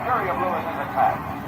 Fury of Lewis is attacked.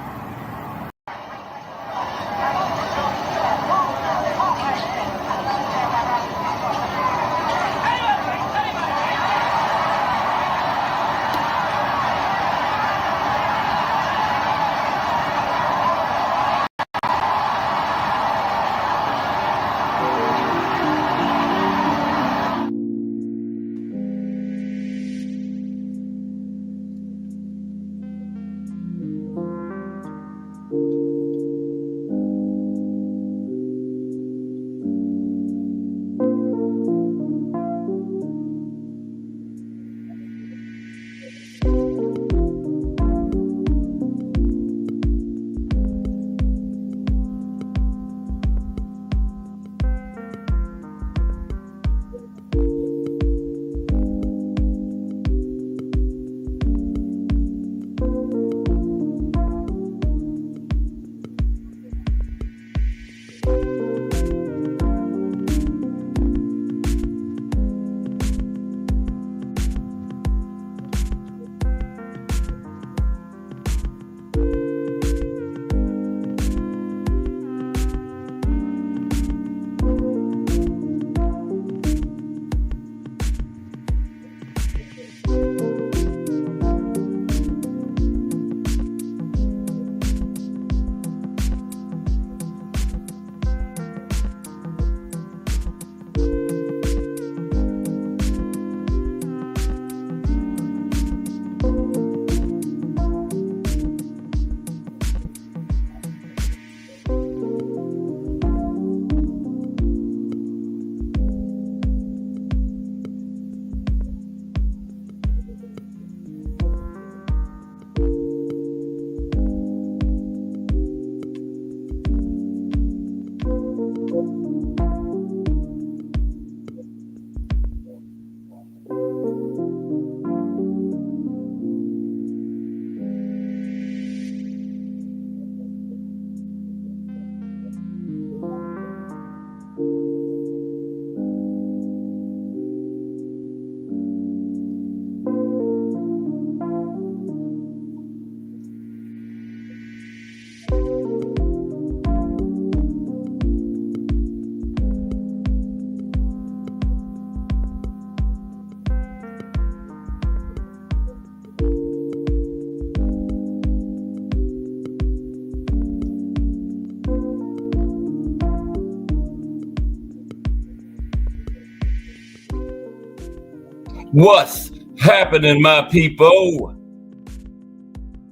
What's happening, my people?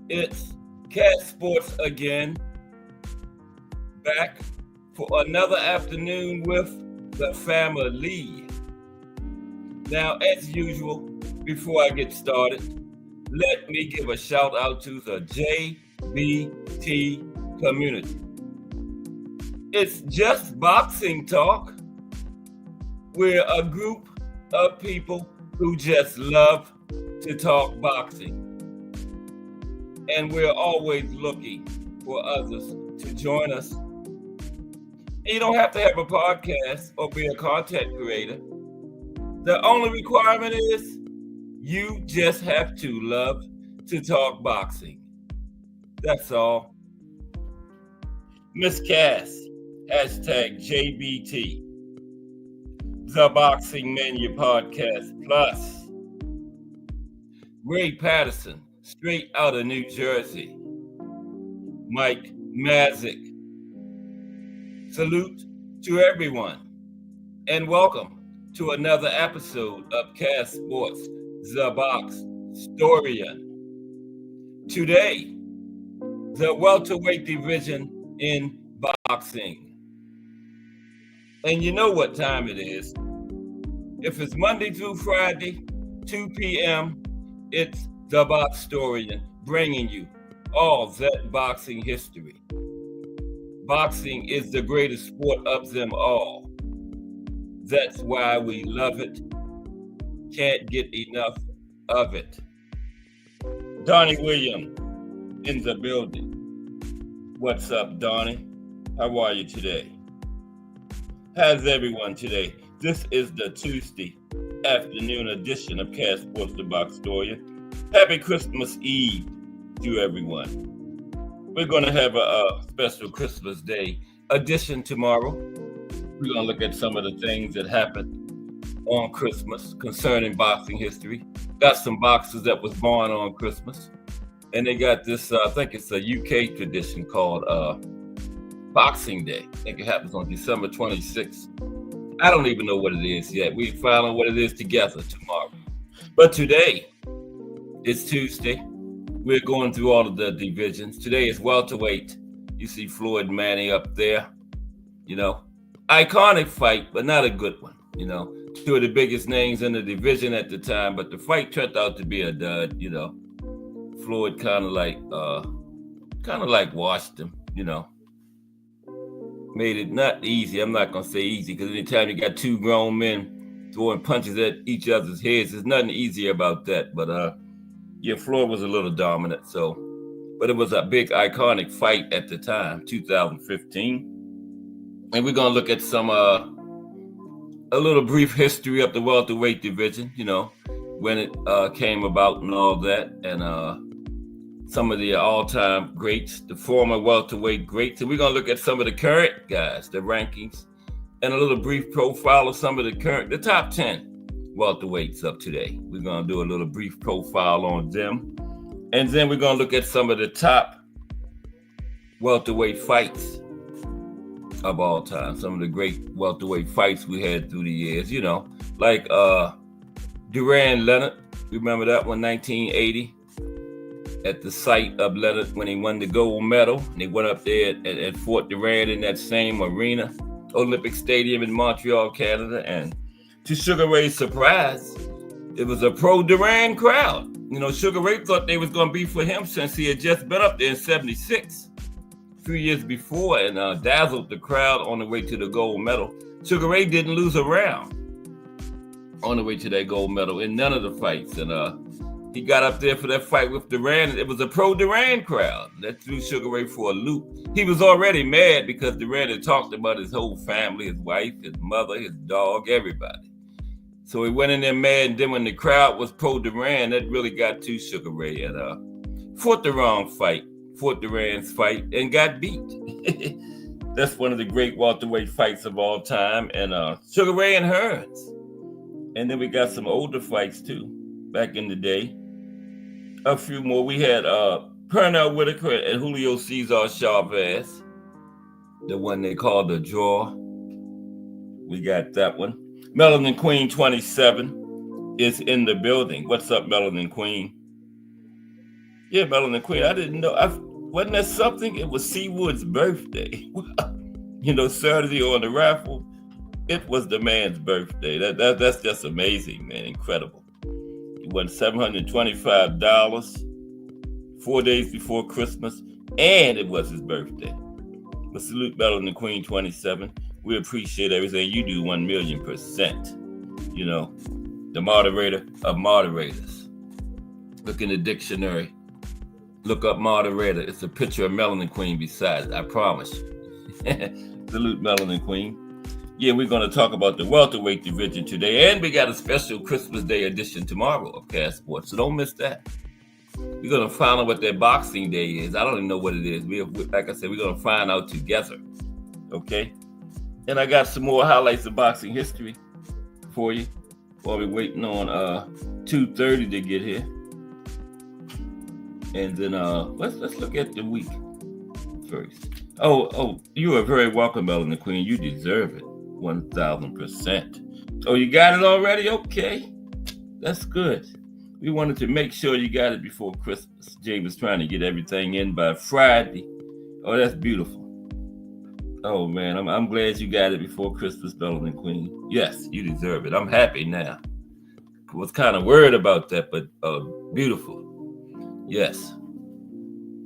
It's Cat Sports again, back for another afternoon with the family. Now, as usual, before I get started, let me give a shout out to the JBT community. It's just boxing talk. We're a group of people who just love to talk boxing. And we're always looking for others to join us. And you don't have to have a podcast or be a content creator. The only requirement is you just have to love to talk boxing. That's all. Miss Cass, hashtag JBT. The Boxing Menu Podcast Plus. Ray Patterson, straight out of New Jersey. Mike Mazik. Salute to everyone, and welcome to another episode of Cass Sports, The Box Storian. Today, the welterweight division in boxing. And you know what time it is. If it's Monday through Friday, 2 p.m., it's The Box Storian bringing you all that boxing history. Boxing is the greatest sport of them all. That's why we love it. Can't get enough of it. Donnie Williams in the building. What's up, Donnie? How are you today? How's everyone today? This is the Tuesday afternoon edition of Cass Sports, The Box Storian. Happy Christmas Eve to everyone. We're going to have a special Christmas Day edition tomorrow. We're going to look at some of the things that happened on Christmas concerning boxing history. Got some boxers that was born on Christmas. And they got this, I think it's a UK tradition called Boxing Day. I think it happens on December 26th. I don't even know what it is yet. We find out what it is together tomorrow. But today, it's Tuesday. We're going through all of the divisions. Today is welterweight. You see Floyd Manny up there. Iconic fight, but not a good one. Two of the biggest names in the division at the time, but the fight turned out to be a dud. Floyd kind of like washed him. Made it not easy. I'm not gonna say easy because anytime you got two grown men throwing punches at each other's heads, there's nothing easy about that. But Floyd was a little dominant. But it was a big iconic fight at the time, 2015. And we're gonna look at some a little brief history of the welterweight division. When it came about and all that, and some of the all-time greats, the former welterweight greats. And we're going to look at some of the current guys, the rankings, and a little brief profile of some of the top 10 welterweights of today. We're going to do a little brief profile on them. And then we're going to look at some of the top welterweight fights of all time. Some of the great welterweight fights we had through the years, like Duran Leonard. Remember that one, 1980? At the site of Leonard when he won the gold medal. And he went up there at Fort Durand in that same arena, Olympic Stadium in Montreal, Canada. And to Sugar Ray's surprise, it was a pro-Durand crowd. Sugar Ray thought they was going to be for him since he had just been up there in 76, a few years before, and dazzled the crowd on the way to the gold medal. Sugar Ray didn't lose a round on the way to that gold medal in none of the fights. And he got up there for that fight with Duran. It was a pro-Duran crowd that threw Sugar Ray for a loop. He was already mad because Duran had talked about his whole family, his wife, his mother, his dog, everybody. So he went in there mad, and then when the crowd was pro-Duran, that really got to Sugar Ray. And fought the wrong fight, fought Duran's fight, and got beat. That's one of the great welterweight fights of all time. And Sugar Ray and Hearns. And then we got some older fights too, back in the day. A few more. We had Pernell Whitaker and Julio Cesar Chavez, the one they called the draw. We got that one. Melanin Queen 27 is in the building. What's up, Melanin Queen? Yeah, Melanin Queen. I didn't know. Wasn't that something? It was Seawood's birthday. Saturday on the raffle. It was the man's birthday. That's just amazing, man. Incredible. He won $725 4 days before Christmas, and it was his birthday. But salute Melanin Queen 27. We appreciate everything you do 1,000,000%. The moderator of moderators. Look in the dictionary. Look up moderator. It's a picture of Melanin Queen beside it. I promise you. Salute Melanin Queen. Yeah, we're going to talk about the welterweight division today, and we got a special Christmas Day edition tomorrow of Cast Sports, so don't miss that. We're going to find out what that Boxing Day is. I don't even know what it is. Like I said, we're going to find out together, okay? And I got some more highlights of boxing history for you while we're waiting on 2:30 to get here. And then let's look at the week first. Oh, you are very welcome, Melanin Queen. You deserve it. 1,000%. Oh, you got it already? Okay. That's good. We wanted to make sure you got it before Christmas. Jay was trying to get everything in by Friday. Oh, that's beautiful. Oh, man, I'm glad you got it before Christmas, Melanin Queen. Yes, you deserve it. I'm happy now. Was kind of worried about that, but beautiful. Yes.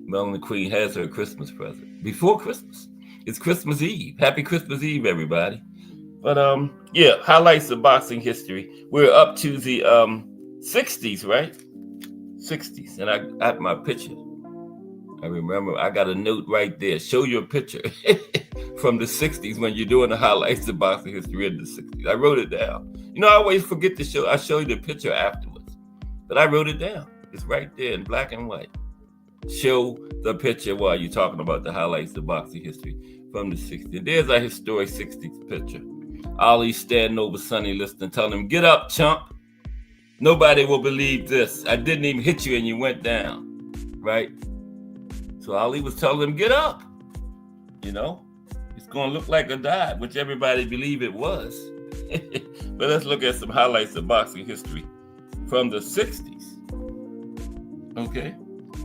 Melanin Queen has her Christmas present before Christmas. It's Christmas Eve. Happy Christmas Eve, everybody. But highlights of boxing history. We're up to the 60s, right? 60s. And I got my picture. I remember I got a note right there. Show your picture from the 60s when you're doing the highlights of boxing history in the 60s. I wrote it down. I always forget to show. I show you the picture afterwards. But I wrote it down. It's right there in black and white. show the picture while you're talking about the highlights of boxing history from the 60s. There's a historic 60s picture. Ali standing over Sonny Liston, telling him, "Get up, chump. Nobody will believe this. I didn't even hit you and you went down." Right? So Ali was telling him, "Get up. You know, it's going to look like a dive," which everybody believed it was. But let's look at some highlights of boxing history from the 60s. Okay.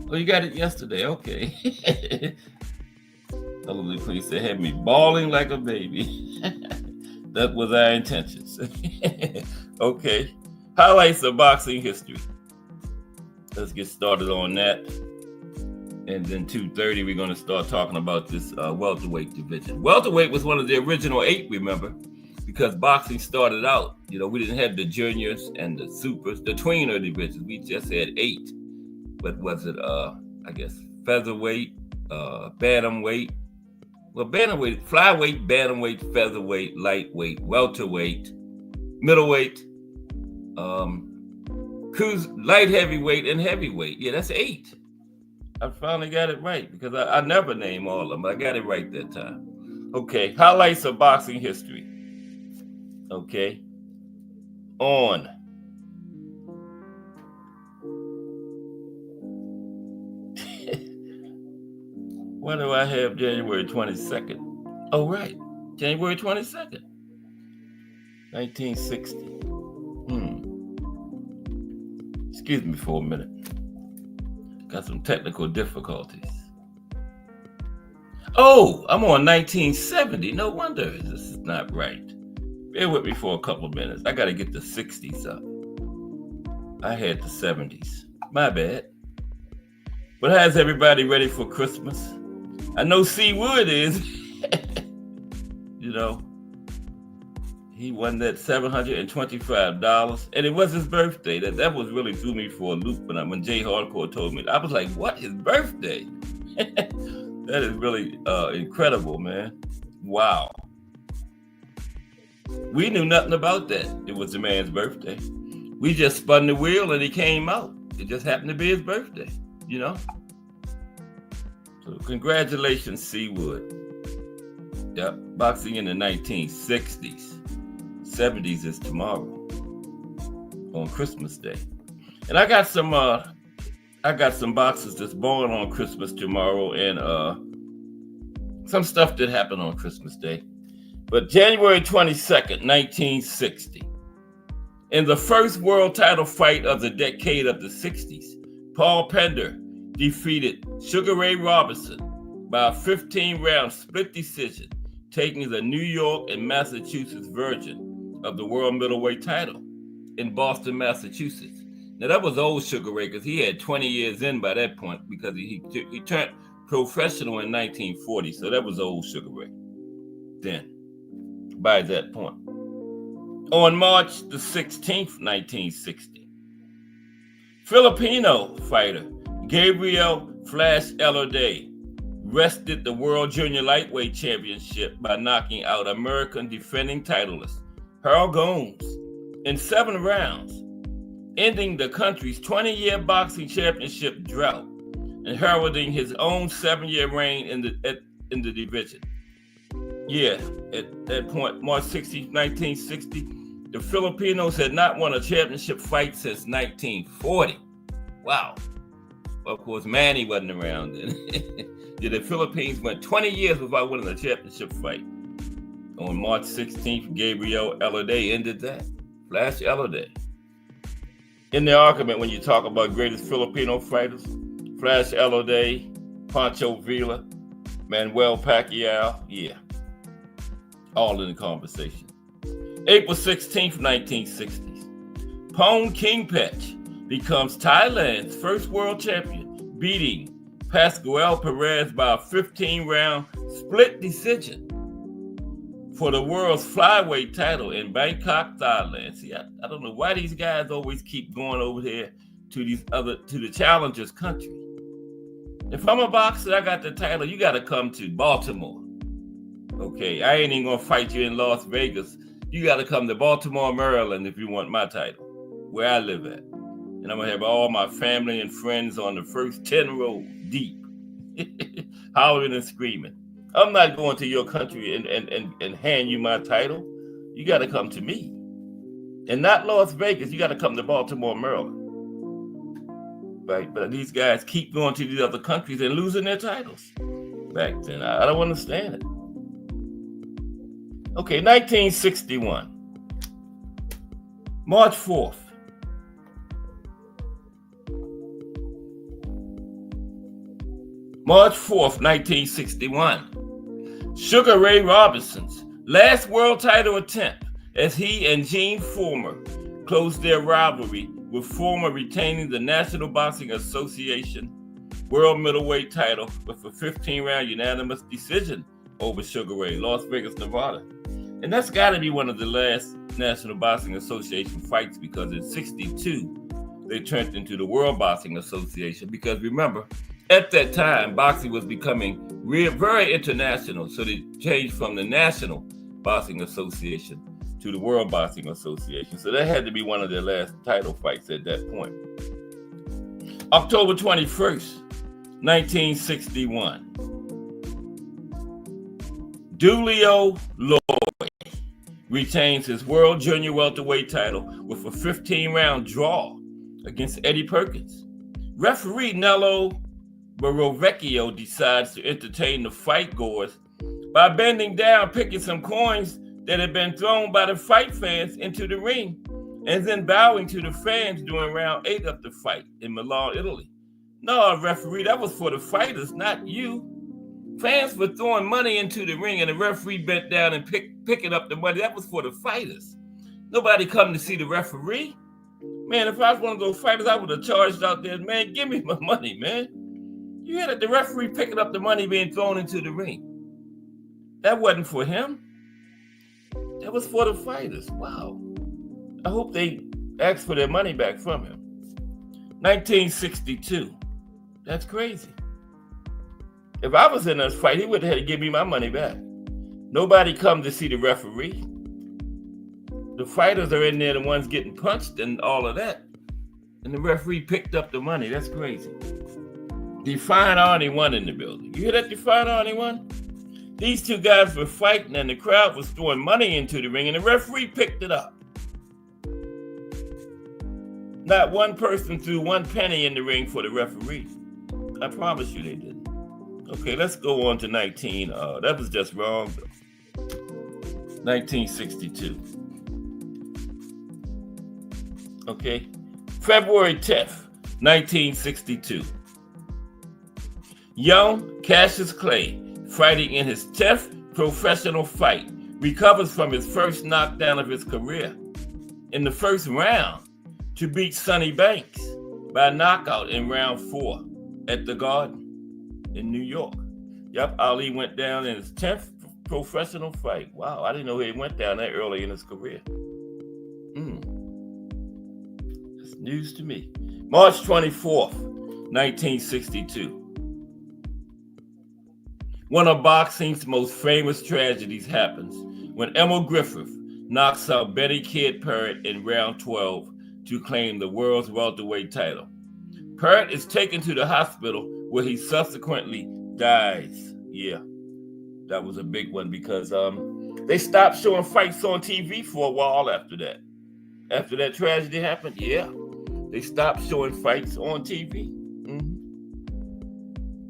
Oh, you got it yesterday. Okay. Lovely police, they had me bawling like a baby. That was our intentions. Okay. Highlights of boxing history. Let's get started on that. And then 2:30, we're going to start talking about this welterweight division. Welterweight was one of the original 8, remember? Because boxing started out, we didn't have the juniors and the supers, the tweener divisions. We just had 8. But was it, featherweight, bantamweight? Well, bantamweight, flyweight, bantamweight, featherweight, lightweight, welterweight, middleweight, light heavyweight, and heavyweight. Yeah, that's 8. I finally got it right because I never name all of them. I got it right that time. Okay, highlights of boxing history. Okay, on what do I have? January 22nd. Oh, right, January 22nd, 1960. Excuse me for a minute. Got some technical difficulties. Oh, I'm on 1970. No wonder this is not right. Bear with me for a couple of minutes. I got to get the 60s up. I had the 70s. My bad. But how's everybody ready for Christmas? I know C. Wood is. He won that $725, and it was his birthday. That was really threw me for a loop when Jay Hardcore told me. I was like, "What? His birthday?" That is really incredible, man. Wow. We knew nothing about that. It was the man's birthday. We just spun the wheel and he came out. It just happened to be his birthday, So congratulations, C. Wood. Yep, boxing in the 1960s. 70s is tomorrow on Christmas Day. And I got some boxes that's born on Christmas tomorrow and some stuff that happened on Christmas Day. But January 22nd, 1960, in the first world title fight of the decade of the 60s, Paul Pender defeated Sugar Ray Robinson by a 15-round split decision, taking the New York and Massachusetts version of the world middleweight title in Boston, Massachusetts. Now that was old Sugar Ray because he had 20 years in by that point because he turned professional in 1940. So that was old Sugar Ray then by that point. On March the 16th, 1960, Filipino fighter Gabriel Flash Elorday wrested the World Junior Lightweight Championship by knocking out American defending titleist Harold Gomes in 7 rounds, ending the country's 20-year boxing championship drought and heralding his own 7-year reign in the division. Yeah, at that point, March 16, 1960, the Filipinos had not won a championship fight since 1940. Wow. Of course, Manny wasn't around then. Yeah, the Philippines went 20 years without winning a championship fight. On March 16th, Gabriel Elorday ended that. Flash Elorday. In the argument, when you talk about greatest Filipino fighters, Flash Elorday, Pancho Villa, Manuel Pacquiao, yeah, all in the conversation. April 16th, 1960s, Pone Kingpech becomes Thailand's first world champion, beating Pascual Perez by a 15-round split decision for the world's flyweight title in Bangkok, Thailand. See, I don't know why these guys always keep going over there to the challengers' country. If I'm a boxer, I got the title, you got to come to Baltimore. Okay, I ain't even going to fight you in Las Vegas. You got to come to Baltimore, Maryland if you want my title, where I live at. And I'm going to have all my family and friends on the first 10 rows, deep, hollering and screaming. I'm not going to your country and hand you my title. You got to come to me. And not Las Vegas. You got to come to Baltimore, Maryland. Right? But these guys keep going to these other countries and losing their titles. Back then, I don't understand it. Okay, 1961. March 4th. March 4th, 1961. Sugar Ray Robinson's last world title attempt as he and Gene Fullmer closed their rivalry, with Fullmer retaining the National Boxing Association world middleweight title with a 15-round unanimous decision over Sugar Ray, Las Vegas, Nevada. And that's got to be one of the last National Boxing Association fights, because in 62, they turned into the World Boxing Association, because remember, at that time, boxing was becoming very international, so they changed from the National Boxing Association to the World Boxing Association. So that had to be one of their last title fights at that point. October 21st, 1961. Dulio Lloyd retains his World Junior Welterweight title with a 15-round draw against Eddie Perkins. Referee Nello Barovecchio decides to entertain the fight goers by bending down, picking some coins that had been thrown by the fight fans into the ring, and then bowing to the fans during round 8 of the fight in Milan, Italy. No, referee, that was for the fighters, not you. Fans were throwing money into the ring, and the referee bent down and picking up the money. That was for the fighters. Nobody come to see the referee. Man, if I was one of those fighters, I would have charged out there, man, give me my money, man. You had the referee picking up the money being thrown into the ring. That wasn't for him. That was for the fighters. Wow. I hope they asked for their money back from him. 1962. That's crazy. If I was in this fight, he would have had to give me my money back. Nobody come to see the referee. The fighters are in there, the ones getting punched and all of that. And the referee picked up the money. That's crazy. Define Arnie won in the building. You hear that, Define Arnie won? These two guys were fighting and the crowd was throwing money into the ring and the referee picked it up. Not one person threw one penny in the ring for the referee. I promise you they didn't. Okay, let's go on to that was just wrong. 1962. Okay, February 10th, 1962. Young Cassius Clay, fighting in his 10th professional fight, recovers from his first knockdown of his career in the first round to beat Sonny Banks by knockout in round 4 at the Garden in New York. Yep, Ali went down in his 10th professional fight. Wow, I didn't know he went down that early in his career. That's news to me. March 24th, 1962. One of boxing's most famous tragedies happens when Emil Griffith knocks out Benny Kid Parrott in round 12 to claim the world's welterweight title. Parrott is taken to the hospital where he subsequently dies. Yeah, that was a big one because they stopped showing fights on TV for a while after that. After that tragedy happened, yeah, they stopped showing fights on TV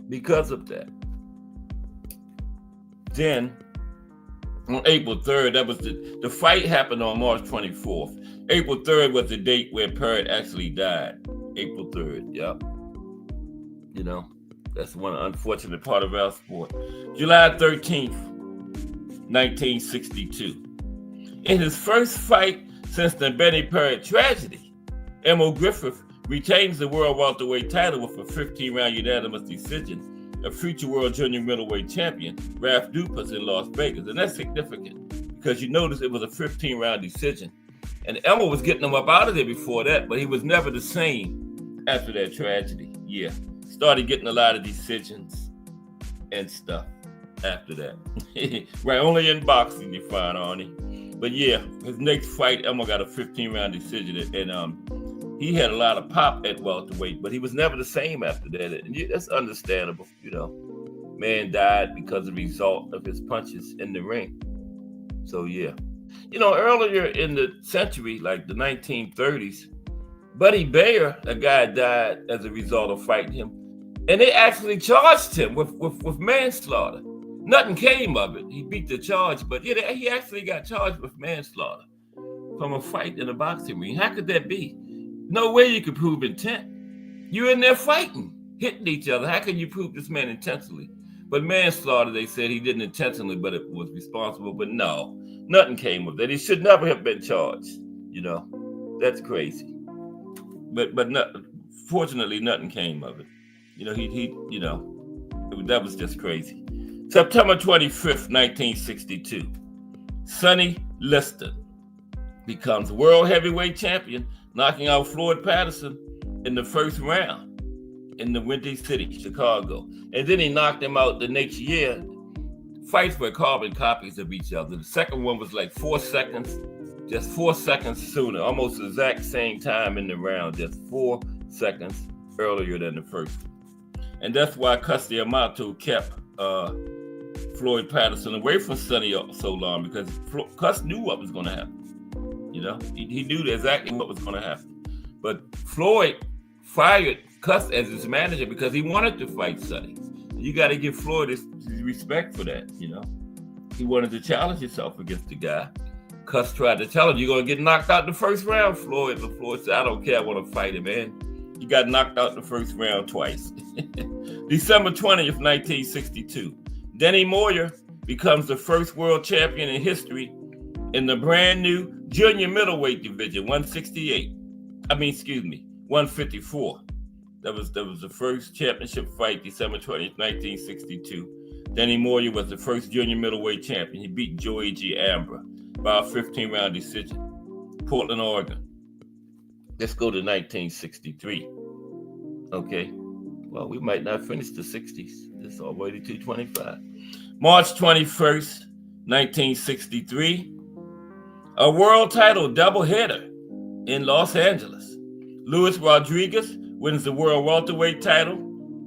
because of that. Then, on April 3rd, that was the fight happened on March 24th. April 3rd was the date where Parrott actually died. April 3rd, yeah. You know, that's one unfortunate part of our sport. July 13th, 1962. In his first fight since the Benny Parrott tragedy, Emil Griffith retains the world welterweight title with a 15-round unanimous decision of future world junior middleweight champion Ralph Dupas in Las Vegas. And that's significant because you notice it was a 15-round decision. And Emil was getting him up out of there before that, but he was never the same after that tragedy. Yeah, started getting a lot of decisions and stuff after that. Right, only in boxing you find Arnie. But yeah, his next fight, Emil got a 15-round decision, and he had a lot of pop at welterweight, but he was never the same after that. And that's understandable, Man died because of the result of his punches in the ring. So, yeah. Earlier in the century, like the 1930s, Buddy Bayer, a guy, died as a result of fighting him. And they actually charged him with manslaughter. Nothing came of it. He beat the charge, but he actually got charged with manslaughter from a fight in a boxing ring. How could that be? No way you could prove intent. You're in there fighting, hitting each other. How can you prove this man intentionally? But manslaughter, they said he didn't intentionally, but it was responsible. But no, nothing came of that. He should never have been charged. That's crazy. But fortunately, nothing came of it. That was just crazy. September 25th, 1962, Sonny Liston becomes world heavyweight champion, knocking out Floyd Patterson in the first round in the Windy City, Chicago. And then he knocked him out the next year. Fights were carbon copies of each other. The second one was like 4 seconds, just 4 seconds sooner, almost the exact same time in the round, just 4 seconds earlier than the first. And that's why Cus D'Amato kept Floyd Patterson away from Sonny so long, because Cus knew what was going to happen. He knew exactly what was going to happen. But Floyd fired Cus as his manager because he wanted to fight Sonny. You got to give Floyd his respect for that. He wanted to challenge himself against the guy. Cus tried to tell him, "You're going to get knocked out in the first round, Floyd." But Floyd said, "I don't care. I want to fight him, man." He got knocked out in the first round twice. December 20th, 1962. Denny Moyer becomes the first world champion in history in the brand new junior middleweight division, 154. That was the first championship fight, December 20th, 1962. Denny Moyer was the first junior middleweight champion. He beat Joey G. Ambra by a 15-round decision. Portland, Oregon. Let's go to 1963. Okay. Well, we might not finish the 60s. It's already 225. March 21st, 1963. A world title doubleheader in Los Angeles. Luis Rodriguez wins the world welterweight title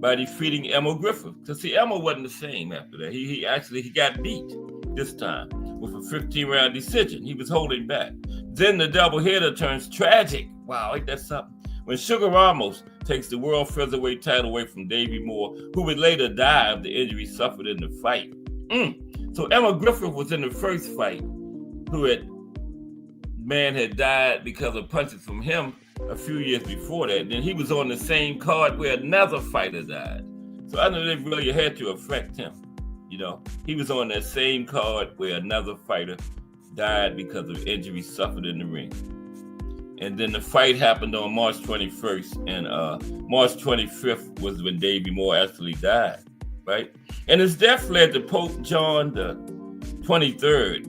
by defeating Emil Griffith. Because see, Emil wasn't the same after that. He got beat this time with a 15-round decision. He was holding back. Then the doubleheader turns tragic. Wow, ain't that something? When Sugar Ramos takes the world featherweight title away from Davey Moore, who would later die of the injury suffered in the fight. So Emil Griffith was in the first fight, had died because of punches from him a few years before that. Then he was on the same card where another fighter died. So I know that really had to affect him. He was on that same card where another fighter died because of injuries suffered in the ring. And then the fight happened on March 21st, and March 25th was when Davey Moore actually died, right? And his death led to Pope John the 23rd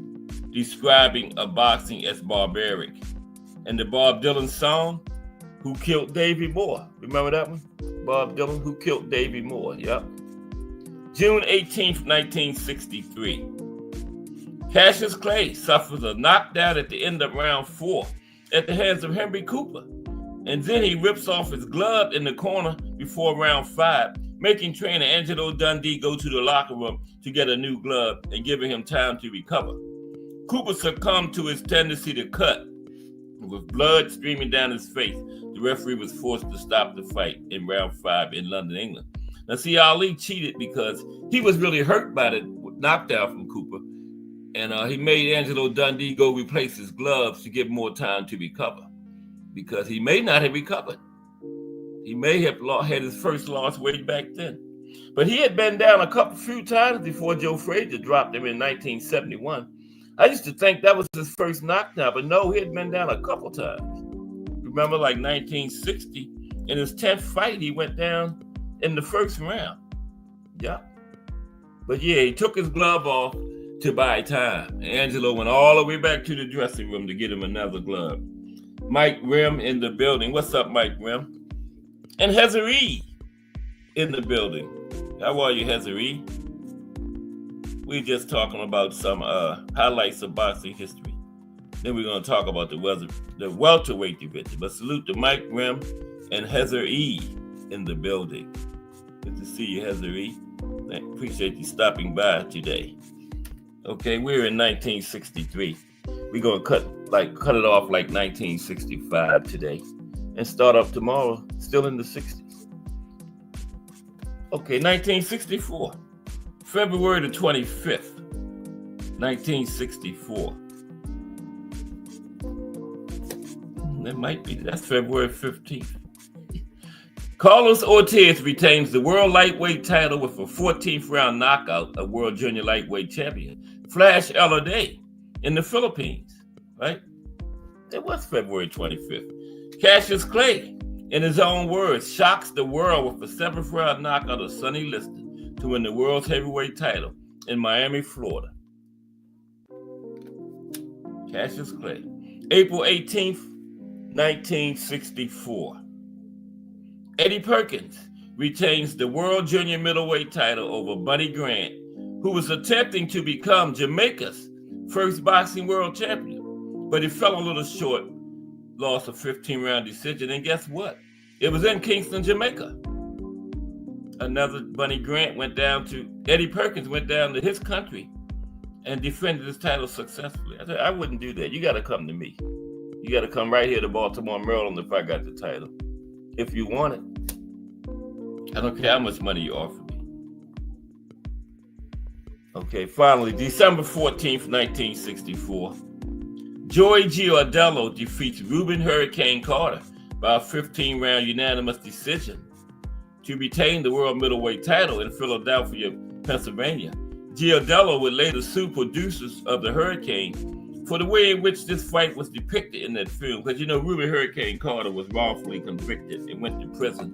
describing a boxing as barbaric. And the Bob Dylan song, "Who Killed Davey Moore?" Remember that one? Bob Dylan, "Who Killed Davey Moore?" Yep. June 18th, 1963. Cassius Clay suffers a knockdown at the end of round 4 at the hands of Henry Cooper. And then he rips off his glove in the corner before round 5, making trainer Angelo Dundee go to the locker room to get a new glove and giving him time to recover. Cooper succumbed to his tendency to cut. With blood streaming down his face, the referee was forced to stop the fight in round 5 in London, England. Now, see, Ali cheated because he was really hurt by the knockdown from Cooper. And he made Angelo Dundee go replace his gloves to give more time to recover, because he may not have recovered. He may have had his first loss way back then. But he had been down a few times before Joe Frazier dropped him in 1971. I used to think that was his first knockdown, but no, he had been down a couple times. Remember, like 1960, in his 10th fight, he went down in the first round. Yeah. But yeah, he took his glove off to buy time. Angelo went all the way back to the dressing room to get him another glove. Mike Rim in the building. What's up, Mike Rim? And Hezari in the building. How are you, Hezari? We're just talking about some highlights of boxing history. Then we're going to talk about the welterweight division. But salute to Mike Rim and Heather E. in the building. Good to see you, Heather E. Appreciate you stopping by today. Okay, we're in 1963. We're going to cut it off like 1965 today and start up tomorrow still in the 60s. Okay, 1964. February the 25th, 1964. That's February 15th. Carlos Ortiz retains the world lightweight title with a 14th round knockout of world junior lightweight champion Flash Eladay in the Philippines, right? That was February 25th. Cassius Clay, in his own words, shocks the world with a 7th round knockout of Sonny Liston to win the world's heavyweight title in Miami, Florida. Cassius Clay. April 18th, 1964. Eddie Perkins retains the world junior middleweight title over Buddy Grant, who was attempting to become Jamaica's first boxing world champion, but he fell a little short, lost a 15-round decision, and guess what? It was in Kingston, Jamaica. Another Buddy Grant Eddie Perkins went down to his country and defended his title successfully. I said, I wouldn't do that. You got to come to me. You got to come right here to Baltimore, Maryland if I got the title. If you want it. I don't care how much money you offer me. Okay, finally, December 14th, 1964. Joey Giardello defeats Ruben Hurricane Carter by a 15-round unanimous decision to retain the world middleweight title in Philadelphia, Pennsylvania. Giardello would later sue producers of the Hurricane for the way in which this fight was depicted in that film. Because, Ruben Hurricane Carter was wrongfully convicted and went to prison.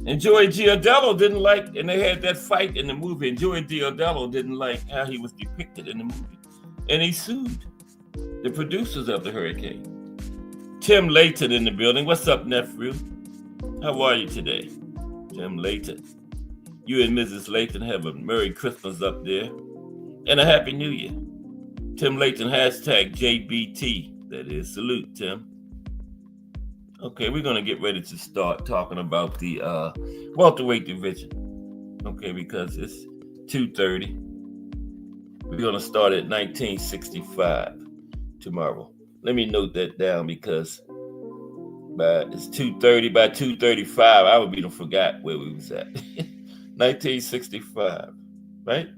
And Joey Giardello didn't like, and they had that fight in the movie, and Joey Giardello didn't like how he was depicted in the movie. And he sued the producers of the Hurricane. Tim Layton in the building. What's up, nephew? How are you today? Tim Layton. You and Mrs. Layton have a Merry Christmas up there and a Happy New Year. Tim Layton, hashtag JBT. That is, salute, Tim. Okay, we're going to get ready to start talking about the welterweight division. Okay, because it's 2:30. We're going to start at 1965 tomorrow. Let me note that down because it's 2:30. By 2:35, I would be done forgot where we was at. 1965, right?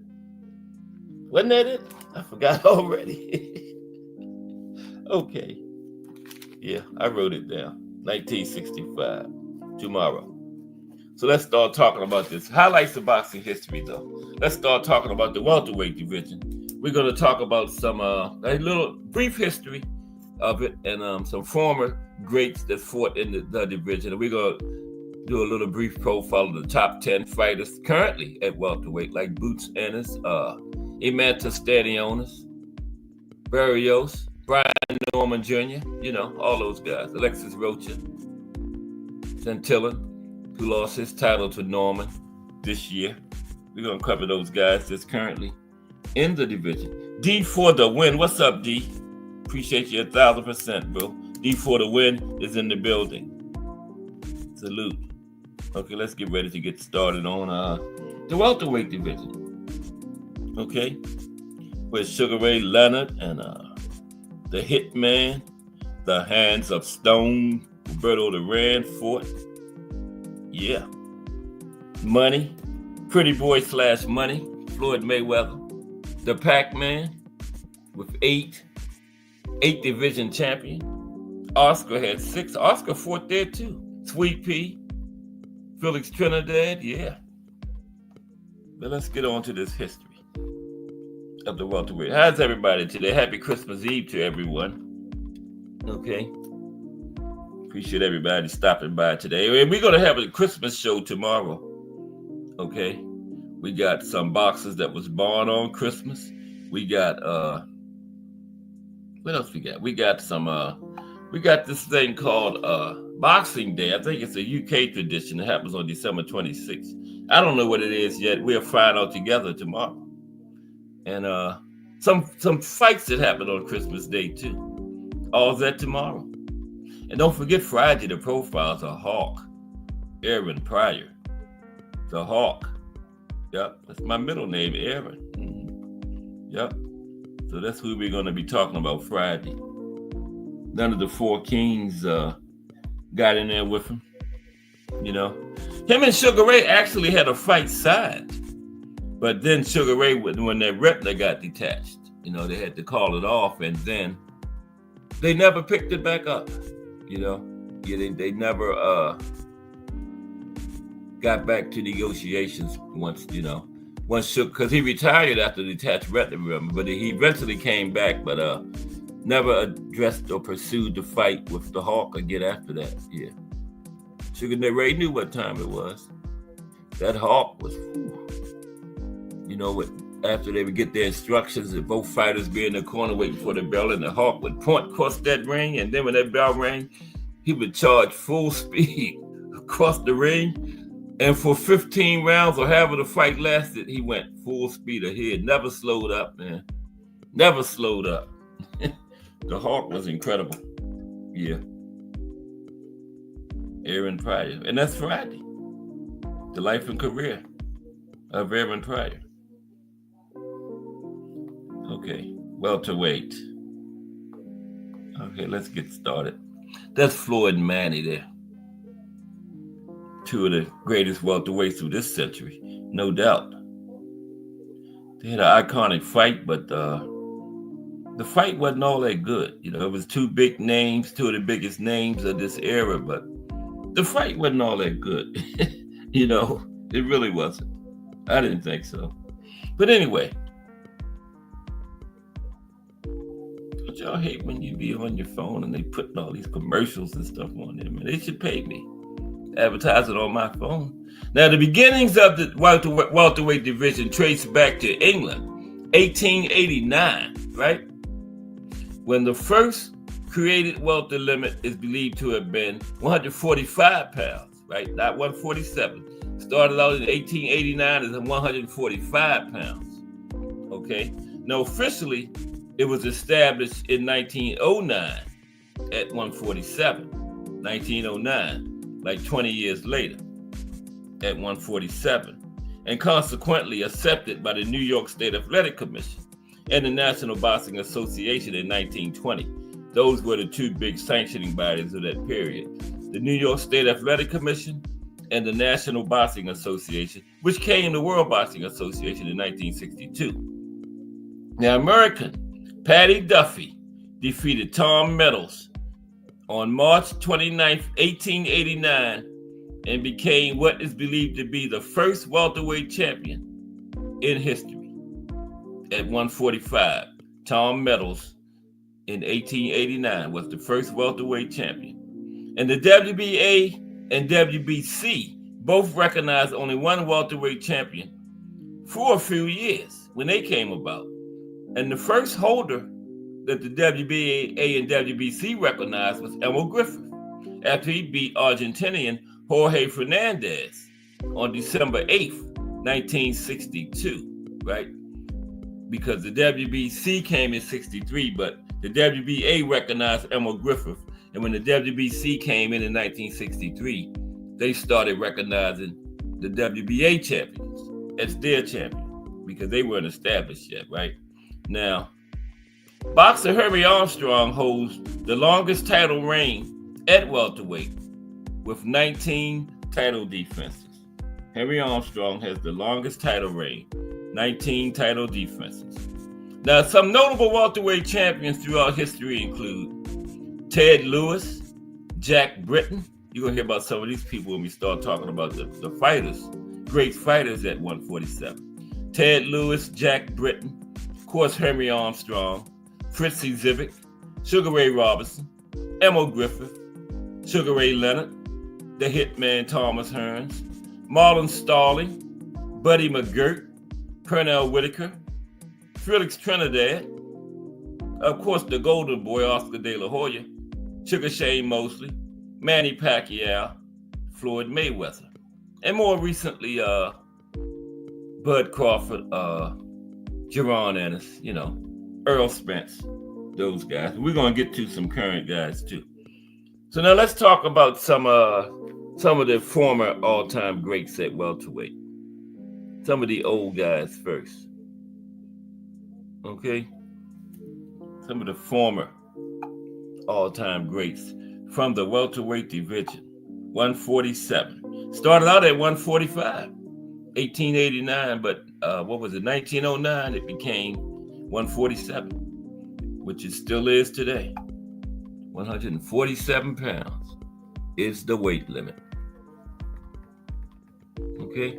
Wasn't that it? I forgot already. Okay. Yeah, I wrote it down. 1965, tomorrow. So let's start talking about this. Highlights of boxing history, though. Let's start talking about the welterweight division. We're going to talk about some a little brief history of it and some former greats that fought in the division. And we're going to do a little brief profile of the top 10 fighters currently at welterweight, like Boots Ennis, Imanta Stadionis, Barrios, Brian Norman Jr., all those guys. Alexis Rocha, Santillan, who lost his title to Norman this year. We're going to cover those guys that's currently in the division. D for the win. What's up, D? Appreciate you 1,000%, bro. D for the win is in the building. Salute. Okay, let's get ready to get started on the welterweight division. Okay, with Sugar Ray Leonard and the Hitman, the Hands of Stone, Roberto Duran fought. Yeah. Money, Pretty Boy / Money, Floyd Mayweather. The Pac-Man with eight division champion. Oscar had 6. Oscar fought there too. Sweet Pea, Felix Trinidad, yeah. But let's get on to this history of the welterweight. How's everybody today? Happy Christmas Eve to everyone. Okay. Appreciate everybody stopping by today. And we're going to have a Christmas show tomorrow. Okay. We got some boxers that was born on Christmas. We got, what else we got? We got this thing called Boxing Day. I think it's a UK tradition that happens on December 26th. I don't know what it is yet. We'll find out together tomorrow. And some fights that happened on Christmas Day too. All's that tomorrow. And don't forget Friday, the profiles are Hawk, Aaron Pryor. The Hawk. Yep, that's my middle name, Aaron. Yep. So that's who we're going to be talking about Friday. None of the four kings got in there with him. You know, him and Sugar Ray actually had a fight signed, but then Sugar Ray, when their retina got detached, you know, they had to call it off, and then they never picked it back up. You know, they never got back to negotiations once Sugar, because he retired after the detached retina, remember, but he eventually came back, but never addressed or pursued the fight with the Hawk again after that. Yeah. Sugar Ray knew what time it was. That Hawk was, after they would get their instructions, that both fighters be in the corner waiting for the bell, and the Hawk would point across that ring, and then when that bell rang, he would charge full speed across the ring, and for 15 rounds or however the fight lasted, he went full speed ahead, never slowed up, man. Never slowed up. The Hawk was incredible. Yeah. Aaron Pryor. And that's Friday. The life and career of Aaron Pryor. Okay. Welterweight. Okay, let's get started. That's Floyd and Manny there. Two of the greatest welterweights of this century, no doubt. They had an iconic fight, but the fight wasn't all that good. You know, it was two big names, two of the biggest names of this era, but the fight wasn't all that good. You know, it really wasn't. I didn't think so. But anyway, don't y'all hate when you be on your phone and they putting all these commercials and stuff on there, man? They should pay me. Advertise it on my phone. Now, the beginnings of the welterweight division trace back to England, 1889, right? When the first created welter limit is believed to have been 145 pounds, right? Not 147. Started out in 1889 as 145 pounds, okay? Now, officially, it was established in 1909 at 147, 1909. Like 20 years later, at 147, and consequently accepted by the New York State Athletic Commission and the National Boxing Association in 1920. Those were the two big sanctioning bodies of that period. The New York State Athletic Commission and the National Boxing Association, which became the World Boxing Association in 1962. Now, American Patty Duffy defeated Tom Meadows on March 29, 1889, and became what is believed to be the first welterweight champion in history. At 145, Tom Meadows in 1889 was the first welterweight champion. And the WBA and WBC both recognized only one welterweight champion for a few years when they came about. And the first holder that the WBA and WBC recognized was Emil Griffith, after he beat Argentinian Jorge Fernandez on December 8th, 1962, right? Because the WBC came in 63, but the WBA recognized Emil Griffith, and when the WBC came in 1963, they started recognizing the WBA champions as their champion, because they weren't established yet, right? Now, boxer Harry Armstrong holds the longest title reign at welterweight with 19 title defenses. Harry Armstrong has the longest title reign, 19 title defenses. Now, some notable welterweight champions throughout history include Ted Lewis, Jack Britton. You're going to hear about some of these people when we start talking about the fighters, great fighters at 147. Ted Lewis, Jack Britton, of course, Henry Armstrong, Fritzy Zivik, Sugar Ray Robinson, Emil Griffith, Sugar Ray Leonard, the Hitman Thomas Hearns, Marlon Starling, Buddy McGirt, Pernell Whitaker, Felix Trinidad, of course, the Golden Boy, Oscar De La Hoya, Sugar Shane Mosley, Manny Pacquiao, Floyd Mayweather, and more recently, Bud Crawford, Jerron Ennis, Earl Spence, those guys. We're going to get to some current guys too. So now let's talk about some of the former all-time greats at welterweight. Some of the old guys first. Okay? Some of the former all-time greats from the welterweight division. 147. Started out at 145, 1889, but 1909, it became 147, which it still is today. 147 pounds is the weight limit. Okay?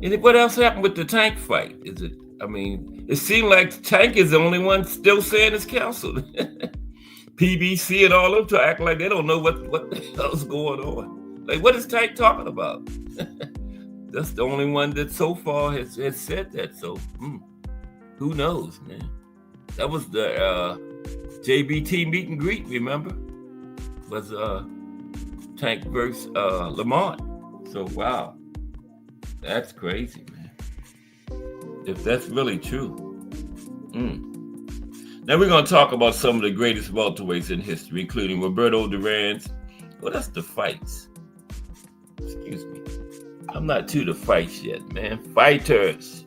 And what else happened with the Tank fight? It seemed like Tank is the only one still saying it's canceled. PBC and all of them to act like they don't know what the hell's going on. Like, what is Tank talking about? That's the only one that so far has said that. So, who knows, man? That was the JBT meet and greet, remember? Was Tank versus Lamont. So, wow. That's crazy, man. If that's really true. Now we're going to talk about some of the greatest welterweights in history, including Roberto Duran's. Well, that's the fights. Excuse me. I'm not to the fights yet, man. Fighters.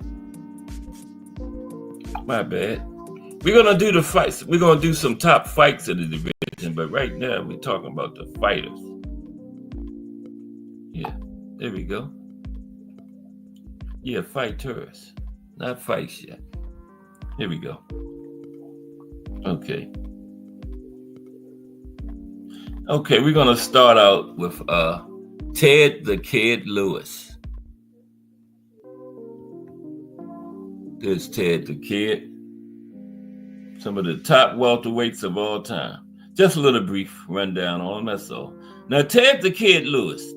My bad. We're going to do the fights. We're going to do some top fights in the division, but right now we're talking about the fighters. Yeah, there we go. Yeah, fighters. Not fights yet. Here we go. Okay, we're going to start out with Ted the Kid Lewis. There's Ted the Kid. Some of the top welterweights of all time. Just a little brief rundown on them, that's all. Now, Ted the Kid Lewis,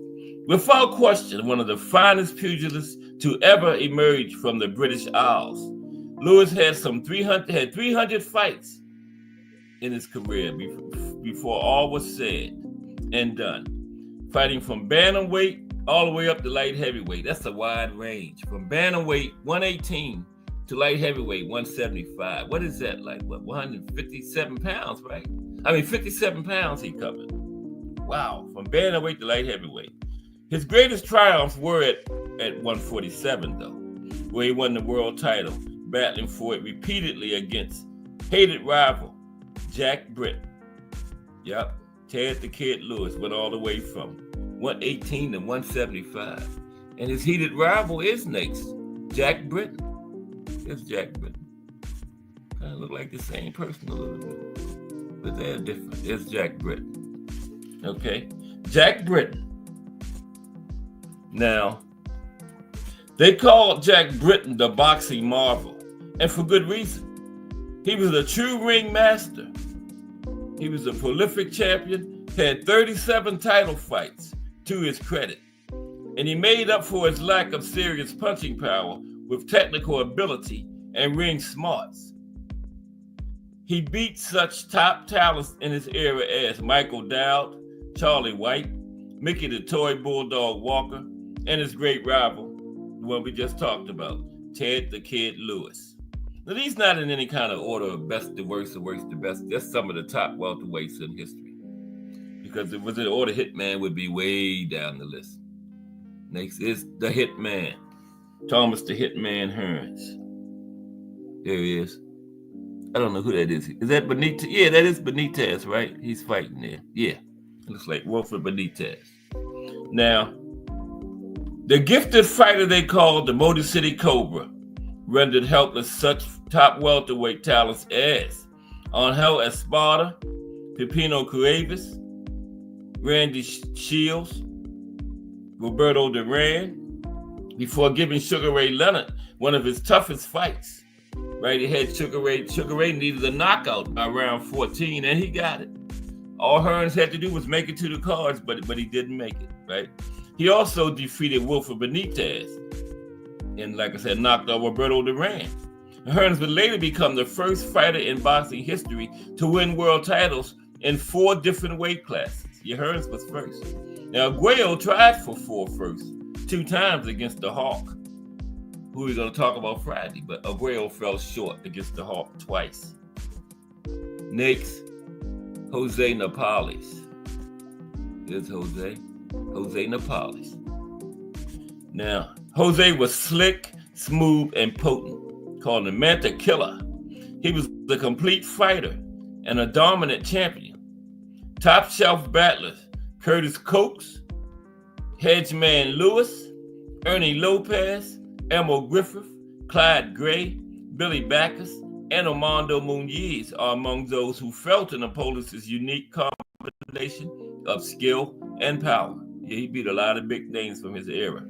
without question, one of the finest pugilists to ever emerge from the British Isles. Lewis had 300 fights in his career before all was said and done. Fighting from bantamweight all the way up to light heavyweight. That's a wide range. From bantamweight 118 to light heavyweight 175. What is that like? 157 pounds, right? 57 pounds he covered. Wow, from bantamweight to light heavyweight. His greatest triumphs were at 147, though, where he won the world title, battling for it repeatedly against hated rival Jack Britton. Yep, Ted the Kid Lewis went all the way from 118 to 175. And his heated rival is next, Jack Britton. It's Jack Britton. Kind of look like the same person a little bit, but they're different. It's Jack Britton. Okay, Jack Britton. Now, they called Jack Britton the boxing marvel, and for good reason. He was a true ring master. He was a prolific champion, had 37 title fights to his credit, and he made up for his lack of serious punching power with technical ability and ring smarts. He beat such top talents in his era as Michael Dowd, Charlie White, Mickey the Toy Bulldog Walker, and his great rival, the one we just talked about, Ted the Kid Lewis. Now, these not in any kind of order of best to worst or worst to best. Just some of the top welterweights in history. Because if it was in order, Hitman would be way down the list. Next is the Hitman, Thomas the Hitman Hearns. There he is. I don't know who that is. Is that Benitez? Yeah, that is Benitez, right? He's fighting there. Yeah, looks like Wilfred Benitez. Now, the gifted fighter they called the Motor City Cobra rendered helpless such top welterweight talents as Angel Espada, Pepino Cuevas, Randy Shields, Roberto Duran, before giving Sugar Ray Leonard one of his toughest fights. Right, he had Sugar Ray. Sugar Ray needed a knockout by round 14, and he got it. All Hearns had to do was make it to the cards, but he didn't make it, right? He also defeated Wilfred Benitez, and like I said, knocked out Roberto Duran. Hearns would later become the first fighter in boxing history to win world titles in 4 different weight classes. Yeah, Hearns was first. Now, Aguayo tried for 4 first, 2 times against the Hawk, who we're going to talk about Friday, but Aguayo fell short against the Hawk twice. Next, Jose Napales. Here's Jose Napales. Now, Jose was slick, smooth, and potent, called the Manta Killer. He was a complete fighter and a dominant champion. Top shelf battlers Curtis Coates, Hedgeman Lewis, Ernie Lopez, Emil Griffith, Clyde Gray, Billy Backus, and Armando Muniz are among those who felt in Napoleon's unique combination of skill and power. Yeah, he beat a lot of big names from his era.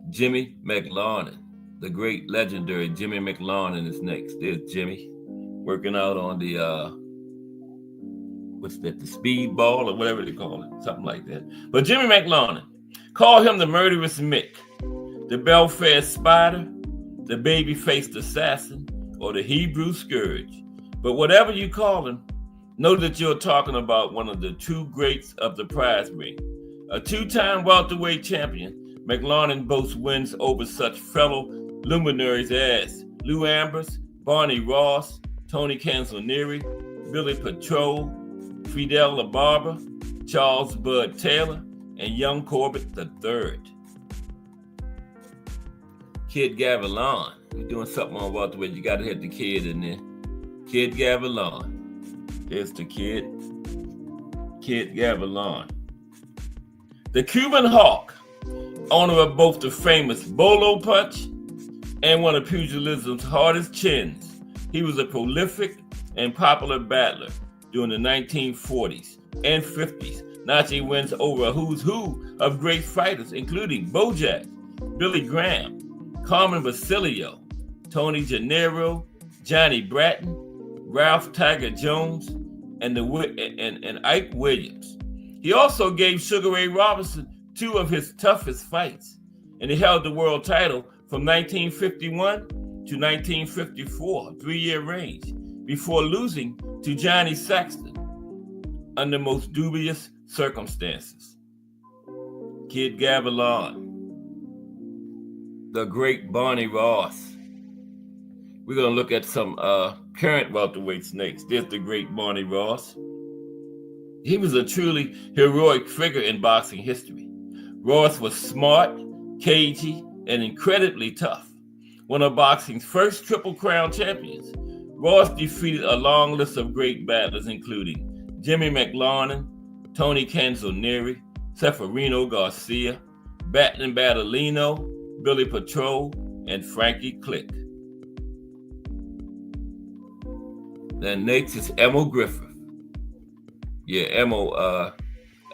Jimmy McLarnin, the great legendary Jimmy McLarnin is next. There's Jimmy working out on the the speedball or whatever they call it, something like that. But Jimmy McLarnin, call him the Murderous Mick, the Belfast Spider, the baby-faced assassin, or the Hebrew Scourge. But whatever you call him, know that you're talking about one of the two greats of the prize ring. A two-time welterweight champion, McLarnin boasts wins over such fellow luminaries as Lou Ambers, Barney Ross, Tony Canzonieri, Billy Patrol, Fidel LaBarba, Charles Bud Taylor, and Young Corbett III. Kid Gavilan. We're doing something on welterweight. You got to hit the kid in there. Kid Gavilan. There's the kid. Kid Gavilan. The Cuban Hawk, owner of both the famous Bolo Punch and one of pugilism's hardest chins. He was a prolific and popular battler during the 1940s and 50s. Nazi wins over a who's who of great fighters, including Bojack, Billy Graham, Carmen Basilio, Tony Gennaro, Johnny Bratton, Ralph Tiger Jones, and Ike Williams. He also gave Sugar Ray Robinson two of his toughest fights, and he held the world title from 1951 to 1954, 3-year range, before losing to Johnny Saxton under most dubious circumstances. Kid Gavilan. The great Barney Ross. We're going to look at some current welterweights next. There's the great Barney Ross. He was a truly heroic figure in boxing history. Ross was smart, cagey, and incredibly tough. One of boxing's first Triple Crown champions, Ross defeated a long list of great battlers, including Jimmy McLarnin, Tony Canzonieri, Seferino Garcia, Batlin Battolino, Billy Patrol, and Frankie Click. Then next is Emil Griffith. Yeah, Emil,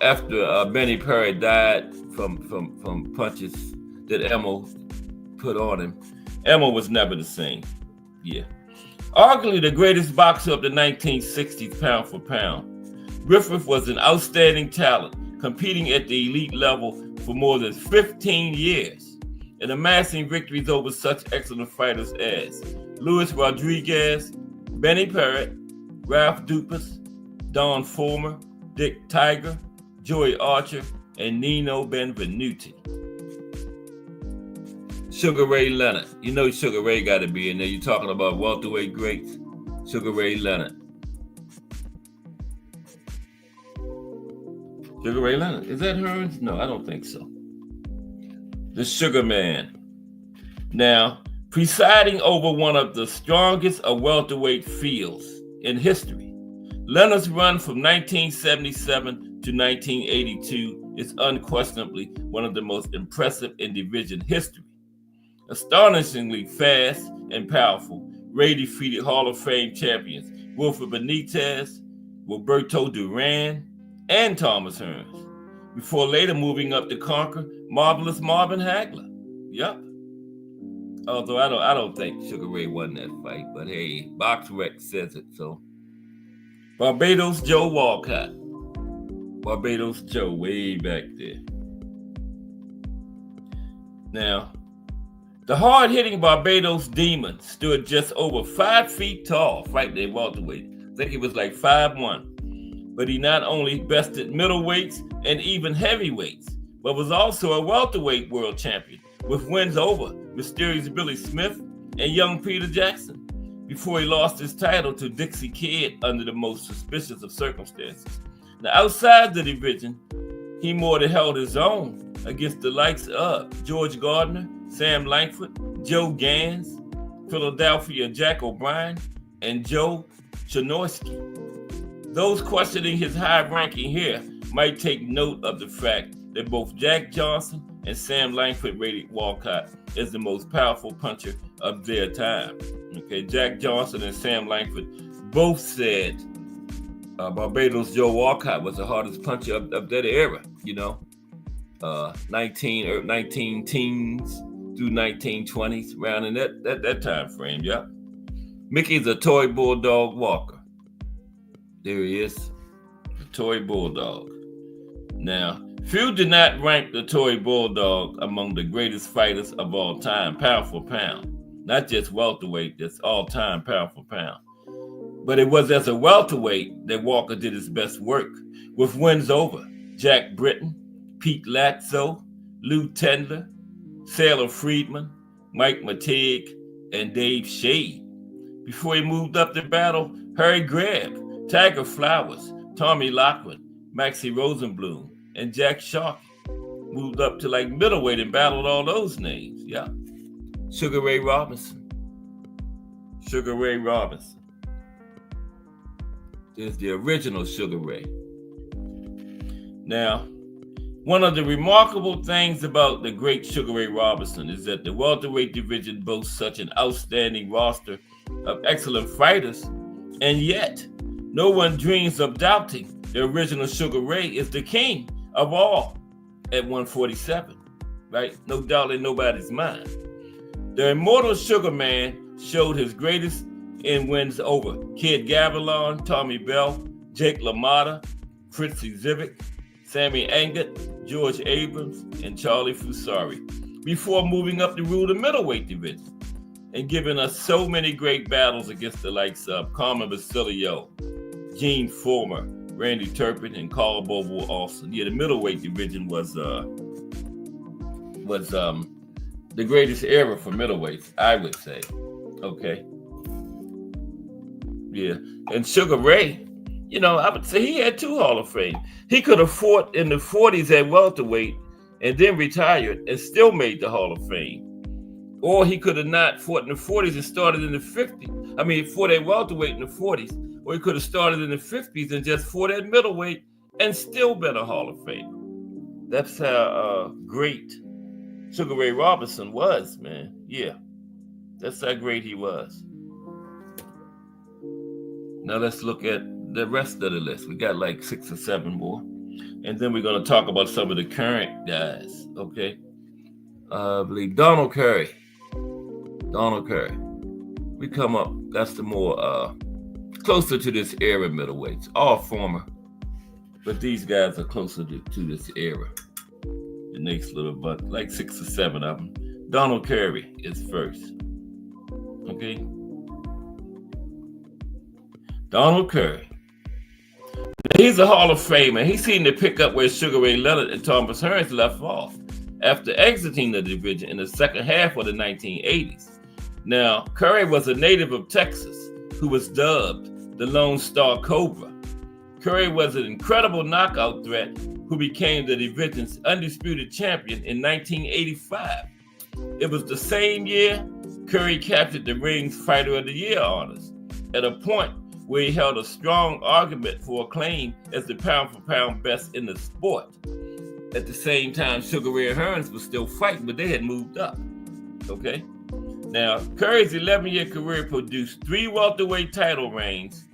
after Benny Perry died from punches that Emil put on him, Emil was never the same. Yeah. Arguably the greatest boxer of the 1960s pound for pound, Griffith was an outstanding talent, competing at the elite level for more than 15 years and amassing victories over such excellent fighters as Luis Rodriguez, Benny Parrott, Ralph Dupas, Don Fulmer, Dick Tiger, Joey Archer, and Nino Benvenuti. Sugar Ray Leonard. You know Sugar Ray got to be in there. You're talking about welterweight greats. Sugar Ray Leonard. Sugar Ray Leonard. Is that Hearns? No, I don't think so. The Sugar Man. Now, presiding over one of the strongest of welterweight fields in history, Leonard's run from 1977 to 1982 is unquestionably one of the most impressive in division history. Astonishingly fast and powerful, Ray defeated Hall of Fame champions Wilfred Benitez, Roberto Duran, and Thomas Hearns, before later moving up to conquer Marvelous Marvin Hagler. Yup. Although I don't think Sugar Ray won that fight, but hey, BoxRec says it so. Barbados Joe Walcott. Barbados Joe, way back there. Now, the hard-hitting Barbados Demon stood just over 5 feet tall, fighting at welterweight. I think he was like 5'1". But he not only bested middleweights and even heavyweights, but was also a welterweight world champion with wins over Mysterious Billy Smith and Young Peter Jackson, before he lost his title to Dixie Kidd under the most suspicious of circumstances. Now, outside the division, he more than held his own against the likes of George Gardner, Sam Langford, Joe Gans, Philadelphia Jack O'Brien, and Joe Chinorsky. Those questioning his high ranking here might take note of the fact that both Jack Johnson and Sam Langford rated Walcott as the most powerful puncher of their time. Okay, Jack Johnson and Sam Langford both said Barbados Joe Walcott was the hardest puncher of that era, 19 teens through 1920s, around in that time frame, yeah. Mickey's a toy bulldog Walker. There he is, the toy bulldog. Now, few did not rank the toy bulldog among the greatest fighters of all time, pound for pound. Not just welterweight, that's all time, pound for pound. But it was as a welterweight that Walker did his best work, with wins over Jack Britton, Pete Latzo, Lou Tendler, Sailor Friedman, Mike Matig, and Dave Shade. Before he moved up to battle Harry Greb, Tiger Flowers, Tommy Loughlin, Maxie Rosenblum, and Jack Sharkey. Moved up to like middleweight and battled all those names, yeah. Sugar Ray Robinson. There's the original Sugar Ray. Now, one of the remarkable things about the great Sugar Ray Robinson is that the welterweight division boasts such an outstanding roster of excellent fighters, and yet no one dreams of doubting the original Sugar Ray is the king of all at 147, right? No doubt in nobody's mind. The immortal Sugar Man showed his greatest in wins over Kid Gavilan, Tommy Bell, Jake LaMotta, Fritzy Zivik, Sammy Angut, George Abrams, and Charlie Fusari, before moving up to rule the middleweight division and giving us so many great battles against the likes of Carmen Basilio, Gene Fullmer, Randy Turpin, and Carl Bobo Olsen. Yeah, the middleweight division was the greatest era for middleweights, I would say. Okay. Yeah, and Sugar Ray, I would say he had 2 Hall of Fame. He could have fought in the 40s at welterweight and then retired and still made the Hall of Fame. Or he could have not fought in the 40s and started in the 50s. I mean, fought at welterweight in the 40s. Or he could have started in the 50s and just fought at middleweight and still been a Hall of Fame. That's how great Sugar Ray Robinson was, man. Yeah, that's how great he was. Now let's look at the rest of the list. We got like 6 or 7 more. And then we're going to talk about some of the current guys, okay? I believe Donald Curry. We come up, that's the more closer to this era middleweights. All former, but these guys are closer to this era. The next little bunch, like 6 or 7 of them. Donald Curry is first, okay? Donald Curry. He's a Hall of Famer. He seemed to pick up where Sugar Ray Leonard and Thomas Hearns left off after exiting the division in the second half of the 1980s. Now, Curry was a native of Texas who was dubbed the Lone Star Cobra. Curry was an incredible knockout threat who became the division's undisputed champion in 1985. It was the same year Curry captured the Ring's Fighter of the Year honors, at a point where he held a strong argument for acclaim as the pound-for-pound best in the sport. At the same time, Sugar Ray Hearns was still fighting, but they had moved up, okay? Now, Curry's 11-year career produced 3 welterweight title reigns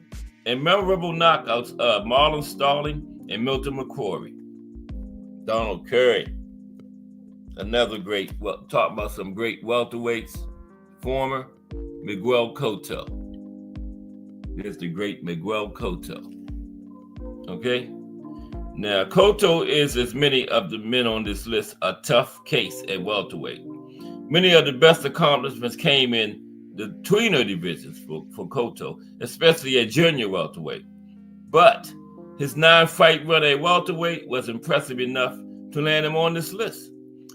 and memorable knockouts of Marlon Starling and Milton McCrory. Donald Curry, another great, talk about some great welterweights, former Miguel Cotto. There's the great Miguel Cotto. Okay? Now, Cotto is, as many of the men on this list, a tough case at welterweight. Many of the best accomplishments came in the tweener divisions for Cotto, especially at junior welterweight. But his 9-fight run at welterweight was impressive enough to land him on this list.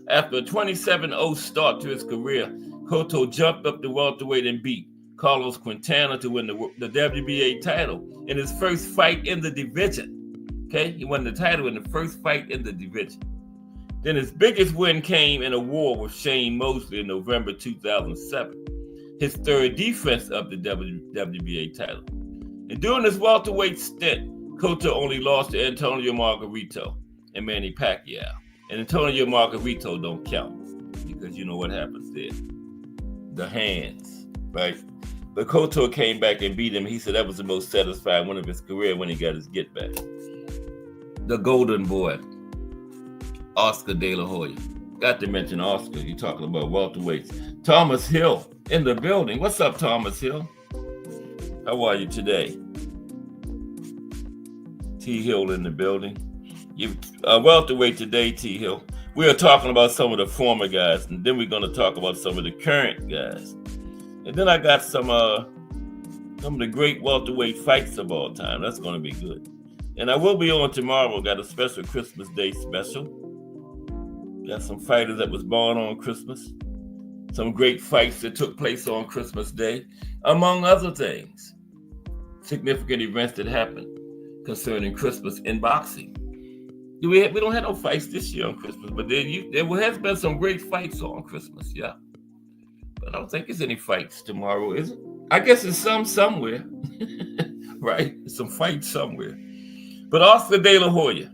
After a 27-0 start to his career, Cotto jumped up to welterweight and beat Carlos Quintana to win the WBA title in his first fight in the division. Okay, he won the title in the first fight in the division. Then his biggest win came in a war with Shane Mosley in November 2007, his third defense of the WBA title. And during his welterweight stint, Cotto only lost to Antonio Margarito and Manny Pacquiao. And Antonio Margarito don't count because you know what happens there. The hands, right? But Cotto came back and beat him. He said that was the most satisfying one of his career when he got his get back. The golden boy, Oscar De La Hoya. Got to mention Oscar. You're talking about welterweights. Thomas Hill in the building. What's up, Thomas Hill? How are you today? T. Hill in the building. You welterweight today, T. Hill. We are talking about some of the former guys, and then we're going to talk about some of the current guys. And then I got some of the great welterweight fights of all time. That's going to be good. And I will be on tomorrow. Got a special Christmas Day special. Got some fighters that was born on Christmas. Some great fights that took place on Christmas Day, among other things. Significant events that happened concerning Christmas in boxing. We don't have no fights this year on Christmas, but there has been some great fights on Christmas, yeah. But I don't think there's any fights tomorrow, is it? I guess there's some somewhere, right? Some fights somewhere. But Oscar De La Hoya,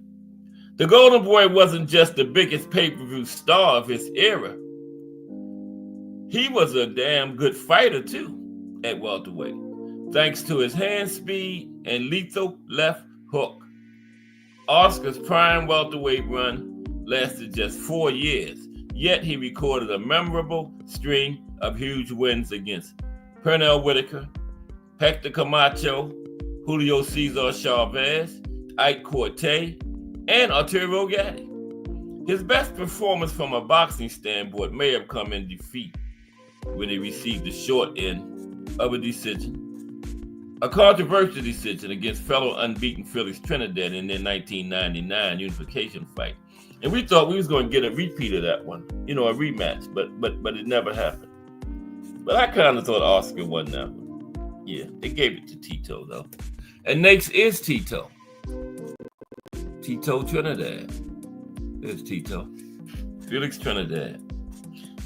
the Golden Boy wasn't just the biggest pay-per-view star of his era. He was a damn good fighter, too, at welterweight, thanks to his hand speed and lethal left hook. Oscar's prime welterweight run lasted just 4 years, yet he recorded a memorable string of huge wins against Pernell Whitaker, Hector Camacho, Julio Cesar Chavez, Ike Corte, and Arturo Gatti. His best performance from a boxing standpoint may have come in defeat when he received the short end of a decision. A controversial decision against fellow unbeaten Phillies Trinidad in their 1999 unification fight. And we thought we was going to get a repeat of that one, a rematch, but it never happened. But I kind of thought Oscar won that one. Yeah, they gave it to Tito, though. And next is Tito. Tito Trinidad. There's Tito. Felix Trinidad.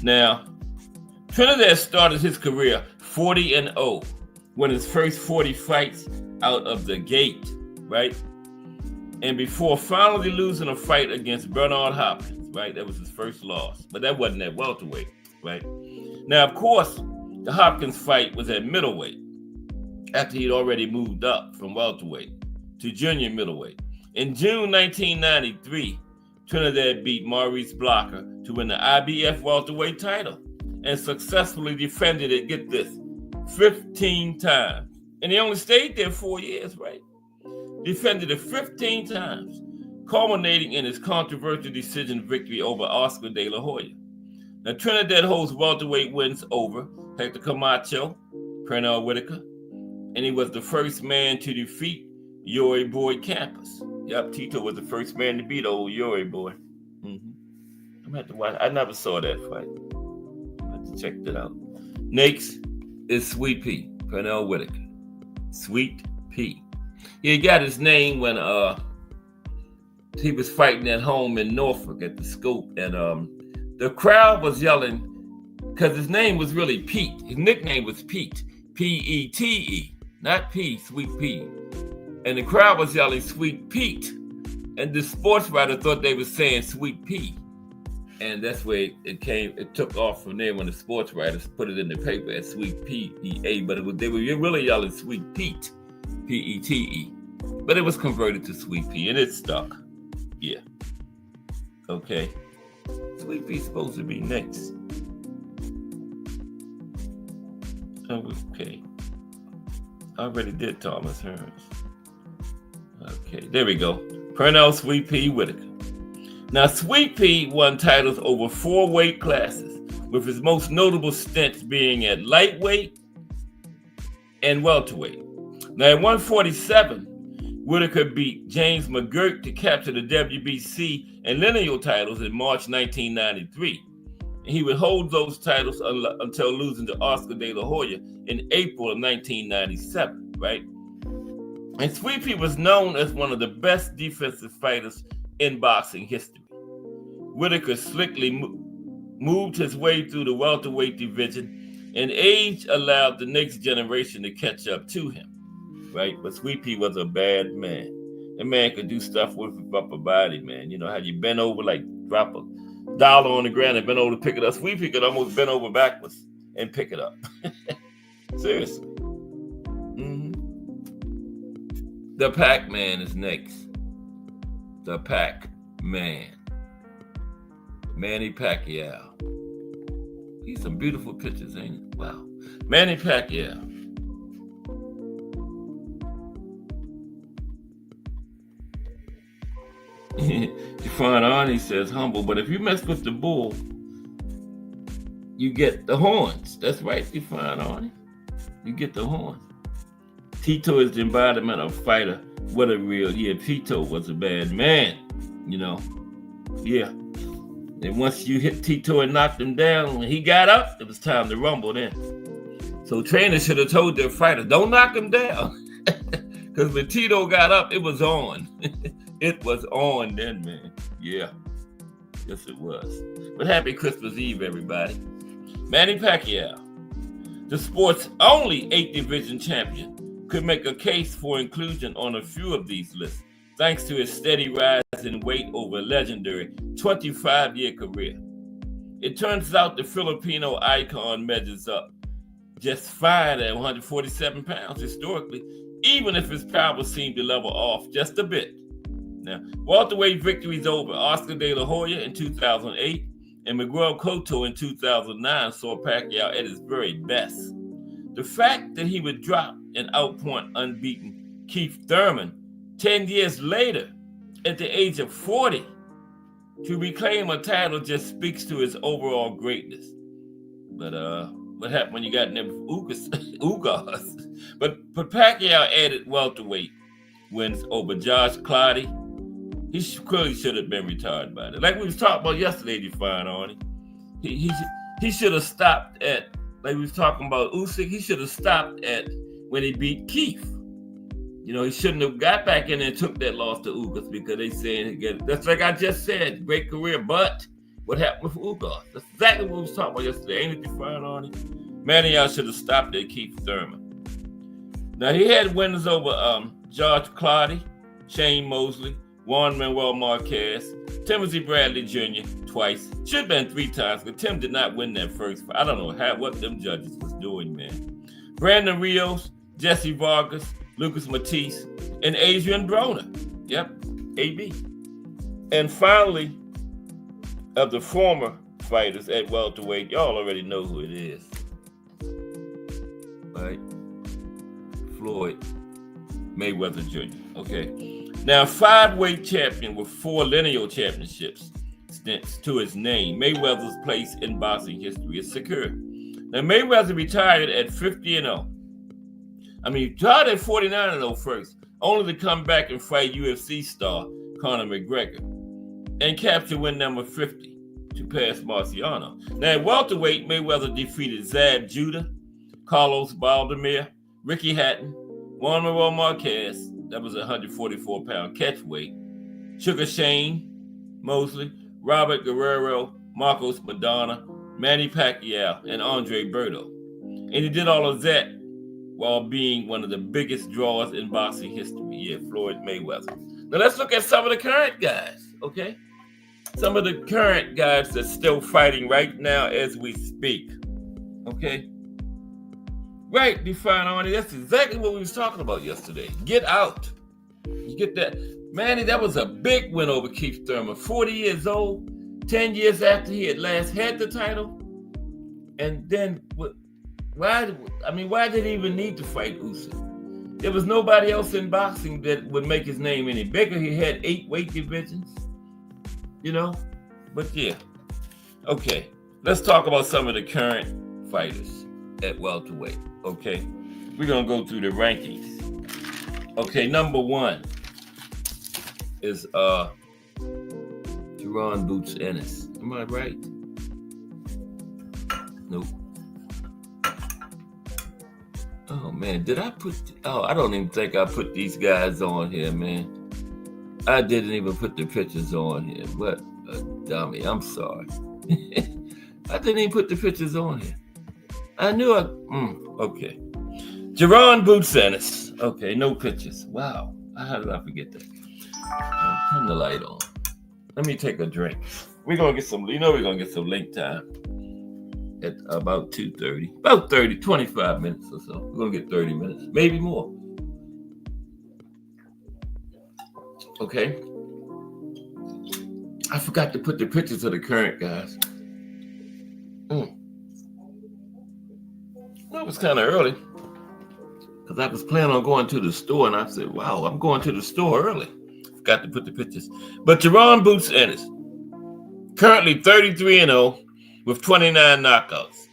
Now, Trinidad started his career 40-0. Won his first 40 fights out of the gate, right? And before finally losing a fight against Bernard Hopkins, right? That was his first loss, but that wasn't at welterweight, right? Now, of course, the Hopkins fight was at middleweight after he'd already moved up from welterweight to junior middleweight. In June 1993, Trinidad beat Maurice Blocker to win the IBF welterweight title and successfully defended it, get this, 15 times. And he only stayed there 4 years, right? Defended it 15 times, culminating in his controversial decision victory over Oscar De La Hoya. Now, Trinidad holds welterweight wins over Hector Camacho, Pernell Whitaker, and he was the first man to defeat Yuri Boy Campos. Yep, Tito was the first man to beat old Yuri Boy. I'm gonna have to watch. I never saw that fight. I have to check that out. Next is Sweet Pea, Pernell Whitaker. Sweet Pea. He got his name when he was fighting at home in Norfolk at the Scope, and the crowd was yelling because his name was really Pete. His nickname was Pete, P-E-T-E, not P, Sweet Pea. And the crowd was yelling Sweet Pete, and the sports writer thought they were saying Sweet Pea. And that's where it took off from there when the sports writers put it in the paper as Sweet P-E-A, but they were really yelling Sweet Pete, P-E-T-E. But it was converted to Sweet Pea, and it stuck. Yeah. Okay. Sweet Pea's supposed to be next. Okay. I already did Thomas Hearns. Okay, there we go. Pernell Sweet Pea Whitaker. Now, Sweet Pea won titles over 4 weight classes, with his most notable stints being at lightweight and welterweight. Now, at 147, Whitaker beat James McGirt to capture the WBC and lineal titles in March 1993. And he would hold those titles until losing to Oscar De La Hoya in April of 1997, right? And Sweepy was known as one of the best defensive fighters in boxing history. Whitaker slickly moved his way through the welterweight division, and age allowed the next generation to catch up to him, right? But Sweepy was a bad man. That man could do stuff with his upper body, man. You know how you bend over, like drop a dollar on the ground and bend over to pick it up. Sweepy could almost bend over backwards and pick it up. Seriously. The Pac-Man is next. The Pac-Man. Manny Pacquiao. He's some beautiful pictures, ain't it? Wow. Manny Pacquiao. Define Arnie says humble, but if you mess with the bull, you get the horns. That's right, Define Arnie. You get the horns. Tito is the embodiment of a fighter. What a real, Tito was a bad man, you know. Yeah. And once you hit Tito and knocked him down, when he got up, it was time to rumble then. So trainers should have told their fighter, don't knock him down. Because when Tito got up, it was on. It was on then, man. Yeah. Yes, it was. But happy Christmas Eve, everybody. Manny Pacquiao, the sport's only 8th division champion, could make a case for inclusion on a few of these lists, thanks to his steady rise in weight over a legendary 25-year career. It turns out the Filipino icon measures up just fine at 147 pounds historically, even if his power seemed to level off just a bit. Now, welterweight victories over Oscar De La Hoya in 2008 and Miguel Cotto in 2009 saw Pacquiao at his very best. The fact that he would drop and outpoint unbeaten Keith Thurman 10 years later at the age of 40 to reclaim a title just speaks to his overall greatness. But what happened when you got them Ugas? But Pacquiao added welterweight wins over Josh Clottey. He clearly should have been retired by that. Like we was talking about yesterday, Define Arnie. He should have stopped at, like we was talking about Usyk, he should have stopped at when he beat Keith. You know, he shouldn't have got back in there and took that loss to Ugas because they saying, that's like I just said, great career, but what happened with Ugas? That's exactly what we was talking about yesterday. Ain't it, Define Arnie? Manny should have stopped at Keith Thurman. Now, he had wins over George Clottey, Shane Mosley, Juan Manuel Marquez, Timothy Bradley Jr. twice. Should have been 3 times, but Tim did not win that first fight. I don't know what them judges was doing, man. Brandon Rios, Jesse Vargas, Lucas Matisse, and Adrian Broner. Yep, AB. And finally, of the former fighters at welterweight, y'all already know who it is. Right? Floyd Mayweather Jr. Okay. Now, 5-weight champion with 4 lineal championships to his name, Mayweather's place in boxing history is secure. Now, Mayweather retired at 50-0. I mean, he retired at 49-0 first, only to come back and fight UFC star Conor McGregor and capture win number 50 to pass Marciano. Now, at welterweight, Mayweather defeated Zab Judah, Carlos Baldomir, Ricky Hatton, Juan Manuel Marquez, that was a 144-pound catchweight, Sugar Shane Mosley, Robert Guerrero, Marcos Madonna, Manny Pacquiao, and Andre Berto. And he did all of that while being one of the biggest draws in boxing history. Yeah, Floyd Mayweather. Now let's look at some of the current guys, okay? Some of the current guys that's still fighting right now as we speak, okay? Right, Define Arnie, that's exactly what we was talking about yesterday. Get out. You get that. Manny, that was a big win over Keith Thurman. 40 years old, 10 years after he had last had the title. And then, why did he even need to fight Usyk? There was nobody else in boxing that would make his name any bigger. He had 8 weight divisions, you know? But yeah, okay. Let's talk about some of the current fighters at welterweight, okay? We're going to go through the rankings. Okay, number 1 is Jerron Boots Ennis. Am I right? Nope. Oh, man, did I put... I don't even think I put these guys on here, man. I didn't even put the pictures on here. What a dummy. I'm sorry. I didn't even put the pictures on here. I knew okay. Jerron Boots Ennis. Okay, no pictures. Wow. How did I forget that? Turn the light on. Let me take a drink. We're going to get some, we're going to get some link time at about 2:30. About 25 minutes or so. We're going to get 30 minutes, maybe more. Okay. I forgot to put the pictures of the current guys. Well, it was kind of early because I was planning on going to the store, and I said, wow, I'm going to the store early. Forgot to put the pictures. But Jerron Boots Ennis, currently 33-0 with 29 knockouts.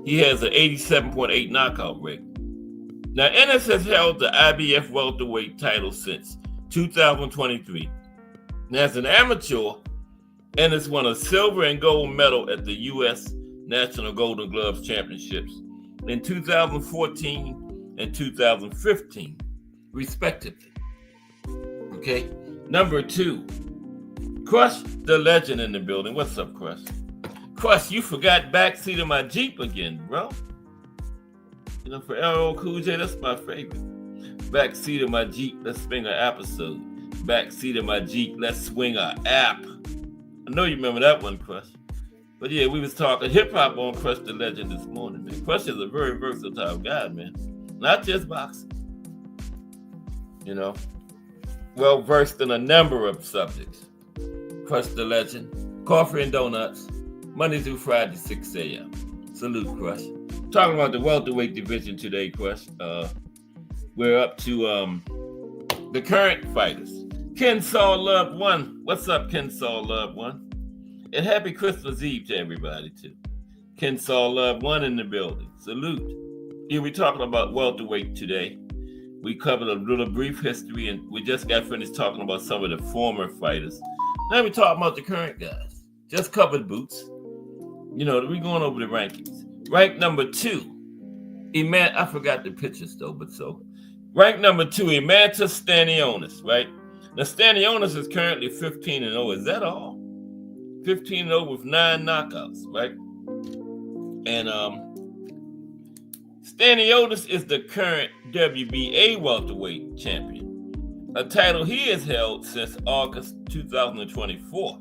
He has an 87.8 knockout rate. Now, Ennis has held the IBF welterweight title since 2023. And as an amateur, Ennis won a silver and gold medal at the U.S. National Golden Gloves Championships in 2014 and 2015, respectively. Okay, number 2, Crush the Legend in the building. What's up, Crush? Crush, you forgot backseat of my Jeep again, bro. You know, for LL Cool J, that's my favorite. Backseat of my Jeep, let's swing an episode. Backseat of my Jeep, let's swing an app. I know you remember that one, Crush. But yeah, we was talking hip-hop on Crush the Legend this morning, man. Crush is a very versatile guy, man. Not just boxing. You know, well versed in a number of subjects. Crush the Legend, Coffee and Donuts, Monday through Friday, 6 a.m. Salute, Crush. Talking about the welterweight division today, Crush. We're up to the current fighters. Ken Saul Love 1. What's up, Ken Saul Love 1? And happy Christmas Eve to everybody, too. Ken Saul Love 1 in the building. Salute. Here we're talking about welterweight today. We covered a little brief history, and we just got finished talking about some of the former fighters. Now we're talking about the current guys. Just covered Boots. You know, we're going over the rankings. Rank number 2. I forgot the pictures, though, but so. Rank number 2, Emantas Stanionis, right? Now, Stanionis is currently 15-0. Is that all? 15-0 with 9 knockouts, right? And Stanionis is the current WBA welterweight champion, a title he has held since August 2024.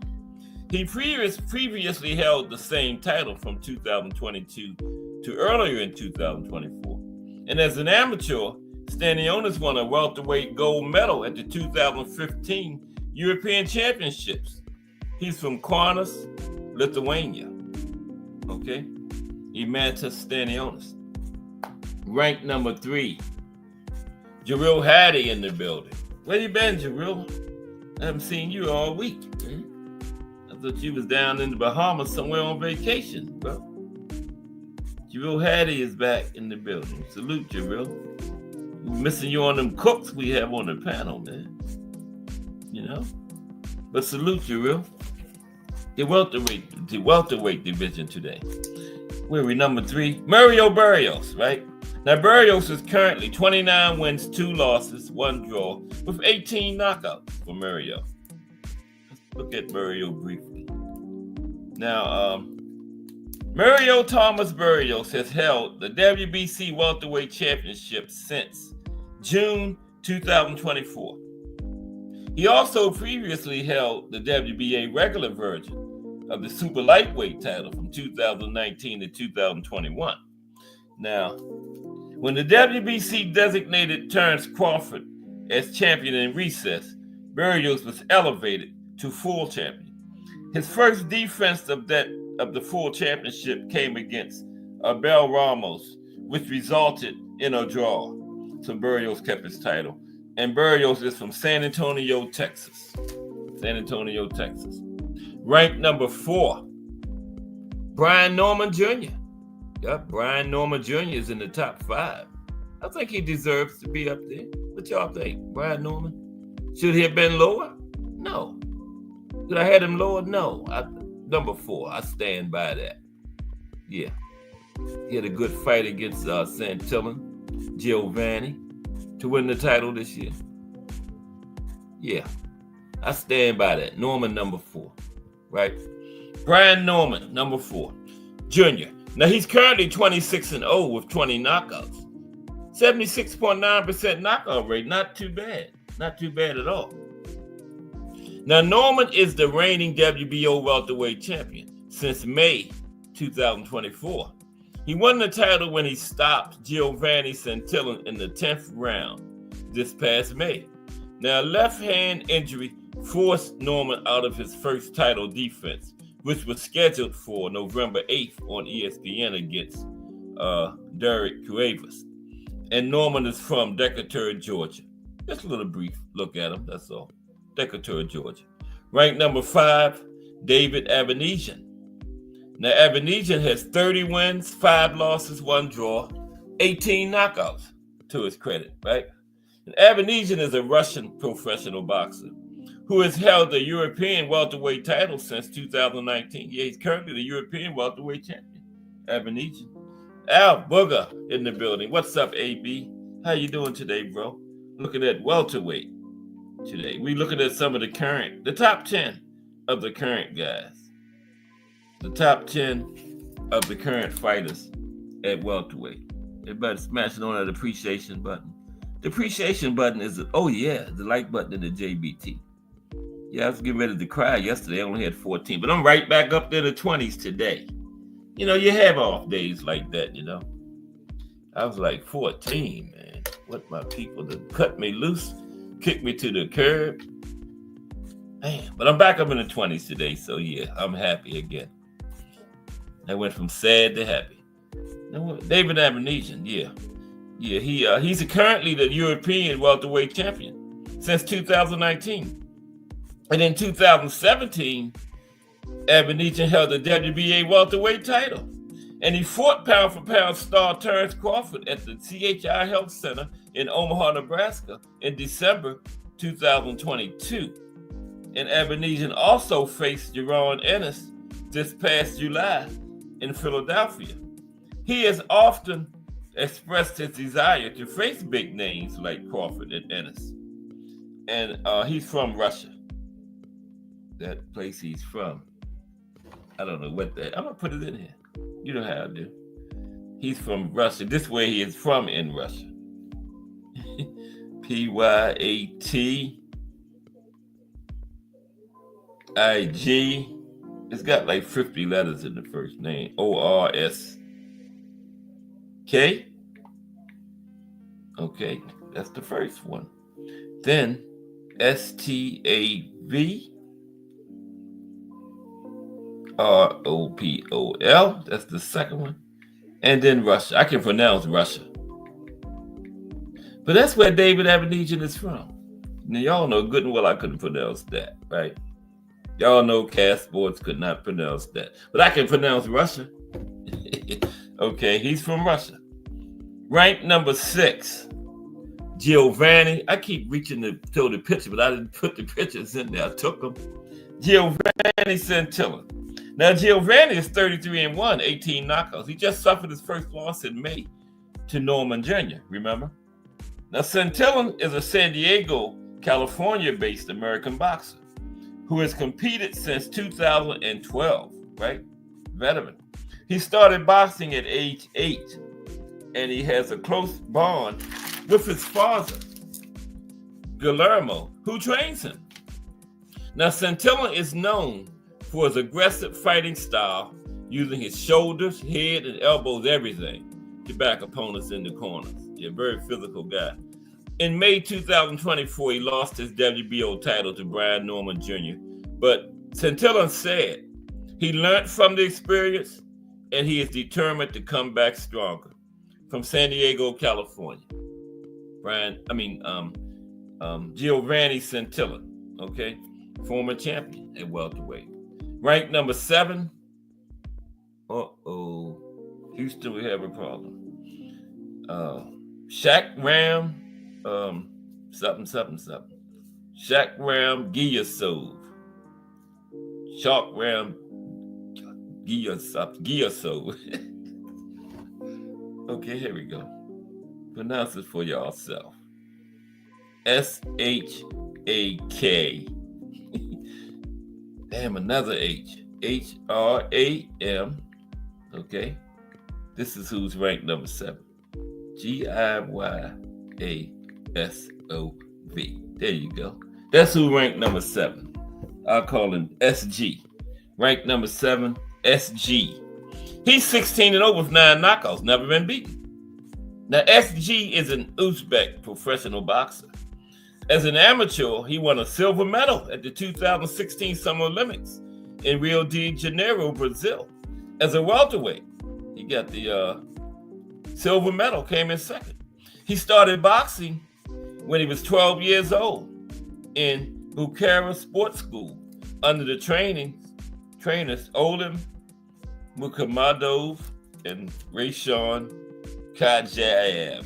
He previously held the same title from 2022 to earlier in 2024. And as an amateur, Stanionis won a welterweight gold medal at the 2015 European Championships. He's from Kaunas, Lithuania. Okay? Emantas Stanionis. Rank number 3. Jarrell Hattie in the building. Where you been, Jarrell? I haven't seen you all week. Man. I thought you was down in the Bahamas somewhere on vacation, bro. Jarrell Hattie is back in the building. Salute, Jarrell. We're missing you on them cooks we have on the panel, man. You know? But salute, Jarrell. The welterweight division today. Where are we? Number 3. Mario Barrios, right? Now, Barrios is currently 29 wins, 2 losses, 1 draw, with 18 knockouts for Mario. Let's look at Mario briefly. Now, Mario Thomas Barrios has held the WBC Welterweight Championship since June 2024. He also previously held the WBA regular version of the super lightweight title from 2019 to 2021. Now, when the WBC designated Terence Crawford as champion in recess, Barrios was elevated to full champion. His first defense of the full championship came against Abel Ramos, which resulted in a draw. So Barrios kept his title. And Barrios is from San Antonio, Texas. San Antonio, Texas. Rank number 4, Brian Norman Jr. Yep, Brian Norman Jr. is in the top 5. I think he deserves to be up there. What y'all think? Brian Norman? Should he have been lower? No. Should I have him lower? No. Number 4. I stand by that. Yeah. He had a good fight against Santillan, Giovanni, to win the title this year. Yeah, I stand by that. Norman, number 4, right? Brian Norman, number 4, Jr. Now, he's currently 26-0 with 20 knockouts. 76.9% knockout rate. Not too bad. Not too bad at all. Now, Norman is the reigning WBO welterweight champion since May 2024. He won the title when he stopped Giovanni Santillan in the 10th round this past May. Now, a left hand injury forced Norman out of his first title defense, which was scheduled for November 8th on ESPN against Derek Cuevas. And Norman is from Decatur, Georgia. Just a little brief look at him, that's all. Decatur, Georgia. Ranked number 5, David Avanesian. Now, Avanesian has 30 wins, 5 losses, 1 draw, 18 knockouts, to his credit, right? And Avanesian is a Russian professional boxer who has held the European welterweight title since 2019. Yeah, he's currently the European welterweight champion, Avanesian. Al Booger in the building. What's up, AB? How you doing today, bro? Looking at welterweight today. We looking at some of the top 10 of the current guys. The top 10 of the current fighters at welterweight. Everybody smashing on that appreciation button. The appreciation button is, the like button in the JBT. Yeah, I was getting ready to cry yesterday. I only had 14, but I'm right back up there in the 20s today. You know, you have off days like that, you know. I was like 14, man. What my people that cut me loose, kicked me to the curb. Man, but I'm back up in the 20s today, so yeah, I'm happy again. I went from sad to happy. Now, David Avanesian, he's currently the European welterweight champion since 2019. And in 2017, Avanesian held the WBA welterweight title. And he fought pound-for-pound star Terrence Crawford at the CHI Health Center in Omaha, Nebraska in December 2022. And Avanesian also faced Jaron Ennis this past July in Philadelphia. He has often expressed his desire to face big names like Crawford and Ennis. And he's from Russia. That place he's from. I don't know what that. I'm going to put it in here. You know how I do. He's from Russia. This way he is from in Russia. P-Y-A-T-I-G. It's got like 50 letters in the first name. O-R-S-K. Okay, that's the first one. Then S-T-A-V. R-O-P-O-L. That's the second one. And then Russia. I can pronounce Russia. But that's where David Avanesian is from. Now, y'all know good and well I couldn't pronounce that, right? Y'all know Cass Sports could not pronounce that. But I can pronounce Russia. Okay, he's from Russia. Ranked number 6, Giovanni. I keep reaching to throw the picture, but I didn't put the pictures in there. I took them. Giovanni Santillan. Now, Giovanni is 33-1, 18 knockouts. He just suffered his first loss in May to Norman Jr., remember? Now, Santillan is a San Diego, California-based American boxer who has competed since 2012, right? Veteran. He started boxing at age 8, and he has a close bond with his father, Guillermo, who trains him. Now, Santillan is known for his aggressive fighting style, using his shoulders, head, and elbows, everything, to back opponents in the corners. He's a very physical guy. In May 2024, he lost his WBO title to Brian Norman Jr., but Santillan said he learned from the experience and he is determined to come back stronger. From San Diego, California. Giovanni Santillan, okay? Former champion at welterweight. Ranked number 7. Houston, we have a problem. Shaq Ram, something. Shaq Ram Giyasov. Shaq Ram Giyasov. Okay, here we go. Pronounce it for yourself. Shak. Damn, another H. Hram. Okay. This is who's ranked number 7. Giysov. There you go. That's who ranked number 7. I'll call him SG. Ranked number 7, SG. He's 16-0 with 9 knockouts, never been beaten. Now, SG is an Uzbek professional boxer. As an amateur, he won a silver medal at the 2016 Summer Olympics in Rio de Janeiro, Brazil. As a welterweight, he got the silver medal, came in second. He started boxing when he was 12 years old in Bukhara Sports School under the trainers Olim Mukhmadov and Rayshawn Kajayev.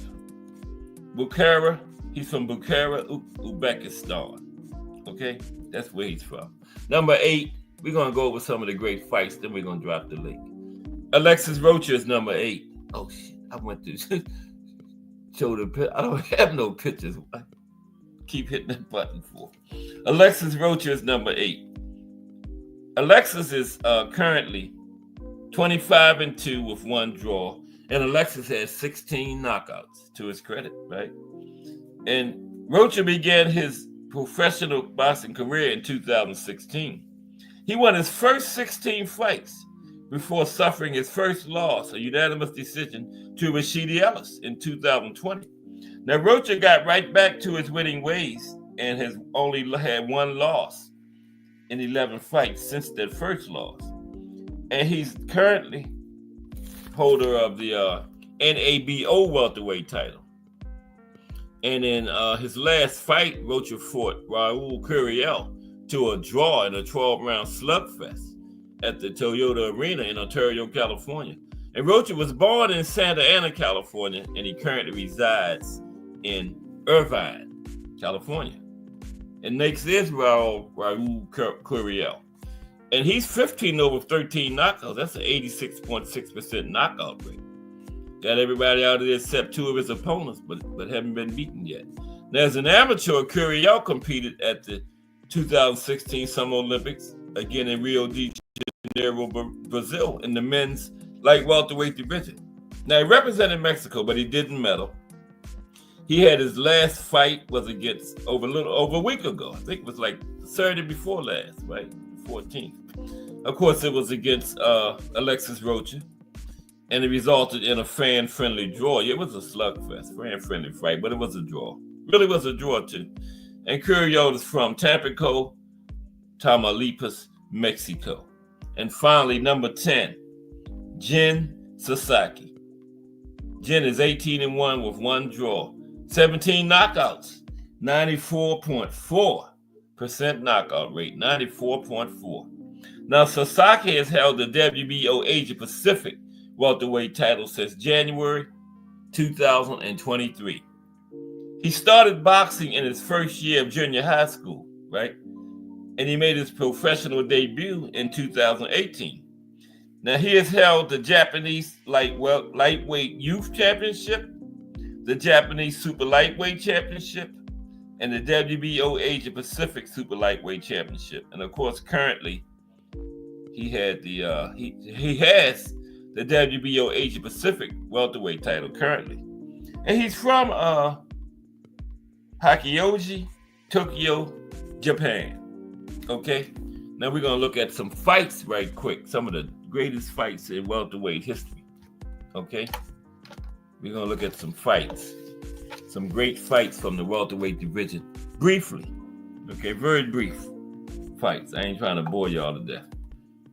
Bukhara, he's from Bukhara, Uzbekistan. Okay, that's where he's from. Number 8, we're going to go over some of the great fights, then we're going to drop the link. Alexis Rocha is number 8. Oh, shit, I went to show the picture. I don't have no pictures. I keep hitting that button for. Alexis Rocha is number 8. Alexis is currently 25-2 with 1 draw, and Alexis has 16 knockouts to his credit, right? And Rocha began his professional boxing career in 2016. He won his first 16 fights before suffering his first loss, a unanimous decision, to Rashidi Ellis in 2020. Now, Rocha got right back to his winning ways and has only had 1 loss in 11 fights since that first loss. And he's currently holder of the NABO welterweight title. And in his last fight, Rocha fought Raul Curiel to a draw in a 12-round slugfest at the Toyota Arena in Ontario, California. And Rocha was born in Santa Ana, California, and he currently resides in Irvine, California. And next is Raul Curiel. And he's 15-0 with 13 knockouts. That's an 86.6% knockout rate. Got everybody out of there except 2 of his opponents, but haven't been beaten yet. Now, as an amateur, Curiel competed at the 2016 Summer Olympics, again in Rio de Janeiro, Brazil, in the men's light welterweight division. Now, he represented Mexico, but he didn't medal. He had his last fight was against over a week ago. I think it was like Saturday before last, right? 14th. Of course, it was against Alexis Rocha, and it resulted in a fan-friendly draw. It was a slugfest, fan-friendly fight, but it was a draw. Really was a draw, too. And Curiel is from Tampico, Tamaulipas, Mexico. And finally, number 10, Jin Sasaki. Jin is 18-1 with 1 draw, 17 knockouts, 94.4% knockout rate, 94.4. Now, Sasaki has held the WBO Asia Pacific welterweight title since January 2023. He started boxing in his first year of junior high school, right? And he made his professional debut in 2018. Now, he has held the Japanese lightweight youth championship, the Japanese super lightweight championship, and the WBO Asia Pacific super lightweight championship. And of course, currently, he has the WBO Asia Pacific welterweight title currently. And he's from Hakioji, Tokyo, Japan. Okay, now we're going to look at some fights right quick, some of the greatest fights in welterweight history. Okay, we're going to look at some fights, some great fights from the welterweight division, briefly. Okay, very brief fights. I ain't trying to bore y'all to death.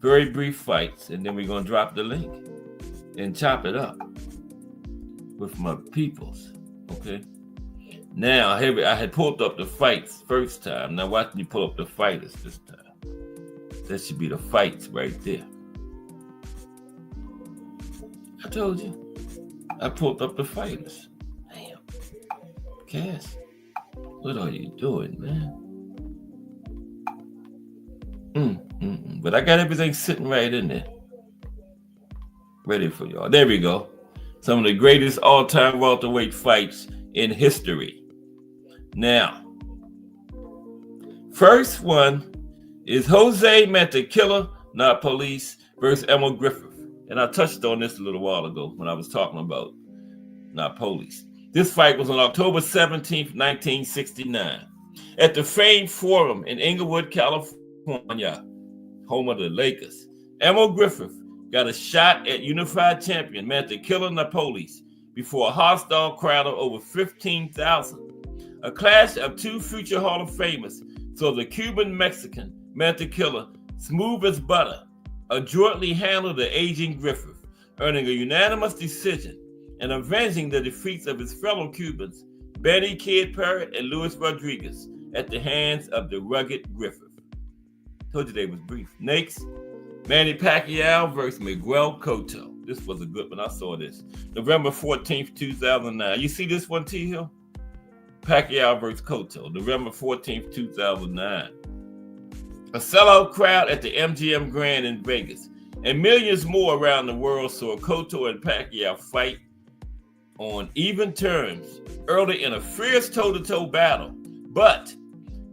Very brief fights, and then we're going to drop the link and chop it up with my peoples. Okay, now I had pulled up the fights first time. Now watch me pull up the fighters this time. That should be the fights right there. I told you. I pulled up the fighters. Damn. Cass, what are you doing, man? But I got everything sitting right in there. Ready for y'all. There we go. Some of the greatest all-time welterweight fights in history. Now, first one is Jose Mantequilla, not police, versus Emil Griffith. And I touched on this a little while ago when I was talking about not police. This fight was on October 17th, 1969, at the famed Forum in Inglewood, California, home of the Lakers. Emil Griffith got a shot at unified champion Mantequilla Napoles before a hostile crowd of over 15,000. A clash of two future Hall of Famers saw the Cuban-Mexican Mantequilla, smooth as butter, adroitly handled the aging Griffith, earning a unanimous decision and avenging the defeats of his fellow Cubans, Benny Kid Parrott and Luis Rodriguez, at the hands of the rugged Griffith. Told you they was brief. Next, Manny Pacquiao versus Miguel Cotto. This was a good one. I saw this. November 14th, 2009. You see this one, T. Hill? Pacquiao versus Cotto, November 14th, 2009. A sellout crowd at the MGM Grand in Vegas, and millions more around the world saw Cotto and Pacquiao fight on even terms early in a fierce toe-to-toe battle. But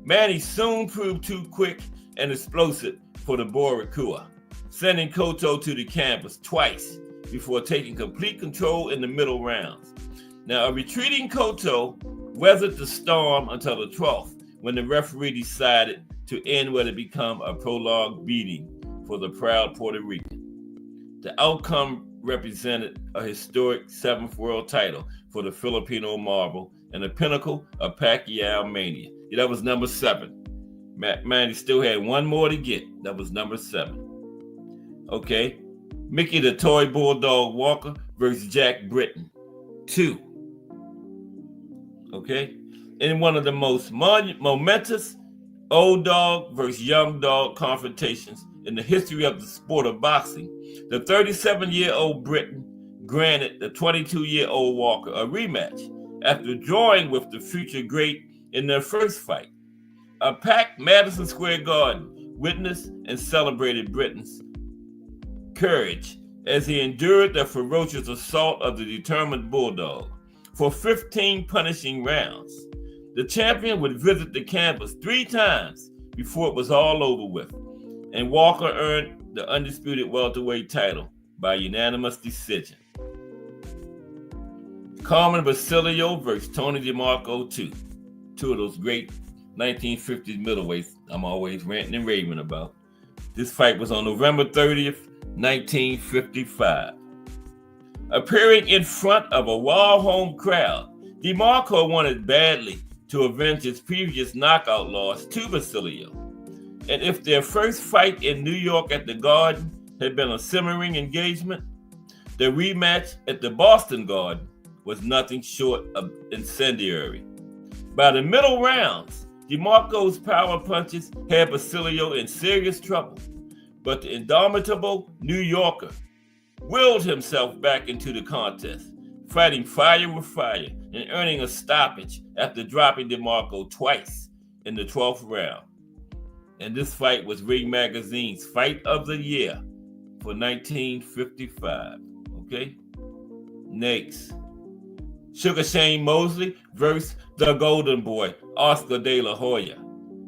Manny soon proved too quick and explosive for the Boricua, sending Cotto to the canvas twice before taking complete control in the middle rounds. Now, a retreating Cotto weathered the storm until the 12th, when the referee decided to end what had become a prolonged beating for the proud Puerto Rican. The outcome represented a historic 7th world title for the Filipino Marble and the pinnacle of Pacquiao mania. Yeah, that was number 7. Manny still had one more to get. That was number 7. Okay. Mickey the Toy Bulldog Walker versus Jack Britton. 2. Okay. In one of the most momentous old dog versus young dog confrontations in the history of the sport of boxing, the 37-year-old Britton granted the 22-year-old Walker a rematch after drawing with the future great in their first fight. A packed Madison Square Garden witnessed and celebrated Britton's courage as he endured the ferocious assault of the determined Bulldog for 15 punishing rounds. The champion would visit the canvas 3 times before it was all over with, and Walker earned the undisputed welterweight title by unanimous decision. Carmen Basilio versus Tony DeMarco 2. 2 of those great 1950s middleweights I'm always ranting and raving about. This fight was on November 30th, 1955. Appearing in front of a wild home crowd, DeMarco wanted badly to avenge his previous knockout loss to Basilio. And if their first fight in New York at the Garden had been a simmering engagement, the rematch at the Boston Garden was nothing short of incendiary. By the middle rounds, DeMarco's power punches had Basilio in serious trouble, but the indomitable New Yorker willed himself back into the contest, fighting fire with fire and earning a stoppage after dropping DeMarco twice in the 12th round. And this fight was Ring Magazine's Fight of the Year for 1955. Okay? Next, Sugar Shane Mosley versus the Golden Boy, Oscar De La Hoya,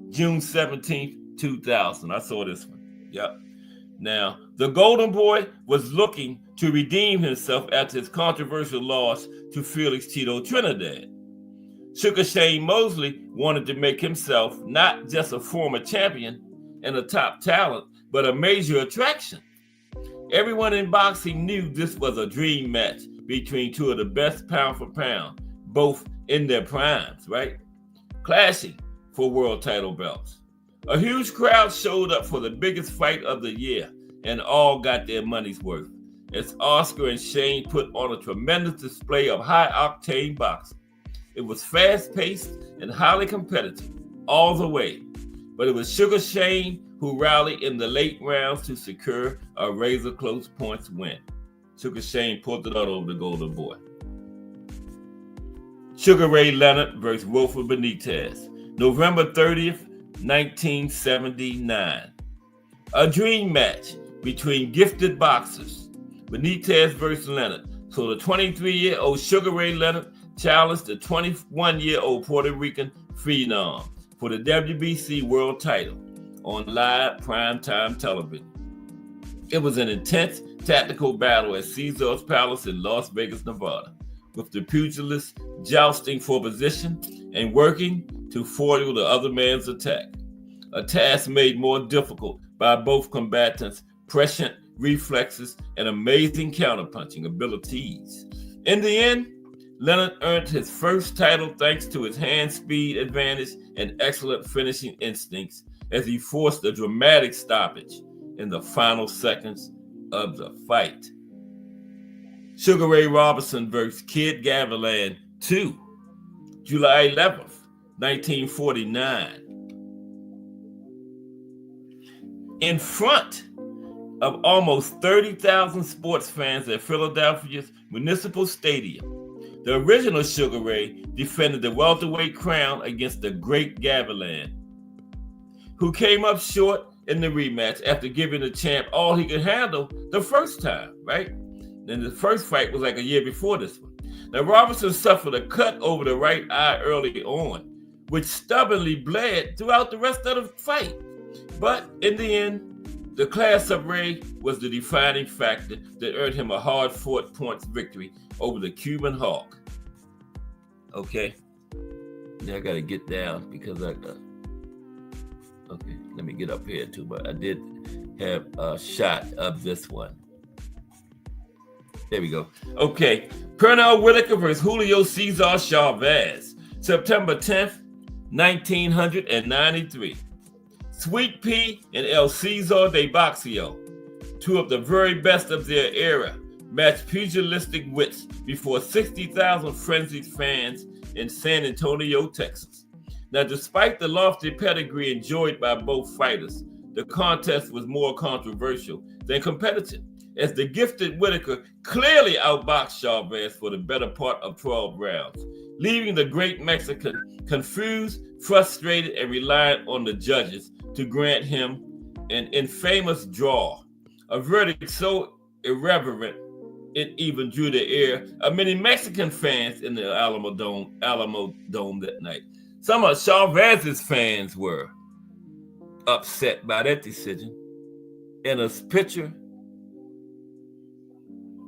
June 17th, 2000. I saw this one. Yep. Now, the Golden Boy was looking to redeem himself after his controversial loss to Felix Tito Trinidad. Sugar Shane Mosley wanted to make himself not just a former champion and a top talent, but a major attraction. Everyone in boxing knew this was a dream match between 2 of the best pound for pound, both in their primes, right? Clashing for world title belts. A huge crowd showed up for the biggest fight of the year, and all got their money's worth, as Oscar and Shane put on a tremendous display of high-octane boxing. It was fast-paced and highly competitive all the way, but it was Sugar Shane who rallied in the late rounds to secure a razor-close points win. Sugar Shane pulled it out over the Golden Boy. Sugar Ray Leonard versus Wilfred Benitez, November 30th, 1979. A dream match between gifted boxers. Benitez versus Leonard So the 23-year-old Sugar Ray Leonard challenged the 21-year-old Puerto Rican phenom for the WBC world title on live primetime television. It was an intense tactical battle at Caesar's Palace in Las Vegas, Nevada, with the pugilists jousting for position and working to foil the other man's attack, a task made more difficult by both combatants' prescient reflexes and amazing counterpunching abilities. In the end, Leonard earned his first title thanks to his hand speed advantage and excellent finishing instincts as he forced a dramatic stoppage in the final seconds of the fight. Sugar Ray Robinson versus Kid Gavilan 2, July 11th, 1949. In front of almost 30,000 sports fans at Philadelphia's Municipal Stadium, the original Sugar Ray defended the welterweight crown against the great Gavilan, who came up short in the rematch after giving the champ all he could handle the first time, right? Then the first fight was like a year before this one. Now, Robinson suffered a cut over the right eye early on, which stubbornly bled throughout the rest of the fight. But in the end, the class of Ray was the defining factor that earned him a hard-fought points victory over the Cuban Hawk. Okay, now I gotta get down because okay, let me get up here too, but I did have a shot of this one. There we go. Okay, Pernell Whitaker versus Julio Cesar Chavez, September 10th, 1993. Sweet Pea and El Cesar de Boxeo, two of the very best of their era, matched pugilistic wits before 60,000 frenzied fans in San Antonio, Texas. Now, despite the lofty pedigree enjoyed by both fighters, the contest was more controversial than competitive, as the gifted Whitaker clearly outboxed Chavez for the better part of 12 rounds, leaving the great Mexican confused, frustrated, and reliant on the judges to grant him an infamous draw, a verdict so irreverent it even drew the ear of many Mexican fans in the Alamo Dome that night. Some of Chavez's fans were upset by that decision. And a picture,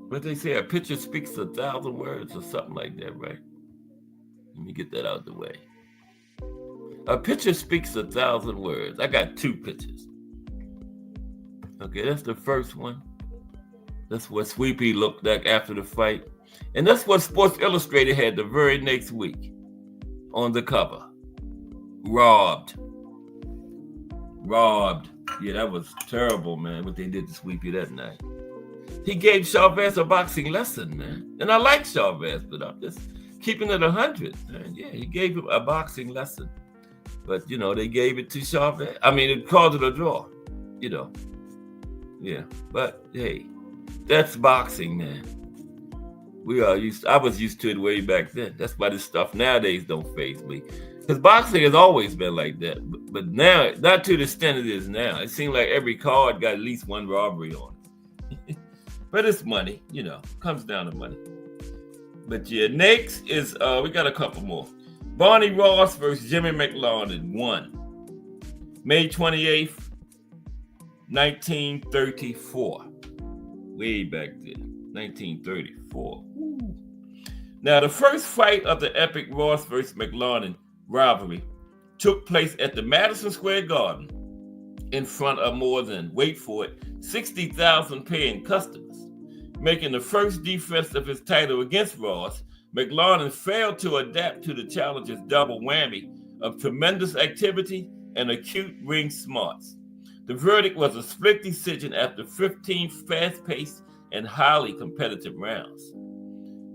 what they say, a picture speaks 1,000 words or something like that, right? Let me get that out of the way. A picture speaks 1,000 words. I got two pictures. Okay, that's the first one. That's what Sweet Pea looked like after the fight. And that's what Sports Illustrated had the very next week on the cover. Robbed. Yeah, that was terrible, man, what they did to Sweet Pea that night. He gave Chavez a boxing lesson, man. And I like Chavez, but I'm just keeping it 100, man. Yeah, he gave him a boxing lesson. But, you know, they gave it to Chavez. I mean, it called it a draw, you know. Yeah, but, hey, that's boxing, man. I was used to it way back then. That's why this stuff nowadays don't faze me. Because boxing has always been like that. But now, not to the extent it is now. It seems like every card got at least one robbery on it. But it's money, you know. Comes down to money. But yeah, next is, we got a couple more. Barney Ross versus Jimmy McLaurin 1. May 28th, 1934. Way back then. 1934. Ooh. Now, the first fight of the epic Ross versus McLaurin rivalry took place at the Madison Square Garden in front of more than, wait for it, 60,000 paying customers. Making the first defense of his title against Ross, McLaurin failed to adapt to the challenger's double whammy of tremendous activity and acute ring smarts. The verdict was a split decision after 15 fast-paced and highly competitive rounds.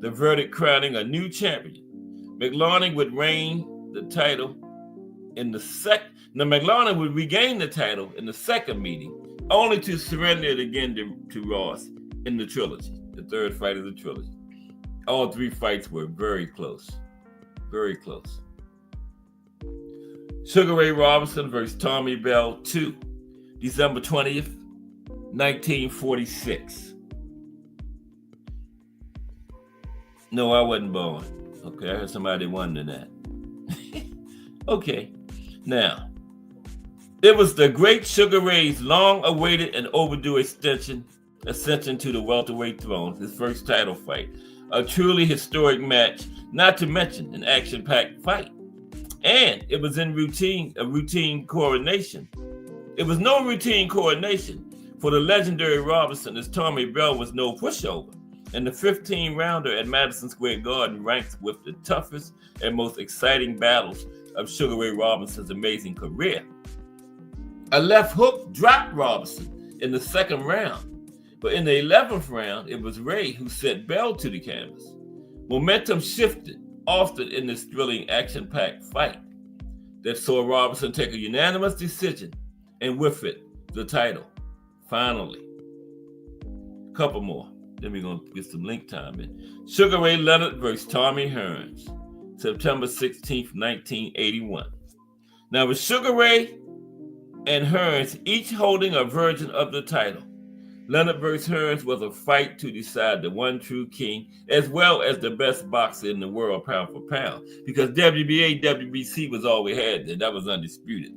The verdict crowning a new champion. McLaurin would reign the title in the second. Now, McLaurin would regain the title in the second meeting, only to surrender it again to Ross in the trilogy, the third fight of the trilogy. All three fights were very close. Very close. Sugar Ray Robinson versus Tommy Bell 2, December 20th, 1946. No, I wasn't born. Okay, I heard somebody wondering that. Okay, now, it was the great Sugar Ray's long-awaited and overdue ascension to the welterweight throne, his first title fight. A truly historic match, not to mention an action-packed fight. And it was a routine coronation. It was no routine coronation for the legendary Robinson, as Tommy Bell was no pushover. And the 15-rounder at Madison Square Garden ranks with the toughest and most exciting battles of Sugar Ray Robinson's amazing career. A left hook dropped Robinson in the second round, but in the 11th round, it was Ray who sent Bell to the canvas. Momentum shifted often in this thrilling action-packed fight that saw Robinson take a unanimous decision, and with it, the title. Finally. Couple more. Then we're going to get some link time in. Sugar Ray Leonard versus Tommy Hearns, September 16th, 1981. Now, with Sugar Ray and Hearns each holding a version of the title, Leonard versus Hearns was a fight to decide the one true king, as well as the best boxer in the world, pound for pound, because WBA, WBC was all we had then. That was undisputed.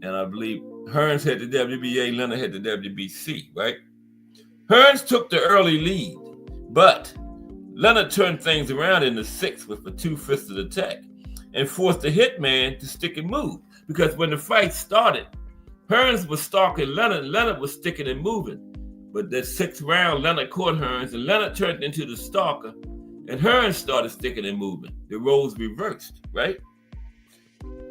And I believe Hearns had the WBA, Leonard had the WBC, right? Hearns took the early lead, but Leonard turned things around in the sixth with a two-fisted attack and forced the hitman to stick and move, because when the fight started, Hearns was stalking Leonard, Leonard was sticking and moving. But that sixth round, Leonard caught Hearns, and Leonard turned into the stalker, and Hearns started sticking and moving. The roles reversed, right?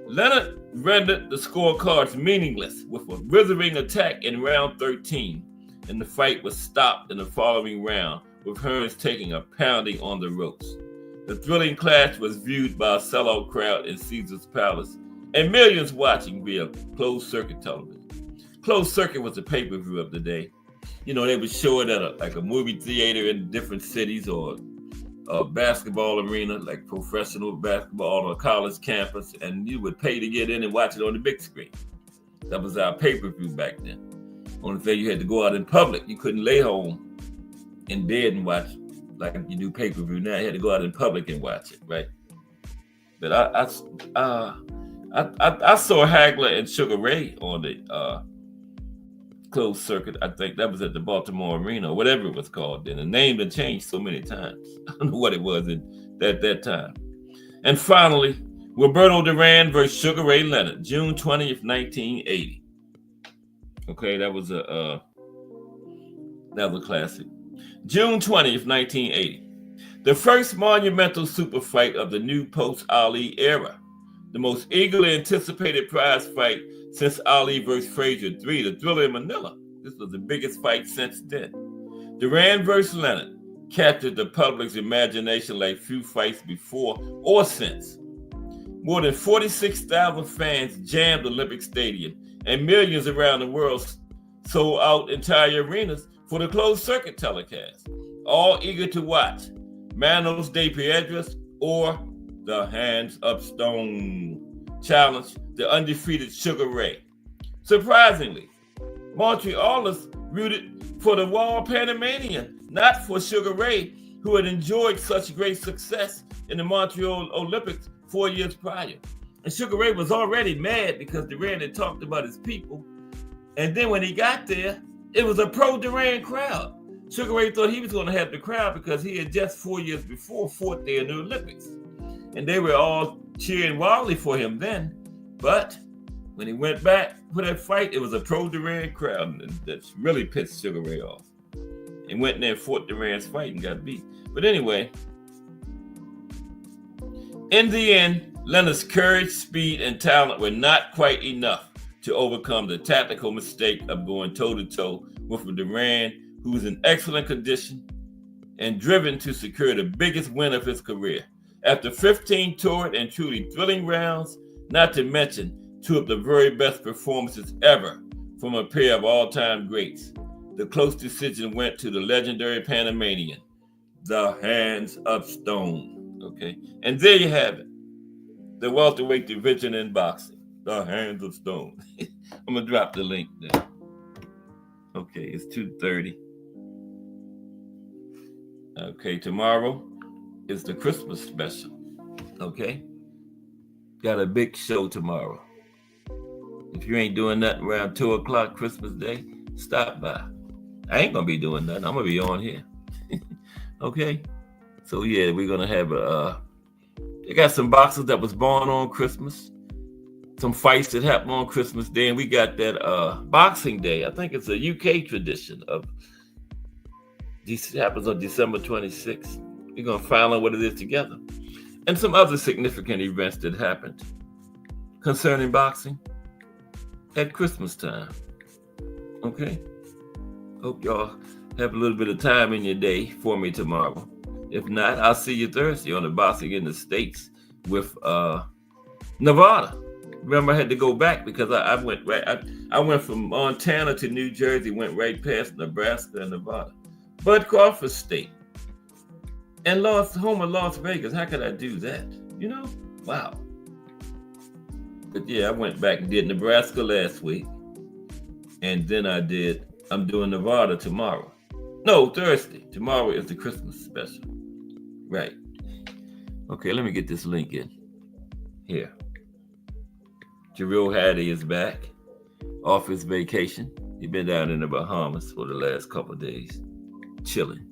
Leonard rendered the scorecards meaningless with a withering attack in round 13, and the fight was stopped in the following round, with Hearns taking a pounding on the ropes. The thrilling clash was viewed by a sellout crowd in Caesar's Palace, and millions watching via closed-circuit television. Closed circuit was the pay-per-view of the day. You know, they would show it at a movie theater in different cities, or a basketball arena, like professional basketball on a college campus, and you would pay to get in and watch it on the big screen. That was our pay-per-view back then. Only thing, you had to go out in public. You couldn't lay home in bed and watch like you do pay-per-view now. You had to go out in public and watch it, right? But I saw Hagler and Sugar Ray on the closed circuit. I think that was at the Baltimore Arena, or whatever it was called then. The name had changed so many times. I don't know what it was at that time. And finally, Roberto Duran versus Sugar Ray Leonard, June 20th, 1980. Okay, that was a classic. June 20th, 1980. The first monumental super fight of the new post-Ali era. The most eagerly anticipated prize fight since Ali versus Frazier 3, the Thriller in Manila. This was the biggest fight since then. Duran versus Leonard captured the public's imagination like few fights before or since. More than 46,000 fans jammed Olympic Stadium, and millions around the world sold out entire arenas for the closed-circuit telecast, all eager to watch Manos de Piedras or the Hands of Stone challenge the undefeated Sugar Ray. Surprisingly, Montrealers rooted for the Wild Panamanian, not for Sugar Ray, who had enjoyed such great success in the Montreal Olympics 4 years prior. And Sugar Ray was already mad because Duran had talked about his people. And then when he got there, it was a pro-Duran crowd. Sugar Ray thought he was going to have the crowd because he had just 4 years before fought there in the Olympics. And they were all cheering wildly for him then. But when he went back for that fight, it was a pro-Duran crowd that really pissed Sugar Ray off. And went in there and fought Duran's fight and got beat. But anyway, in the end, Leonard's courage, speed, and talent were not quite enough to overcome the tactical mistake of going toe-to-toe with a Duran who was in excellent condition and driven to secure the biggest win of his career. After 15 torrid and truly thrilling rounds, not to mention two of the very best performances ever from a pair of all-time greats, the close decision went to the legendary Panamanian, the Hands of Stone. Okay, and there you have it. The welterweight division in boxing, the Hands of Stone. I'm gonna drop the link there. Okay, it's 2:30. Okay, tomorrow is the Christmas special. Okay? Got a big show tomorrow. If you ain't doing nothing around 2 o'clock Christmas Day, stop by. I ain't gonna be doing nothing. I'm gonna be on here. Okay? So yeah, we're gonna have they got some boxers that was born on Christmas, some fights that happened on Christmas Day, and we got that Boxing Day. I think it's a UK tradition of this happens on December 26th. We're gonna find out what it is together. And some other significant events that happened concerning boxing at Christmas time. Okay? Hope y'all have a little bit of time in your day for me tomorrow. If not, I'll see you Thursday on the Boxing in the States with Nevada. Remember, I had to go back because I went right. I went from Montana to New Jersey, went right past Nebraska and Nevada. Bud Crawford State. And home of Las Vegas. How could I do that? You know? Wow. But yeah, I went back and did Nebraska last week. And then I'm doing Nevada tomorrow. No, Thursday. Tomorrow is the Christmas special. Right. Okay, let me get this link in. Here. Jarrell Hattie is back off his vacation. He's been down in the Bahamas for the last couple of days. Chilling.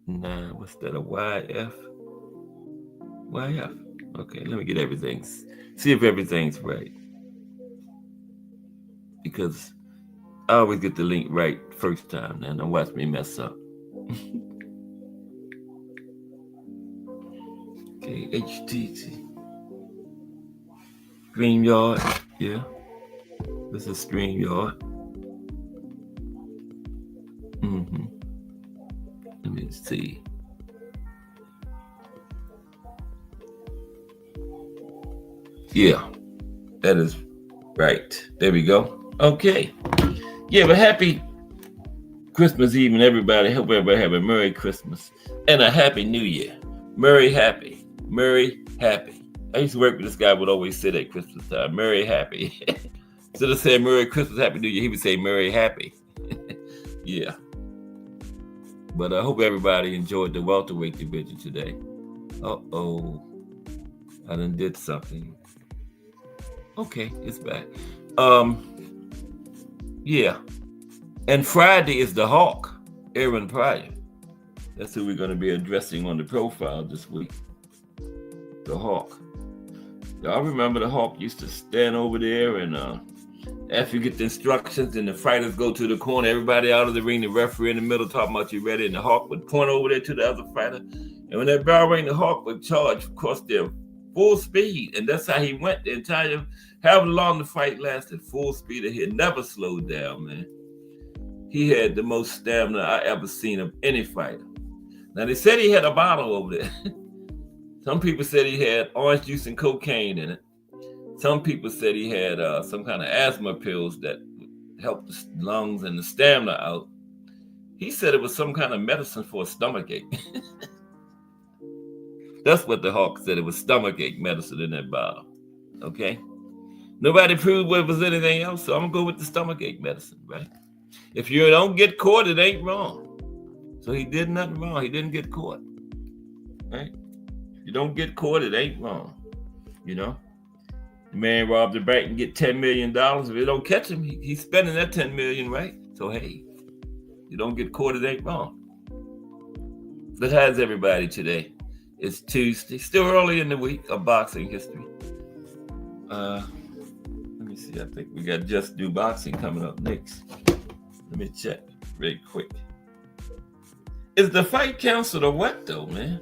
Nah, what's that? A YF? YF. Okay, let me get everything. See if everything's right. Because I always get the link right first time, and don't watch me mess up. Okay, HTT. StreamYard. Yeah. This is StreamYard. Let me see. Yeah, that is right. There we go. Okay. Yeah, but happy Christmas Eve, and everybody. Hope everybody have a Merry Christmas and a Happy New Year. Merry Happy. Merry Happy. I used to work with this guy would always say at Christmas time, Merry Happy. Instead of saying Merry Christmas, Happy New Year, he would say Merry Happy. Yeah. But I hope everybody enjoyed the welterweight division today. Uh-oh. I done did something. Okay, it's back. Yeah. And Friday is the Hawk, Aaron Pryor. That's who we're going to be addressing on the profile this week. The Hawk. Y'all remember the Hawk used to stand over there and after you get the instructions and the fighters go to the corner, everybody out of the ring, the referee in the middle talking about you ready, and the Hawk would point over there to the other fighter. And when that bell rang, the Hawk would charge across their full speed. And that's how he went the entire, however long the fight lasted, full speed ahead. Never slowed down, man. He had the most stamina I ever seen of any fighter. Now, they said he had a bottle over there. Some people said he had orange juice and cocaine in it. Some people said he had some kind of asthma pills that helped the lungs and the stamina out. He said it was some kind of medicine for a stomachache. That's what the Hawk said. It was stomachache medicine in that bottle. Okay? Nobody proved whether it was anything else, so I'm going to go with the stomachache medicine, right? If you don't get caught, it ain't wrong. So he did nothing wrong. He didn't get caught. Right? If you don't get caught, it ain't wrong. You know? The man robbed the bank and get $10 million. If they don't catch him, he's spending that $10 million, right? So, hey, you don't get caught, it ain't wrong. But how's everybody today? It's Tuesday, still early in the week of boxing history. Let me see. I think we got Just Do Boxing coming up next. Let me check very quick. Is the fight canceled or what, though, man?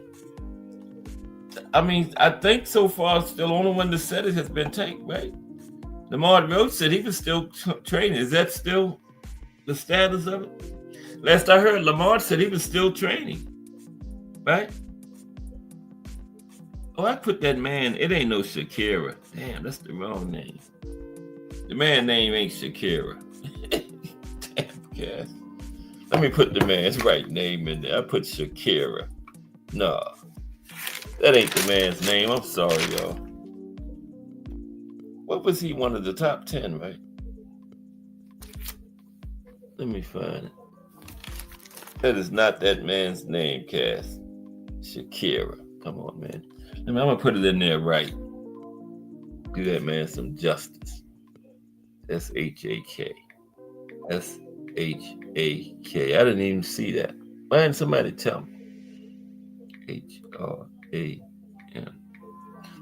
I mean, I think so far, still the only one that said it has been Tank, right? Lamar Roach said he was still training. Is that still the status of it? Last I heard, Lamar said he was still training, right? Oh, I put that man. It ain't no Shakira. Damn, that's the wrong name. The man name ain't Shakira. Damn, guys. Let me put the man's right name in there. I put Shakira. Nah. That ain't the man's name. I'm sorry, y'all. What was he? One of the top 10, right? Let me find it. That is not that man's name, Cass. Shakira. Come on, man. I'm gonna put it in there right. Do that man some justice. S-H-A-K. S-H-A-K. I didn't even see that. Why didn't somebody tell me? H-R-A-M.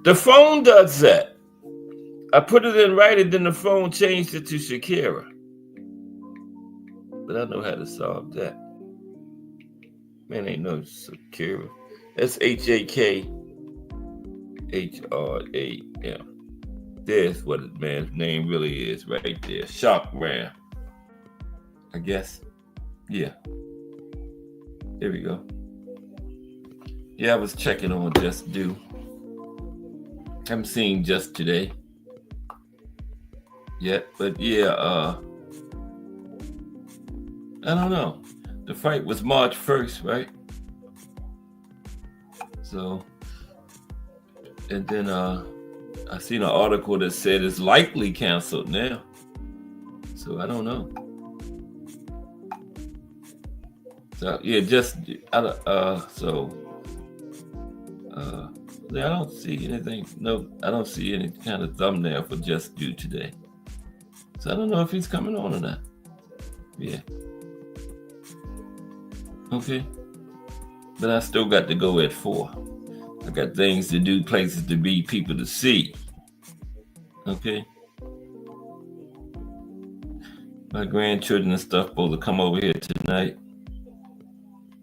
The phone does that. I put it in right and then the phone changed it to Shakira. But I know how to solve that. Man, ain't no Shakira. S-H-A-K-H-R-A-M. There's what the man's name really is right there. Shock Ram. I guess. Yeah. There we go. Yeah, I was checking on Just Do. Haven't seen Just today yet, but yeah, I don't know. The fight was March 1st, right? So, and then I seen an article that said it's likely canceled now. So I don't know. So yeah, I don't see anything. No, I don't see any kind of thumbnail for Just Do today. So I don't know if he's coming on or not. Yeah. Okay. But I still got to go at 4. I got things to do, places to be, people to see. Okay. My grandchildren and stuff supposed to come over here tonight.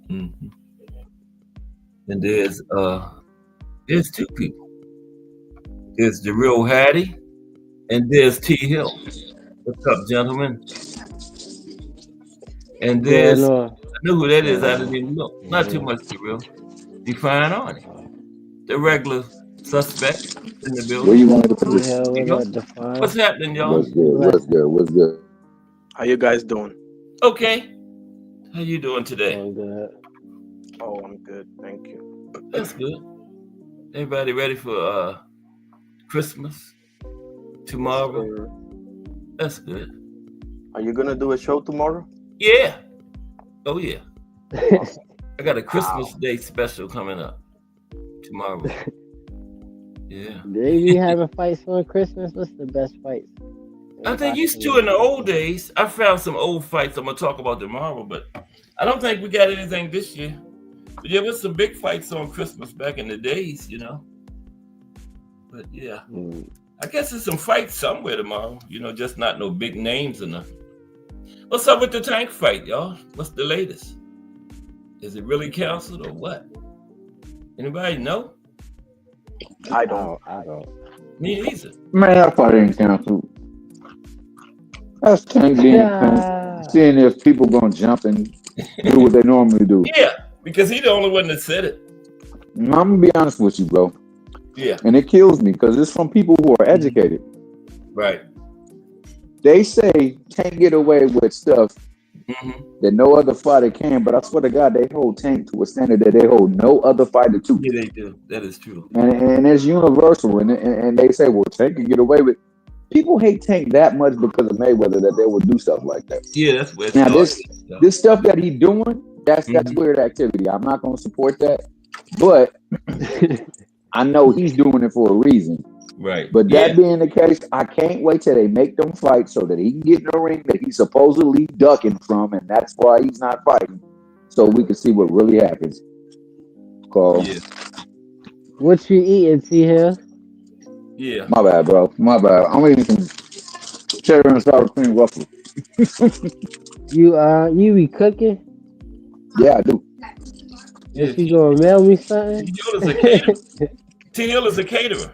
Mm-hmm. And there's 2 people. There's the real Hattie, and there's T Hill. What's up, gentlemen? And there's I know who that is. I didn't even know. Not too much to real. Define on it. The regular suspect in the building. Where you want to put this? What's happening, y'all? What's good? How you guys doing? Okay. How you doing today? I'm good. Thank you. That's good. Everybody ready for Christmas tomorrow? That's good. Are you gonna do a show tomorrow? Yeah. Oh yeah. I got a Christmas Day special coming up tomorrow. Yeah. They be having fights on Christmas. What's the best fights? I think used to in the old days. I found some old fights I'm gonna talk about tomorrow, but I don't think we got anything this year. But there was some big fights on Christmas back in the days, you know. But yeah, I guess there's some fights somewhere tomorrow, you know, just not no big names or nothing. What's up with the tank fight, y'all? What's the latest? Is it really canceled or what? Anybody know? I don't. Me neither. Man, that fight ain't canceled. That's Tank being seeing if people gonna jump and do what they normally do. Yeah, because he's the only one that said it. I'm gonna be honest with you, bro. Yeah. And it kills me because it's from people who are educated. Right. They say Tank get away with stuff that no other fighter can, but I swear to God, they hold Tank to a standard that they hold no other fighter to. Yeah, they do. That is true. And it's universal. And they say, well, Tank can get away with. People hate Tank that much because of Mayweather that they would do stuff like that. Yeah, that's what. Now this stuff that he's doing, that's weird activity. I'm not gonna support that, but I know he's doing it for a reason. Right. But that being the case, I can't wait till they make them fight so that he can get in the ring that he's supposedly ducking from, and that's why he's not fighting. So we can see what really happens. Carl. Yeah. What you eating, T Hill? Yeah. My bad, bro. My bad. I'm eating some cheddar and sour cream waffles. You be cooking? Yeah, I do. If you gonna mail me something? T Hill is a caterer.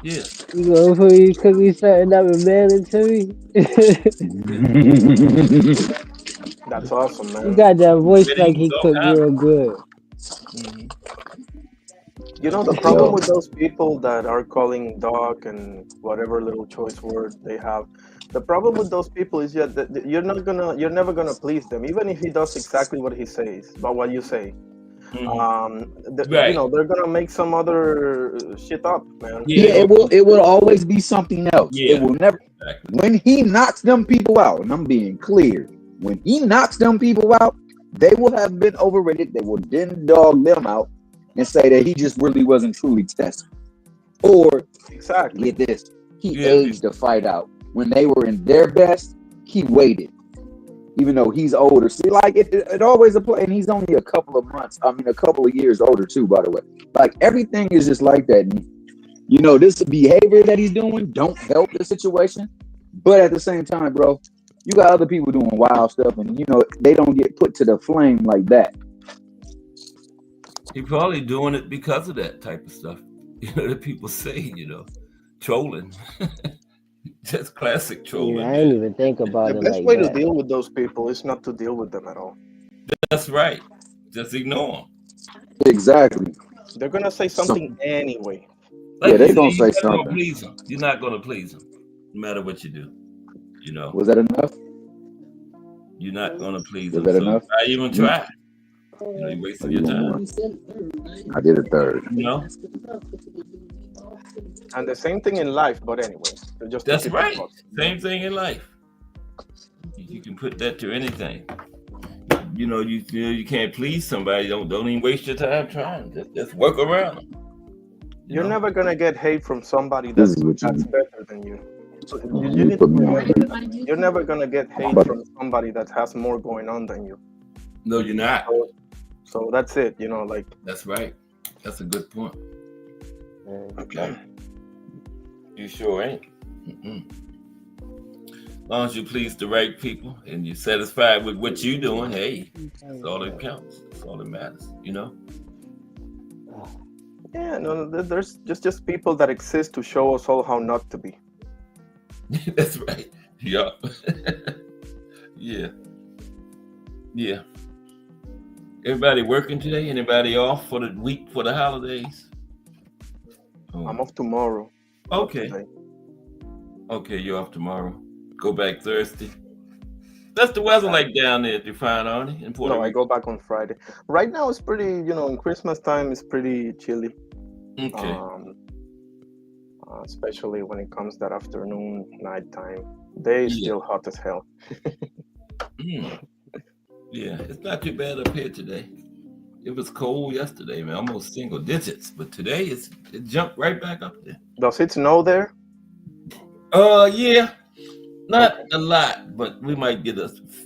Yeah. You gonna cook me something up and mail it to me? That's awesome, man. You got that voice like he cook real good. You know, the problem with those people that are calling dog and whatever little choice word they have, the problem with those people is that you're never gonna please them, even if he does exactly what he says, but what you say. You know, they're gonna make some other shit up, man. Yeah, it will always be something else. Yeah. It will never. When he knocks them people out, and I'm being clear, when he knocks them people out, they will have been overrated. They will then dog them out and say that he just really wasn't truly tested. Or Exactly. get this, he aged the fight out. When they were in their best, he waited. Even though he's older. See, like it always applies, and he's only a couple of years older too, by the way. Like everything is just like that. And, you know, this behavior that he's doing don't help the situation. But at the same time, bro, you got other people doing wild stuff, and you know they don't get put to the flame like that. He probably doing it because of that type of stuff. You know, that people say, you know, trolling. Just classic trolling. Yeah, I didn't even think about The it best like way that. to deal with those people is not to deal with them at all. That's right. Just ignore them. Exactly. They're gonna say something anyway. Like Yeah, they you gonna said, say you're not gonna something. please them. You're not gonna please them, no matter what you do. You know, Was that enough? you're not gonna please Was them. that So enough? I even try. You know, you're wasting your time. I did a third. You know, And the same thing in life, but anyway. Just to that's keep it right. positive. Same thing in life. You can put that to anything. You know, you can't please somebody. Don't even waste your time trying. Just work around them. You're never gonna get hate from somebody This that's is what you better than you. So you You need to put me on. remember that. You're never gonna get hate But- from somebody that has more going on than you. No, you're not. So that's it. You know, like That's right. That's a good point. okay. You sure ain't. Mm-mm. As long as you please the right people and you're satisfied with what you're doing, hey, that's all that counts. That's all that matters. You know. Yeah, no, there's just people that exist to show us all how not to be. That's right. Yup. Yeah. Yeah. Everybody working today? Anybody off for the week for the holidays? Oh. I'm off tomorrow. Okay. Today. Okay, you're off tomorrow. Go back Thursday. That's the weather like down there at the fine, aren't it? In Puerto No, I Rico. go back on Friday. Right now it's pretty, in Christmas time it's pretty chilly. Okay. Especially when it comes that afternoon, nighttime. Day is still hot as hell. Yeah, it's not too bad up here today. It was cold yesterday, man, almost single digits. But today it jumped right back up there. Does it snow there? Yeah. Not a lot, but we might get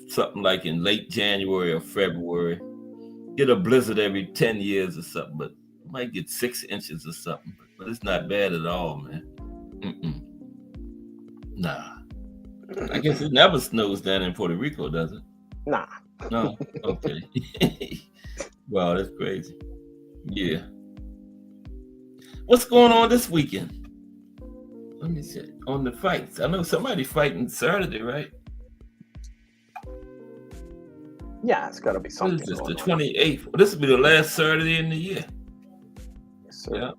something like in late January or February. Get a blizzard every 10 years or something, but might get 6 inches or something. But it's not bad at all, man. Nah. I guess it never snows down in Puerto Rico, does it? Nah. No? Okay. Wow, that's crazy. Yeah. What's going on this weekend? Let me see. On the fights. I know somebody fighting Saturday, right? Yeah, it's got to be What something. is this? The going on. 28th. Well, this will be the last Saturday in the year. Yes, sir. Yeah.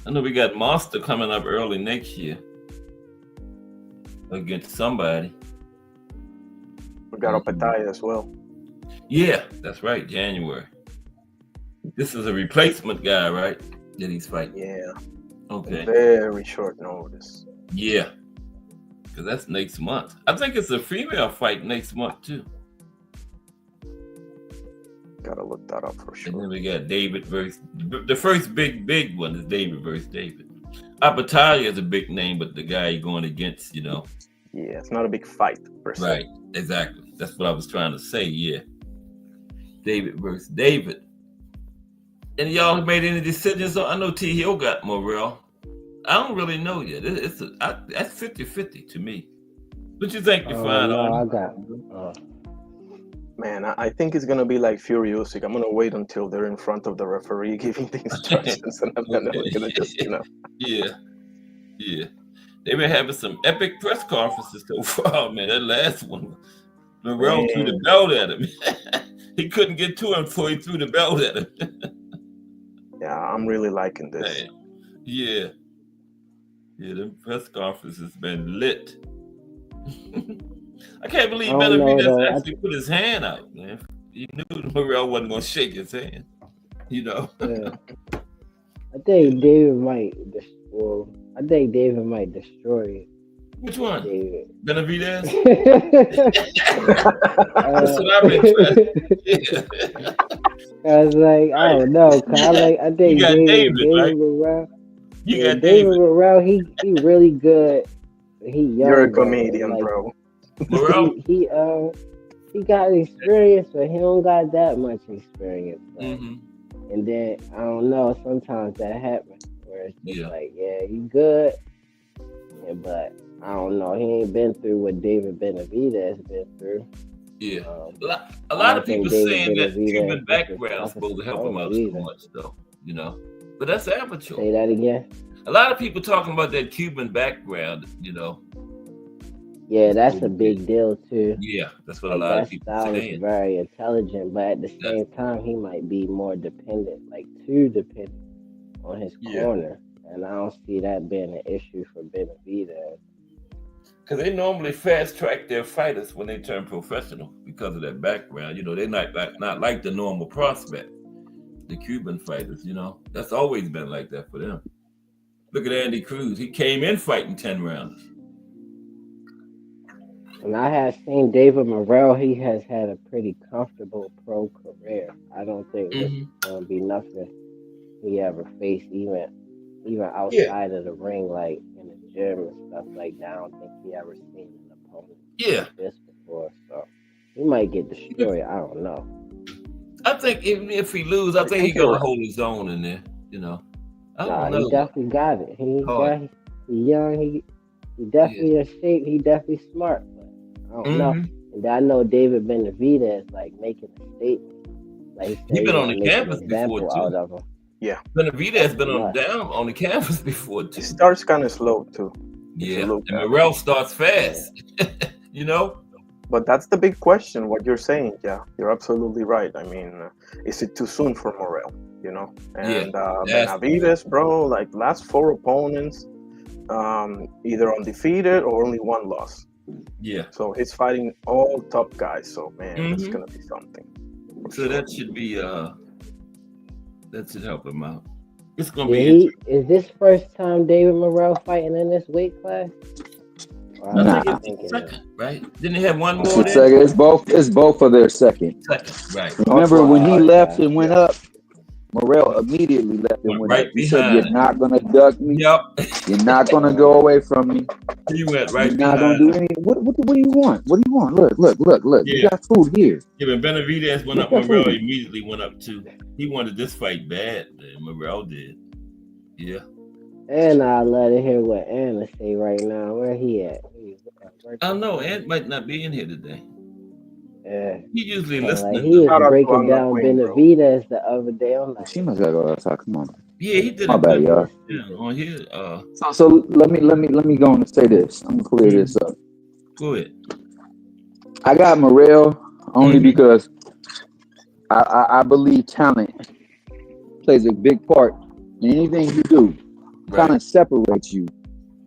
I know we got Monster coming up early next year against somebody. We got Opetaya as well. Yeah, that's right. January. This is a replacement guy, right? That he's fighting. Yeah. Okay. Very short notice. Yeah. Because that's next month. I think it's a female fight next month, too. Gotta look that up for And sure. then we got David versus... The first big one is David versus David. Apatalia is a big name, but the guy you're going against, Yeah, it's not a big fight per se. Right, exactly. That's what I was trying to say, yeah. David versus David. And y'all made any decisions on? I know T. Hill got Morrell. I don't really know yet. That's 50-50 to me. What you think, Define? No, I got. Man, I think it's gonna be like Fury Usyk. I'm gonna wait until they're in front of the referee giving the instructions, and I'm gonna just, Yeah. They've been having some epic press conferences so far, man. That last one, Morrell threw the belt at him. He couldn't get to him before he threw the belt at him. Yeah, I'm really liking this. Man. Yeah, the press conference has been lit. I can't believe Benavidez actually put his hand out, man. He knew Morrell wasn't going to shake his hand, Yeah. I think David might. Destroy it. Which one? David. Benavidez? That's uh, what I've been trying. Yeah. I was like, I Right. don't know, cause I You think got David, David right? Morrell. You Yeah, got David David. Morrell, he really good. He You're a young though, and comedian, like bro. Morrell? he got experience, but he don't got that much experience. Like, Mm-hmm. and then I don't know. Sometimes that happens where it's just Yeah. like, yeah, he good, yeah, but I don't know. He ain't been through what David Benavidez been through. Yeah. Um, A I lot don't of people think David saying that Benavidez Cuban is as background is tough as supposed to help him opponent out so either. much, though. But that's amateur. Say that again. A lot of people talking about that Cuban background. Yeah, that's a big deal too. Yeah, that's what a Like lot of that people style is saying. very intelligent, but at the That's, same time, he might be more dependent, like too dependent on his yeah, corner, and I don't see that being an issue for Benavidez. because they normally fast track their fighters when they turn professional because of that background. They're not like the normal prospect. The Cuban fighters, that's always been like that for them. Look at Andy Cruz. He came in fighting 10 rounds. And I have seen David Morrell. He has had a pretty comfortable pro career. I don't think this is Mm-hmm. going to be nothing he ever faced, even Yeah, outside of the ring, like in the gym and stuff like that. I don't think he ever seen an opponent yeah. like this before. So he might get If- destroyed. I don't know. I think even if he loses, I think he's you're gonna right. hold his own in there. I Nah, don't he know. definitely got it. Hard. He young. He Yeah. definitely in shape. He definitely smart. But I don't know. Mm-hmm. And I know David Benavidez like making a statement. Like he said, He's he been on want to the make an canvas before example too. out of him. Yeah. Benavidez has been He must. down on the canvas before too. It starts kind of slow too. Yeah, look and at it. Morrell starts fast. But that's the big question. What you're saying, yeah, you're absolutely right. I mean, is it too soon for Morrell? And that's Benavidez, bro, like last 4 opponents, either undefeated or only 1 loss. Yeah. So he's fighting all top guys. So man, that's Mhm. gonna be something. So sure. that should be that should help him out. It's gonna Yeah, be is this first time David Morrell fighting in this weight class? Or I Nah. think it's thinking second, right? Didn't he have one It's more the there? second. It's both for their second. Second, right. Remember when he Okay. left and went Yeah. up? Morrell immediately left and Went went right up. He said, "You're behind. not gonna duck me. Yep. You're not gonna go away from me. He went You're right not gonna behind. do any. What do you want? What do you want? Look. You Yeah. got food here. Yeah, when Benavidez went Get up, that Morrell food." immediately went up too. He wanted this fight bad, and Morrell did. Yeah. And I'll let it hear what Anna say right now. Where he at? He's at work. I know Ant might not be in here today. Yeah. He usually And like listening. he was Shout out to breaking Anna down Queen, bro. Benavidez the other day. I'm like, She must gotta go outside. Come on. Yeah, he did My a bad, good y'all. yeah, on his. So let me go on and say this. I'm gonna clear this up. Go ahead. I got Morrell only Mhm. because I believe talent plays a big part in anything you do. Right. Talent separates you,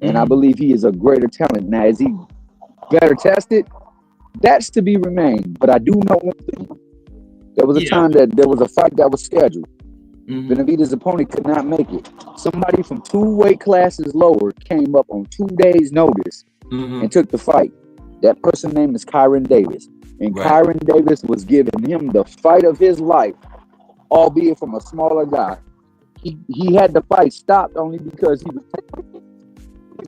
and I Mhm. believe he is a greater talent. Now, is he better tested? That's to be remained. But I do know one thing. There was a Yeah. time that there was a fight that was scheduled. Mhm. Benavidez's opponent could not make it. Somebody from 2 weight classes lower came up on 2 days' notice Mhm. and took the fight. That person's name is Kyron Davis. And Right. Kyron Davis was giving him the fight of his life, albeit from a smaller guy. He had the fight stopped only because he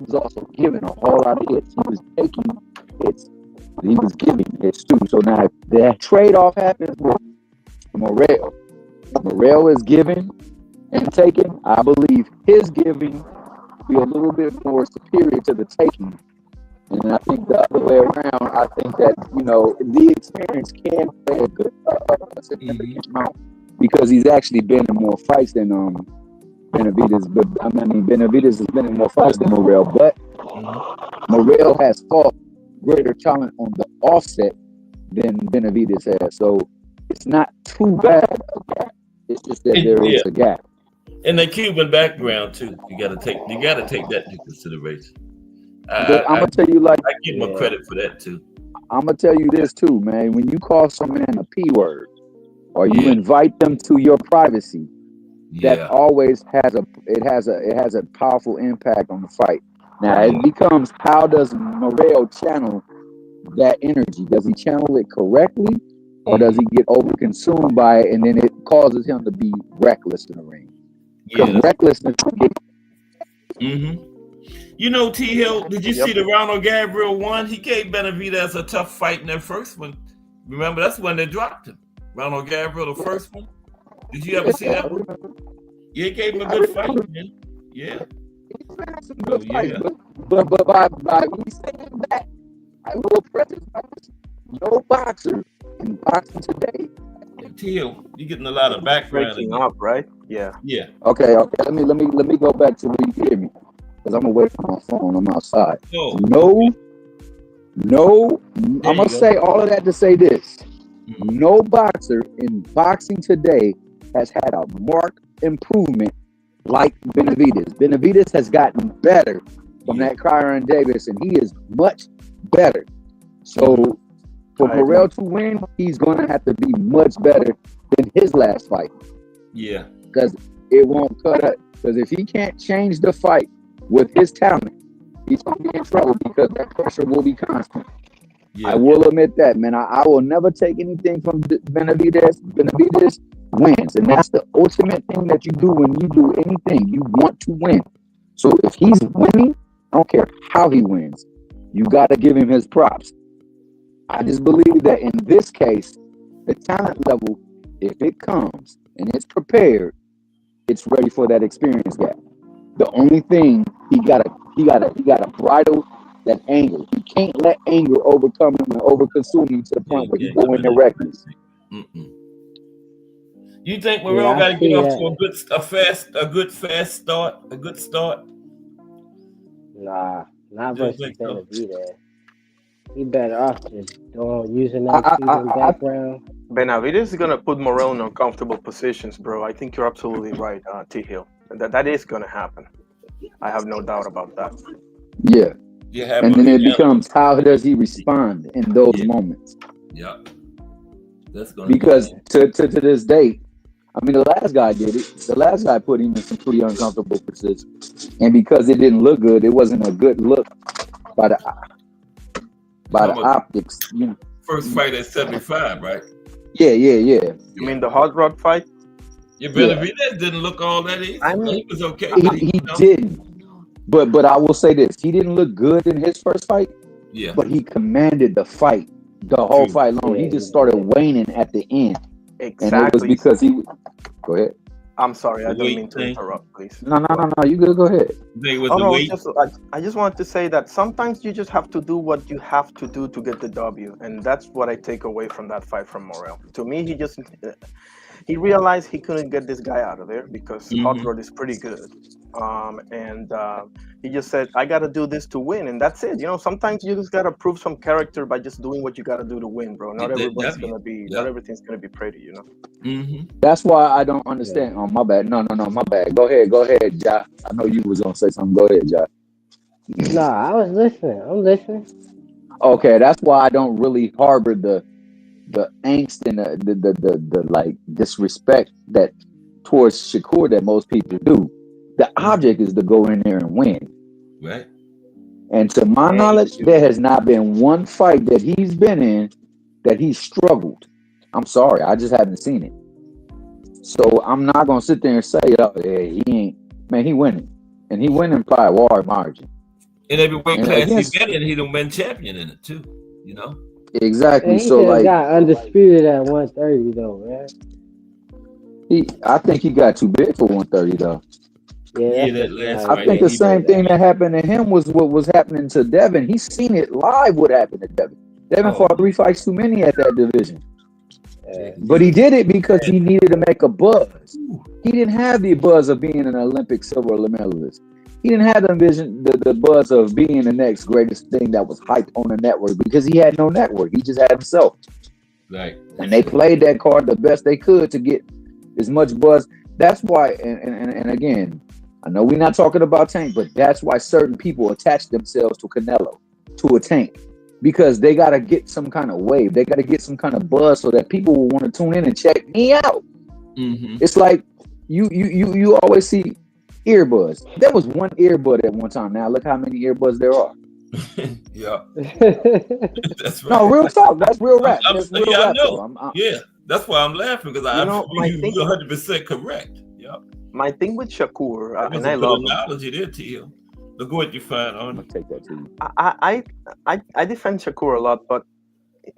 was also giving a whole lot of hits. He was taking hits. He was giving hits too. So now the trade-off happens with Morrell. Morrell is giving and taking. I believe his giving will be a little bit more superior to the taking. And I think the other way around, I think that, the experience can play a good significant amount because he's actually been in more fights than Benavidez. But Benavidez has been in more fights than Morrell. But Morrell has fought greater talent on the offset than Benavidez has. So it's not too bad a gap. It's just that there is a gap. And the Cuban background too. You gotta take that into consideration. But I'm gonna tell you, like, I give him credit for that too. I'm gonna tell you this too, man. When you call some man a P word, or you invite them to your privacy, that always has a powerful impact on the fight. Now it becomes, how does Morrell channel that energy? Does he channel it correctly, or does he get overconsumed by it, and then it causes him to be reckless in the ring? Because recklessness. You know, T Hill, did you see the Ronald Gabriel one? He gave Benavidez a tough fight in that first one. Remember, that's when they dropped him. Ronald Gabriel, the first one. Did you ever see that one? Yeah, he gave him a good fight, man. Yeah. Some good fights, but by me saying that, I will preface no boxer in boxing today. T Hill, you're getting a lot of background. Breaking up, right? Yeah. Yeah. Okay. Let me go back to where you hear me, because I'm away from my phone. I'm outside. No. I'm gonna say all of that to say this: no boxer in boxing today has had a marked improvement like Benavidez. Benavidez has gotten better from that Kyron Davis, and he is much better. So for Morrell to win, he's gonna have to be much better than his last fight. Yeah. Because it won't cut it. Because if he can't change the fight with his talent, he's gonna be in trouble, because that pressure will be constant. Yeah. I will admit that, man. I will never take anything from Benavidez. Benavidez wins, and that's the ultimate thing that you do when you do anything. You want to win. So if he's winning, I don't care how he wins, you got to give him his props. I just believe that in this case, the talent level, if it comes and it's prepared, it's ready for that experience gap. The only thing he gotta bridle that anger. You can't let anger overcome him and overconsume him to the point where you go into reckless. You think Morrell got to get off to a good start? Nah, not versus Benavidez. He better off just using that background. Benavidez is gonna put Morrell in uncomfortable positions, bro. I think you're absolutely right, T Hill. That is gonna happen. I have no doubt about that. Yeah. And then it becomes, how does he respond in those moments? Yeah. That's gonna because to this day, I mean, the last guy did it. The last guy put him in some pretty uncomfortable positions, and because it didn't look good, it wasn't a good look by the optics. You know. First fight at 75, right? Yeah. You mean the hot rod fight? Yeah, Benavidez didn't look all that easy. I mean, he was okay. He didn't. But I will say this: he didn't look good in his first fight. Yeah. But he commanded the fight, the whole fight long. He just started waning at the end. Exactly. And it was because he. Go ahead. I'm sorry, I don't mean to interrupt, please. No. You good? Go ahead. I just wanted to say that sometimes you just have to do what you have to do to get the W, and that's what I take away from that fight from Morrell. To me, he realized he couldn't get this guy out of there because Hot Rod is pretty good. He just said, I got to do this to win. And that's it. You know, sometimes you just got to prove some character by just doing what you got to do to win, bro. Not everybody's going to be, not everything's going to be pretty, you know? That's why I don't understand. Oh, my bad. No, my bad. Go ahead, Ja. I know you was going to say something. Go ahead, Ja. No, I was listening. I'm listening. Okay, that's why I don't really harbor the angst and the like disrespect that towards Shakur that most people do. The object is to go in there and win. Right. And to my knowledge, there has not been one fight that he's been in that he struggled. I'm sorry, I just haven't seen it. So I'm not gonna sit there and say, oh, yeah, he ain't. Man, he winning, and he winning by a wide margin. In every weight class he's been in, he done been champion in it too. You know. Exactly. And he got undisputed at 130 though, man. I think he got too big for 130 though. I think the same thing that happened to him was what was happening to Devin. He's seen it live. What happened to Devin? Devin fought 3 fights too many at that division. But he did it because he needed to make a buzz. He didn't have the buzz of being an Olympic silver medalist. He didn't have the buzz of being the next greatest thing that was hyped on the network because he had no network. He just had himself. Right. And they played that card the best they could to get as much buzz. That's why, and again, I know we're not talking about Tank, but that's why certain people attach themselves to Canelo, to a Tank, because they got to get some kind of wave. They got to get some kind of buzz so that people will want to tune in and check me out. It's like you always see Earbuds. There was one earbud at one time. Now look how many earbuds there are. Yeah, that's No, right. real talk. That's real rap. I'm, That's real yeah, I rap though. know. Yeah, that's why I'm laughing because You I'm know, my thing, you're 100% correct. Yeah, my thing with Shakur, that was and a I good love him. analogy there, T.O. Look what you find I'm on gonna it. take that to you. I defend Shakur a lot, but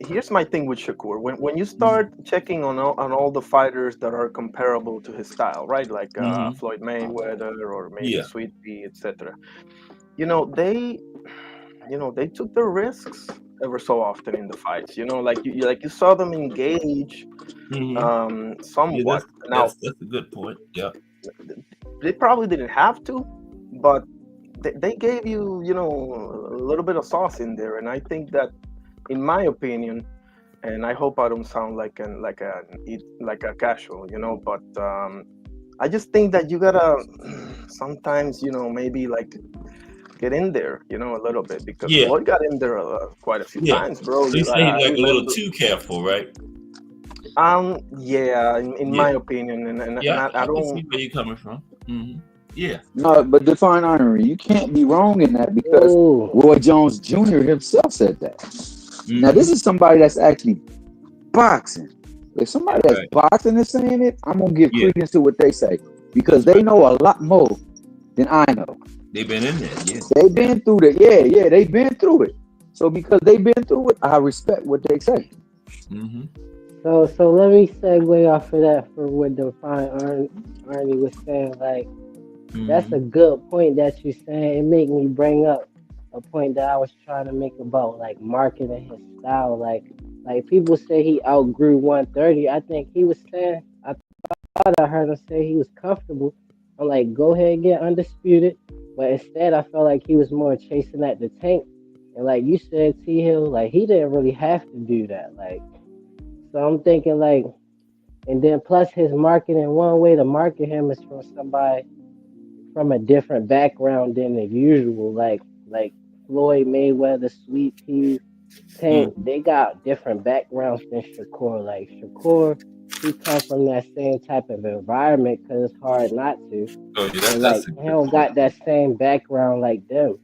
here's my thing with Shakur. When you start checking on all the fighters that are comparable to his style, right? Like Mm-hmm. Floyd Mayweather or maybe Yeah, Sweet Pea, etc. You know, they took their risks ever so often in the fights. You know, like you saw them engage mm-hmm. Yeah, somewhat. Now that's a good point. Yeah, they probably didn't have to, but they gave you, a little bit of sauce in there, and I think that, in my opinion, and I hope I don't sound like a casual, but I just think that you gotta sometimes, maybe like get in there, a little bit, because yeah, Floyd got in there quite a few yeah. times, bro. So you say I he's like a little remember. too careful, right? Yeah, in Yeah, my opinion, and yeah. I I can don't. see where you're coming from. Mm-hmm. Yeah, No, but define honorary. You can't be wrong in that because Ooh. Roy Jones Jr. himself said that. Now, mm-hmm. this is somebody that's actually boxing. If somebody that's Right. boxing is saying it, I'm gonna give Yeah, credence to what they say because that's they right. know a lot more than I know. They've been in there. Yeah, They've yeah. been through the yeah, they've been through it. So because they've been through it, I respect what they say. Mm-hmm. So let me segue off of that for what Define Arnie was saying. Like, that's Mm-hmm. a good point that you're saying. It make me bring up a point that I was trying to make about like marketing his style. Like people say he outgrew 130. I think he was saying. I thought I heard him say he was comfortable. I'm like, go ahead and get undisputed. But instead, I felt like he was more chasing at the tank. And like you said, T Hill, like he didn't really have to do that. Like, so I'm thinking like, and then plus his marketing, one way to market him is from somebody from a different background than the usual. Like Floyd Mayweather, Sweet Pea, Tank, they got different backgrounds than Shakur. Like Shakur, he come from that same type of environment because it's hard not to. Oh, yeah, And like that's a he good don't point. got that same background like them.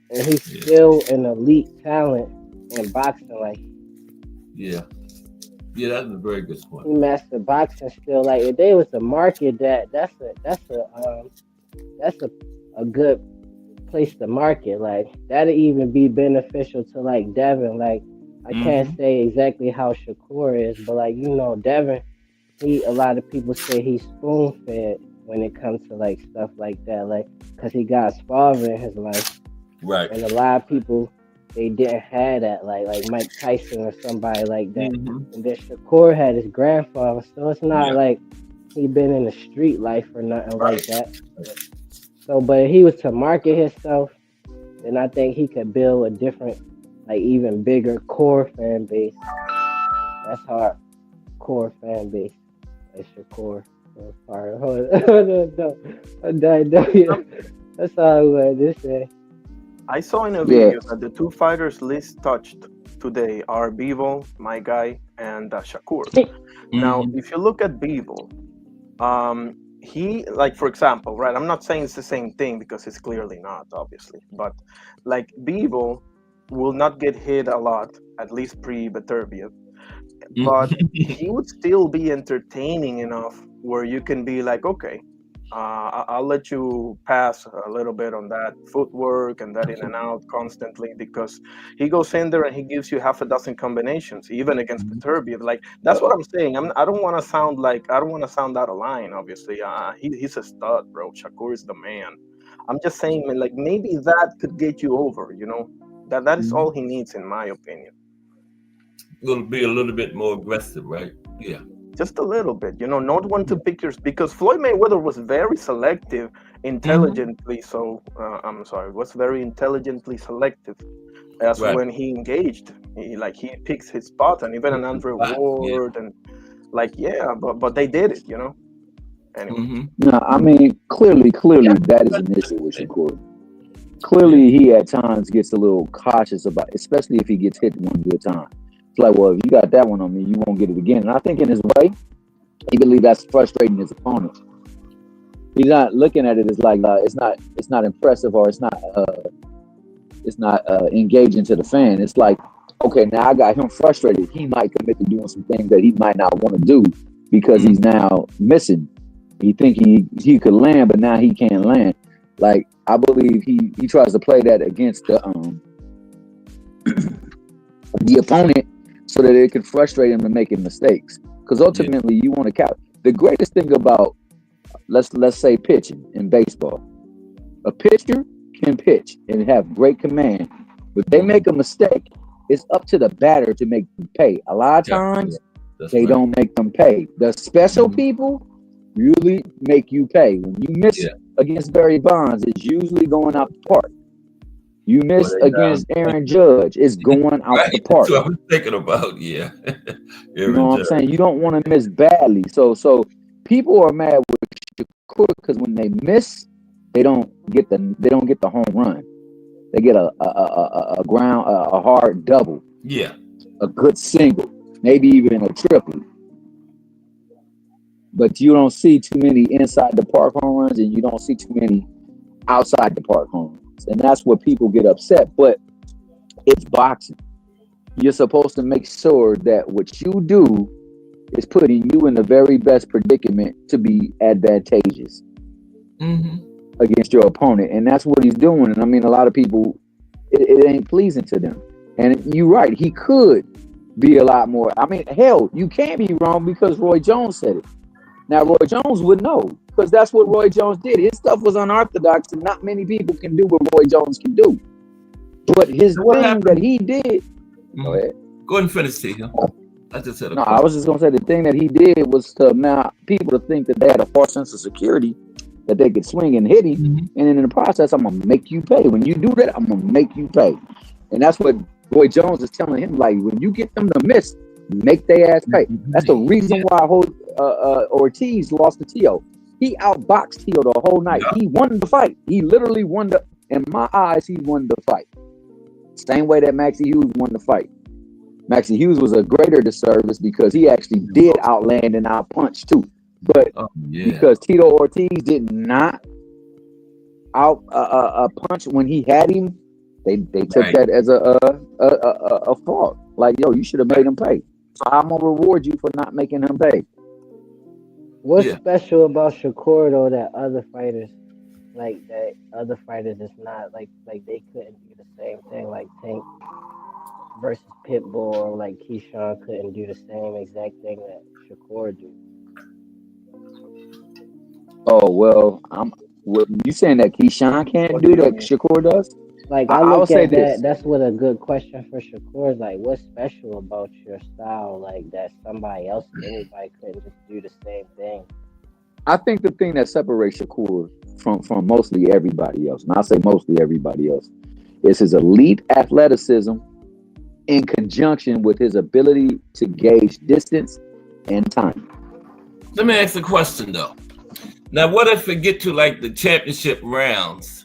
And he's Yeah, still an elite talent in boxing. Like yeah, yeah. That's a very good point. he mastered boxing still. Like if they was to market that, that's a good place to market. Like that'd even be beneficial to like Devin. Like I can't Mm-hmm. say exactly how Shakur is, but like Devin, a lot of people say he's spoon fed when it comes to like stuff like that. Like because he got his father in his life, Right. and a lot of people they didn't have that. Like Mike Tyson or somebody like that. Mm-hmm. And then Shakur had his grandfather, so it's not Yeah. like he been in the street life or nothing like Right. that. So, but if he was to market himself, then I think he could build a different, like even bigger core fan base. That's hard. Core fan base. That's your core. Part. Hold on. No. Yeah. That's all I wanted to say. I saw in a Yeah, video that the two fighters Liz touched today are Bevo, my guy, and Shakur. Now, Mm-hmm. if you look at Bevo, he, like, for example, right? I'm not saying it's the same thing because it's clearly not, obviously, but like Bevo will not get hit a lot, at least pre-Beterbiev, but he would still be entertaining enough where you can be like, okay, I'll let you pass a little bit on that footwork and that in and out constantly because he goes in there and he gives you half a dozen combinations, even against Beterbiev. Like that's what I'm saying. I don't want to sound like I don't want to sound out of line. Obviously, he's a stud, bro. Shakur is the man. I'm just saying, man, like maybe that could get you over. That is all he needs, in my opinion. Will be a little bit more aggressive, right? Yeah. Just a little bit, not one to pick yours because Floyd Mayweather was very selective, Mm-hmm. intelligently. So I'm sorry, was very intelligently selective as Right. when he engaged. He picks his spot, and even an Andre Yeah. Ward, and yeah, but they did it. Anyway, Mm-hmm. no, I mean clearly Yeah. that is an issue with Shakur. Clearly, he at times gets a little cautious about, especially if he gets hit one good time. It's like, well, if you got that one on me, you won't get it again. And I think in his way, he believes that's frustrating his opponent. He's not looking at it as like it's not impressive or it's not engaging to the fan. It's like, okay, now I got him frustrated. He might commit to doing some things that he might not want to do because he's now missing. He think he could land, but now he can't land. Like, I believe he tries to play that against the opponent so that it can frustrate him to making mistakes. Because ultimately, you want to count. The greatest thing about let's say pitching in baseball, a pitcher can pitch and have great command, but they make a mistake, it's up to the batter to make them pay. A lot of times they don't make them pay. The special people really make you pay. When you miss against Barry Bonds, it's usually going out the park. You miss against Aaron Judge, it's going out the park. That's what I was thinking about. You know what I'm saying? You don't want to miss badly. So people are mad with Shakur because when they miss, they don't get the home run. They get a hard double. Yeah. A good single, maybe even a triple. But you don't see too many inside the park home runs, and you don't see too many outside the park home runs. And that's what people get upset. But it's boxing. You're supposed to make sure that what you do is putting you in the very best predicament to be advantageous against your opponent. And that's what he's doing. And I mean, a lot of people, it ain't pleasing to them. And you're right. He could be a lot more. I mean, hell, you can't be wrong because Roy Jones said it. Now, Roy Jones would know because that's what Roy Jones did. His stuff was unorthodox and not many people can do what Roy Jones can do. But his thing that he did. Go ahead. Go ahead and finish, T. I just said I was just going to say the thing that he did was to allow people to think that they had a false sense of security, that they could swing and hit him. And in the process, I'm going to make you pay. When you do that, I'm going to make you pay. And that's what Roy Jones is telling him. Like, when you get them to miss, make their ass pay. That's the reason why Ortiz lost to Tio. He outboxed Tio the whole night. He won the fight. He literally won in my eyes, he won the fight. Same way that Maxie Hughes won the fight. Maxie Hughes was a greater disservice because he actually did outland and outpunch too. But because Tito Ortiz did not out punch when he had him, they took that as a fault. Like, yo, you should have made him pay. So I'm gonna reward you for not making him pay. What's special about Shakur though that other fighters is not like they couldn't do the same thing, like Tank versus Pitbull, or like Keyshawn couldn't do the same exact thing that Shakur do? Oh well, you saying that Keyshawn can't do that Shakur does? Like, I look at that. That's what a good question for Shakur is. Like, what's special about your style, like that anybody couldn't just do the same thing? I think the thing that separates Shakur from mostly everybody else, and I say mostly everybody else, is his elite athleticism in conjunction with his ability to gauge distance and time. Let me ask a question though. Now, what if we get to like the championship rounds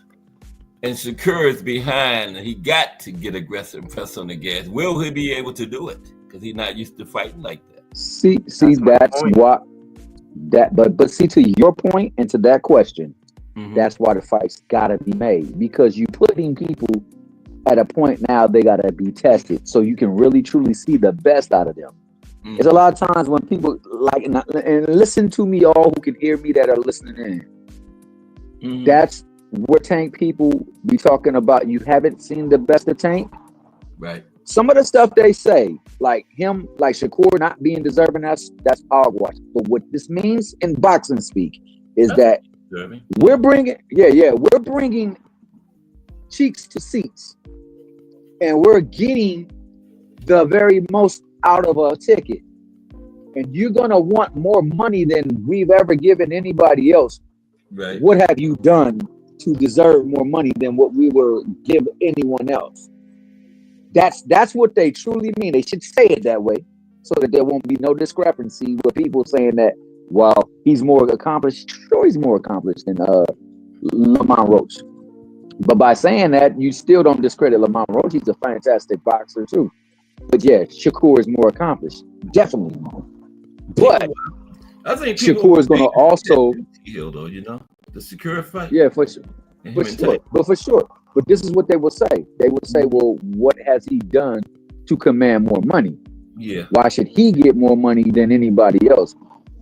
and Shakur is behind and he got to get aggressive and press on the gas? Will he be able to do it? Because he's not used to fighting like that. See, that's what that. But see, to your point and to that question, that's why the fight's gotta be made, because you putting people at a point now they gotta be tested so you can really truly see the best out of them. There's a lot of times when people like, and listen to me, all who can hear me that are listening in. That's where Tank people be talking about. You haven't seen the best of Tank, right? Some of the stuff they say, like him, like Shakur not being deserving, that's hogwash. But what this means in boxing speak is that we're bringing cheeks to seats, and we're getting the very most out of a ticket. And you're gonna want more money than we've ever given anybody else. Right? What have you done to deserve more money than what we will give anyone else? That's what they truly mean. They should say it that way so that there won't be no discrepancy with people saying that, well, he's more accomplished. Sure, he's more accomplished than Lamont Roach. But by saying that, you still don't discredit Lamont Roach. He's a fantastic boxer too. But yeah, Shakur is more accomplished. Definitely more. But I think Shakur is going to also... though, you know? The secure fight. Yeah, for sure. And For him and sure. Tank. But for sure. But this is what they will say. They will say, well, what has he done to command more money? Yeah. Why should he get more money than anybody else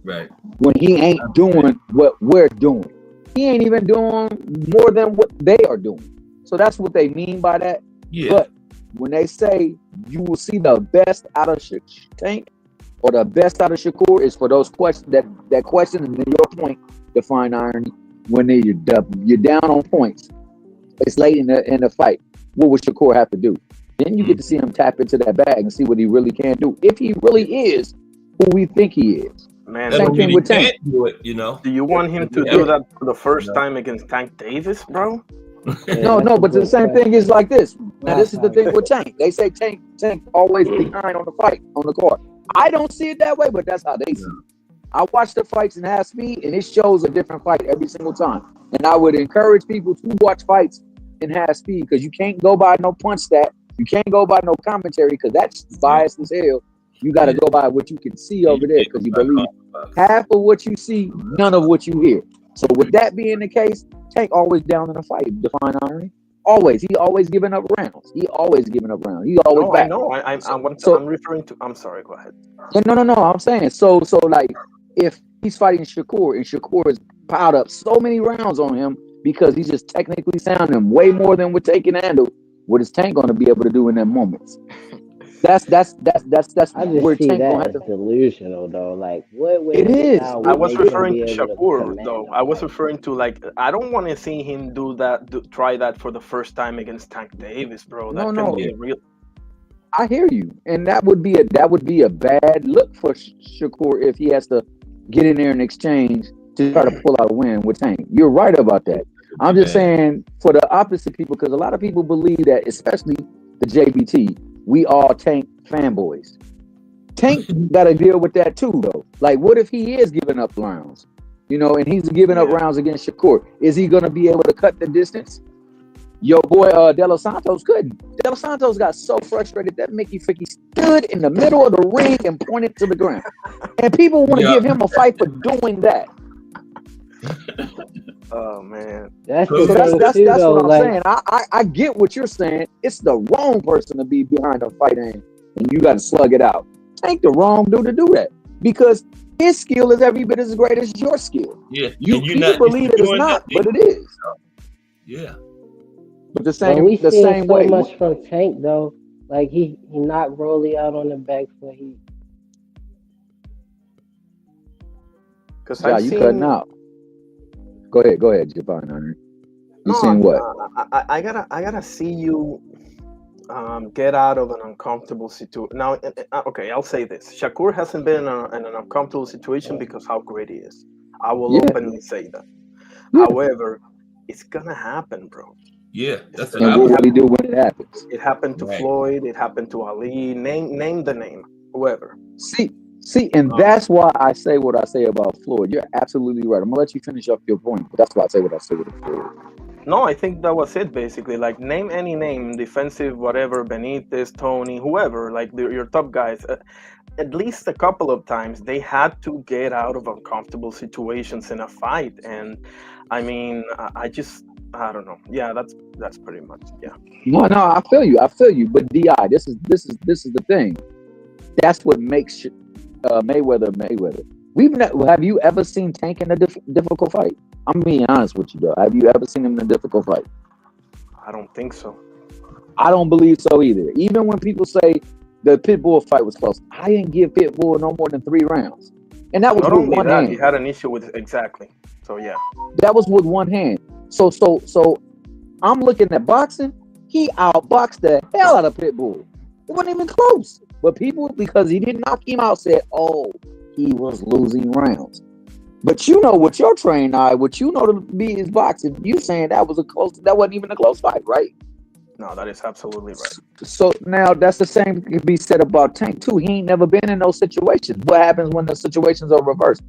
Right. when he ain't doing what we're doing? He ain't even doing more than what they are doing. So that's what they mean by that. Yeah. But when they say you will see the best out of Tank or the best out of Shakur is for those questions that question, and then your point, define irony. When you're down on points, it's late in the fight. What would Shakur have to do? Then you get to see him tap into that bag and see what he really can do. If he really is who we think he is. Man, That Same don't thing mean with he Tank. can't do it, you know. do you want him to do that for the first time against Tank Davis, bro? No, but the same thing is like this. Now, this is the thing with Tank. They say Tank always behind on the fight, on the card. I don't see it that way, but that's how they see it. I watch the fights in half speed, and it shows a different fight every single time. And I would encourage people to watch fights in half speed because you can't go by no punch stat. You can't go by no commentary because that's biased as hell. You got to go by what you can see over there because you believe half of what you see, none of what you hear. So with that being the case, Tank always down in a fight. Define irony. Always. He always giving up rounds. He always giving up rounds. He always back. I know. I'm referring to. I'm sorry. Go ahead. No. I'm saying so like if he's fighting Shakur and Shakur has piled up so many rounds on him because he's just technically sounding way more than what Tank can handle. What is Tank going to be able to do in them moments? That's I just where see Tank gonna that have as to. delusional though. Like what It is. I was referring to Shakur though. I was referring to like I don't want to see him try that for the first time against Tank Davis, bro. That can be real. I hear you, and that would be a bad look for Shakur if he has to get in there and exchange to try to pull out a win with Tank. You're right about that. I'm just saying for the opposite people because a lot of people believe that, especially the JBT, we all Tank fanboys. Tank got to deal with that too, though. Like, what if he is giving up rounds? You know, and he's giving up rounds against Shakur. Is he going to be able to cut the distance? Your boy De Los Santos couldn't. De Los Santos got so frustrated that Mickey Fricky stood in the middle of the ring and pointed to the ground. And people want to give him a fight for doing that. Oh man, that's what I'm like, saying. I get what you're saying. It's the wrong person to be behind a fight and you got to slug it out. Tank the wrong dude to do that because his skill is every bit as great as your skill. Yeah, you believe it is not, but it is. Yeah, but the same we the seen same so way. much from Tank though. Like he knocked Rolly out on the back foot. Because you cutting out. Go ahead, Javon. You seen what? I gotta see you get out of an uncomfortable situation. Now, okay, I'll say this: Shakur hasn't been in an uncomfortable situation because how great he is. I will openly say that. However, it's gonna happen, bro. Yeah, that's and what will he do when it happens? It happened to Floyd. It happened to Ali. Name the name, whoever. See, and that's why I say what I say about Floyd. You're absolutely right. I'm gonna let you finish up your point, but that's why I say what I say with Floyd. No, I think that was it basically. Like name any name, defensive, whatever, Benitez, Tony, whoever, like your top guys. At least a couple of times they had to get out of uncomfortable situations in a fight, and I mean, I don't know. Yeah, that's pretty much No, I feel you. But Di, this is the thing. That's what makes Mayweather. Have you ever seen Tank in a difficult fight? I'm being honest with you, though. Have you ever seen him in a difficult fight? I don't think so. I don't believe so either. Even when people say the Pitbull fight was close, I didn't give Pitbull no more than 3 rounds, and that was Not with only one that, hand. he had an issue with exactly. So yeah, that was with one hand. So I'm looking at boxing. He outboxed the hell out of Pitbull. It wasn't even close. But people, because he didn't knock him out, said, "Oh, he was losing rounds." But you know what your trained eye, what you know to be is boxing. You saying that wasn't even a close fight, right? No, that is absolutely right. So now that's the same can be said about Tank too. He ain't never been in those situations. What happens when the situations are reversed?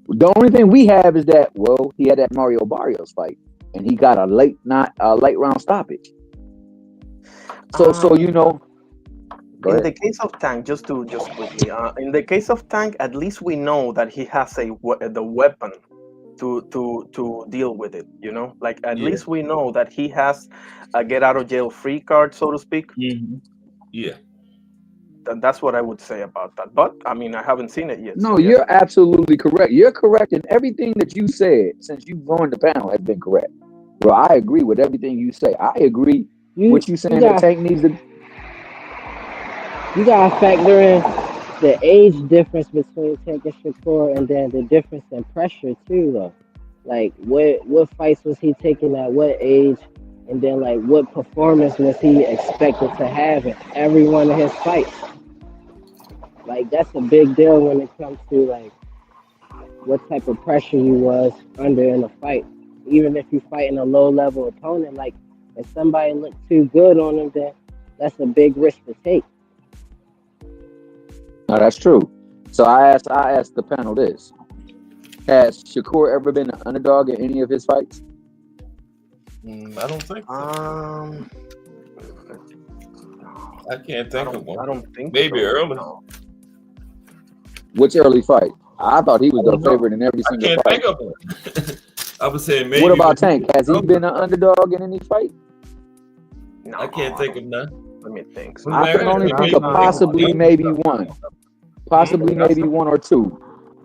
The only thing we have is that he had that Mario Barrios fight, and he got a late round stoppage. So you know. In the case of Tank, just quickly, in the case of Tank, at least we know that he has the weapon to deal with it. Like at Yeah. least we know that he has a get out of jail free card, so to speak. Yeah. That's what I would say about that. But I mean, I haven't seen it yet. No, So yeah. you're absolutely correct. You're correct in everything that you said since you joined the panel has been correct. Bro, I agree with everything you say. I agree with you You saying that got Tank needs to. you gotta factor in the age difference between Tank and Shakur, and then the difference in pressure too, though. Like what fights was he taking at what age, and then like what performance was he expected to have in every one of his fights? Like that's a big deal when it comes to like what type of pressure you was under in a fight. Even if you fighting a low level opponent, like if somebody look too good on him, then that's a big risk to take. No, that's true. So I asked the panel this: has Shakur ever been an underdog in any of his fights? I don't think so. I can't think of one. I don't think Maybe so. early. No. Which early fight? I thought he was the don't know. favorite in every I single can't fight. think of one. I would say maybe. What about when he Tank? Has he was been an underdog in any fight? No, I can't think of none. Let me think. So. I can only think of possibly maybe one. Possibly maybe one or two.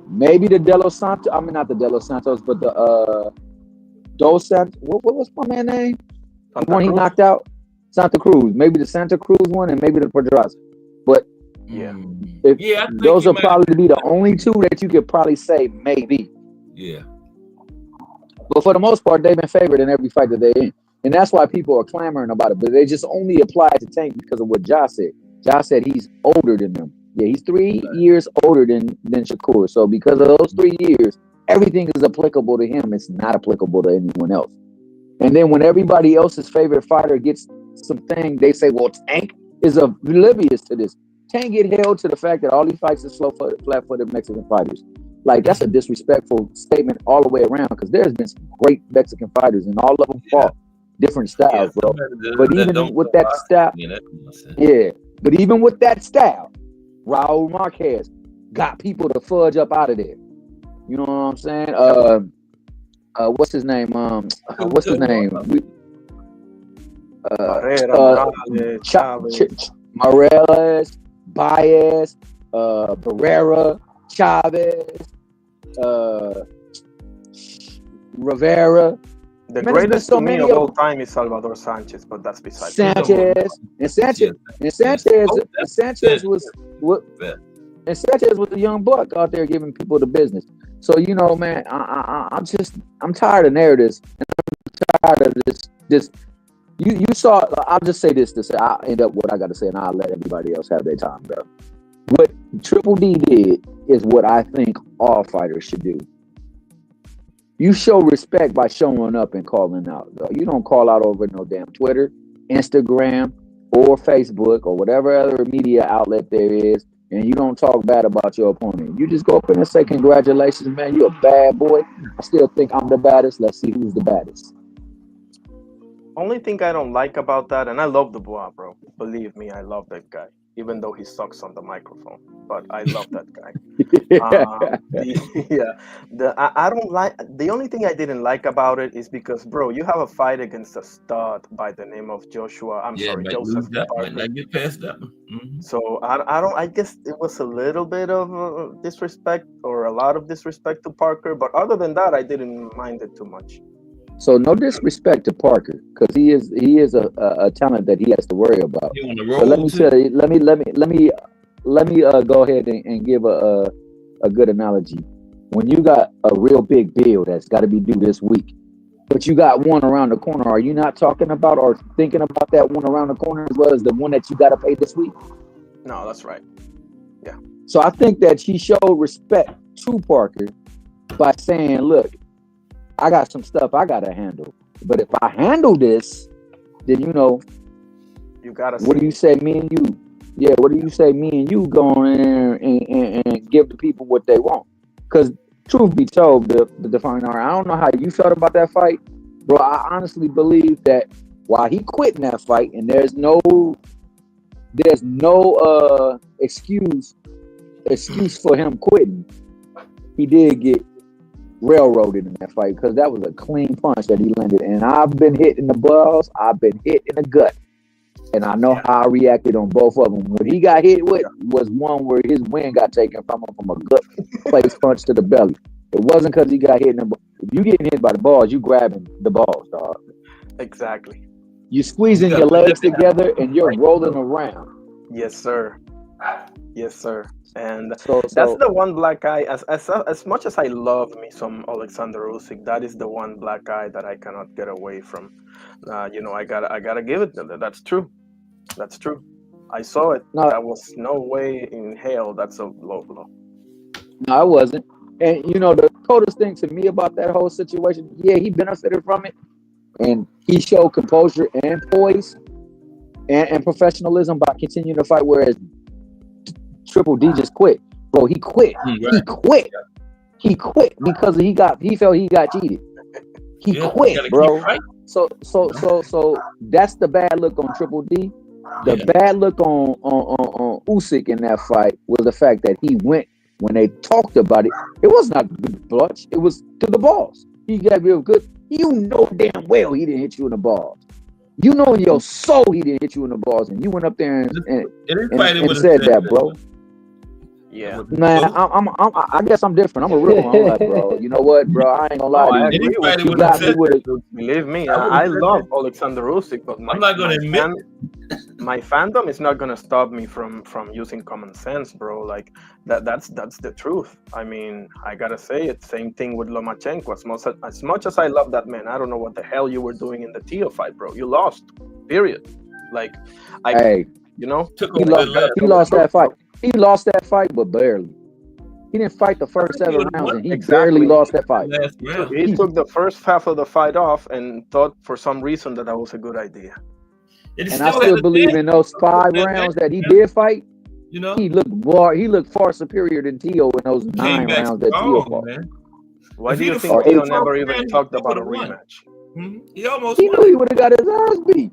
Maybe the De Los Santos. I mean, not the De Los Santos, but the Dos Santos. What was my man's name? The one he knocked out? Santa Cruz. Maybe the Santa Cruz one and maybe the Pedraza. But Yeah. I think those you are might- probably be the only two that you could probably say maybe. Yeah. But for the most part, they've been favored in every fight that they're in. And that's why people are clamoring about it. But they just only apply it to Tank because of what Josh said. Josh said he's older than them. Yeah, he's 3 years older than Shakur. So because of those 3 years, everything is applicable to him. It's not applicable to anyone else. And then when everybody else's favorite fighter gets something, they say, well, Tank is oblivious to this. Tank get held to the fact that all he fights is flat-footed Mexican fighters. Like, that's a disrespectful statement all the way around because there's been some great Mexican fighters and all of them fought different styles, bro. But even with that style, but even with that style, Raul Marquez got people to fudge up out of there. You know what I'm saying? What's his name? What's his name? Morales, Baez, Barrera, Chavez, Rivera. The greatest to me of all time is Salvador Sanchez, but that's besides Sanchez. Sanchez was a young buck out there giving people the business. So you know, man, I'm tired of narratives, and I'm tired of this. You saw. I'll just say this to say I'll end up what I got to say, and I'll let everybody else have their time, bro. What Triple D did is what I think all fighters should do. You show respect by showing up and calling out. Though. You don't call out over no damn Twitter, Instagram, or Facebook, or whatever other media outlet there is, and you don't talk bad about your opponent. You just go up and say, congratulations, man, you're a bad boy. I still think I'm the baddest. Let's see who's the baddest. Only thing I don't like about that, and I love the Bois, bro. Believe me, I love that guy. Even though he sucks on the microphone, but I love that guy. I don't like. The only thing I didn't like about it is because, bro, you have a fight against a stud by the name of Joseph. Might not get past that one. Mm-hmm. So I don't. I guess it was a little bit of disrespect or a lot of disrespect to Parker, but other than that, I didn't mind it too much. So no disrespect to Parker, because he is a talent that he has to worry about. So let me tell you, let me go ahead and give a good analogy. When you got a real big bill that's got to be due this week, but you got one around the corner, are you not talking about or thinking about that one around the corner as well as the one that you got to pay this week? No, that's right. Yeah. So I think that she showed respect to Parker by saying, look, I got some stuff I gotta handle. But if I handle this, then you gotta. What do you say, me and you? Yeah, what do you say, me and you go in there and give the people what they want? Because truth be told, the Defining Art, I don't know how you felt about that fight, bro. I honestly believe that while he quit in that fight, and there's no excuse for him quitting, he did get railroaded in that fight because that was a clean punch that he landed. And I've been hit in the balls, I've been hit in the gut, and I know how I reacted on both of them. What he got hit with was one where his wind got taken from him from a gut place punch to the belly. It wasn't because he got hit in the. If you getting hit by the balls, you grabbing the balls, dog. Exactly. You squeezing your legs together and you're rolling around. Yes, sir. Yes, sir. And So that's the one black guy. As much as I love me some Alexander Usyk, that is the one black guy that I cannot get away from. I gotta give it. That's true. That's true. I saw it. No. That was no way in hell. That's a low blow. No, I wasn't. And the coldest thing to me about that whole situation, yeah, he benefited from it, and he showed composure and poise and professionalism by continuing to fight. Whereas Triple D just quit, bro. He quit. He quit. He quit because he felt he got cheated. He quit, bro. So that's the bad look on Triple D. The bad look on Usyk in that fight was the fact that he went. When they talked about it, it was not good punch. It was to the balls. He got real good. You know damn well he didn't hit you in the balls. You know in your soul he didn't hit you in the balls, and you went up there and said that, bro. Yeah, man. I guess I'm different. I'm a real one. I'm like, bro. You know what, bro? I ain't gonna lie to you. You got me with it. Believe me, I love Alexander Usyk, but I'm not gonna admit. My fandom is not gonna stop me from using common sense, bro. Like that's the truth. I mean, I gotta say it. Same thing with Lomachenko. As much as I love that man, I don't know what the hell you were doing in the Tio fight, bro. You lost. Period. Like, he lost that fight. He lost that fight, but barely. He didn't fight the first 7 rounds, and he barely lost that fight. He took the first half of the fight off and thought for some reason that was a good idea. And I still believe in those 5 rounds that he did fight. He looked far superior than Tio in those 9 rounds that Tio fought. Why do you think Tio never even talked about a rematch? He knew he would have got his ass beat.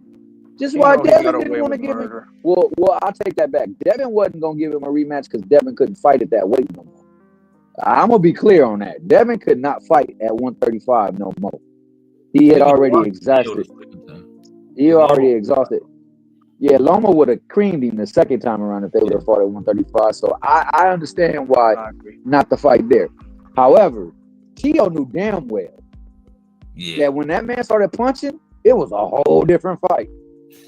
Just why Devin didn't want to give him. Well, I'll take that back. Devin wasn't gonna give him a rematch because Devin couldn't fight at that weight no more. I'm gonna be clear on that. Devin could not fight at 135 no more. He had already exhausted. He already exhausted. Yeah, Loma would have creamed him the second time around if they would have fought at 135. So I understand why not to fight there. However, Tio knew damn well that when that man started punching, it was a whole different fight.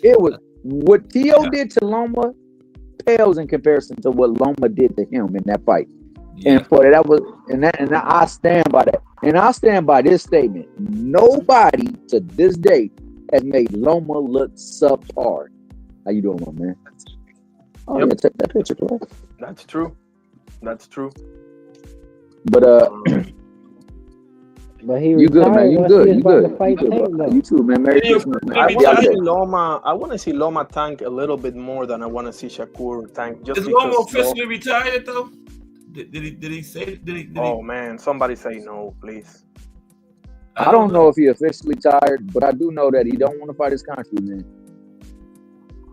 It was what Tio did to Loma pales in comparison to what Loma did to him in that fight. And for that was and I stand by that. And I stand by this statement. Nobody to this day has made Loma look subpar. How you doing, my man? Oh yeah, take that picture, bro. That's true. That's true. But But he you good, man. You good. You good. You You too, man. Merry Christmas, man. I want to see Loma tank a little bit more than I want to see Shakur tank. Just Is Loma officially retired though? Did he say? Man, somebody say no, please. I don't know if he officially tired, but I do know that he don't want to fight his country, man.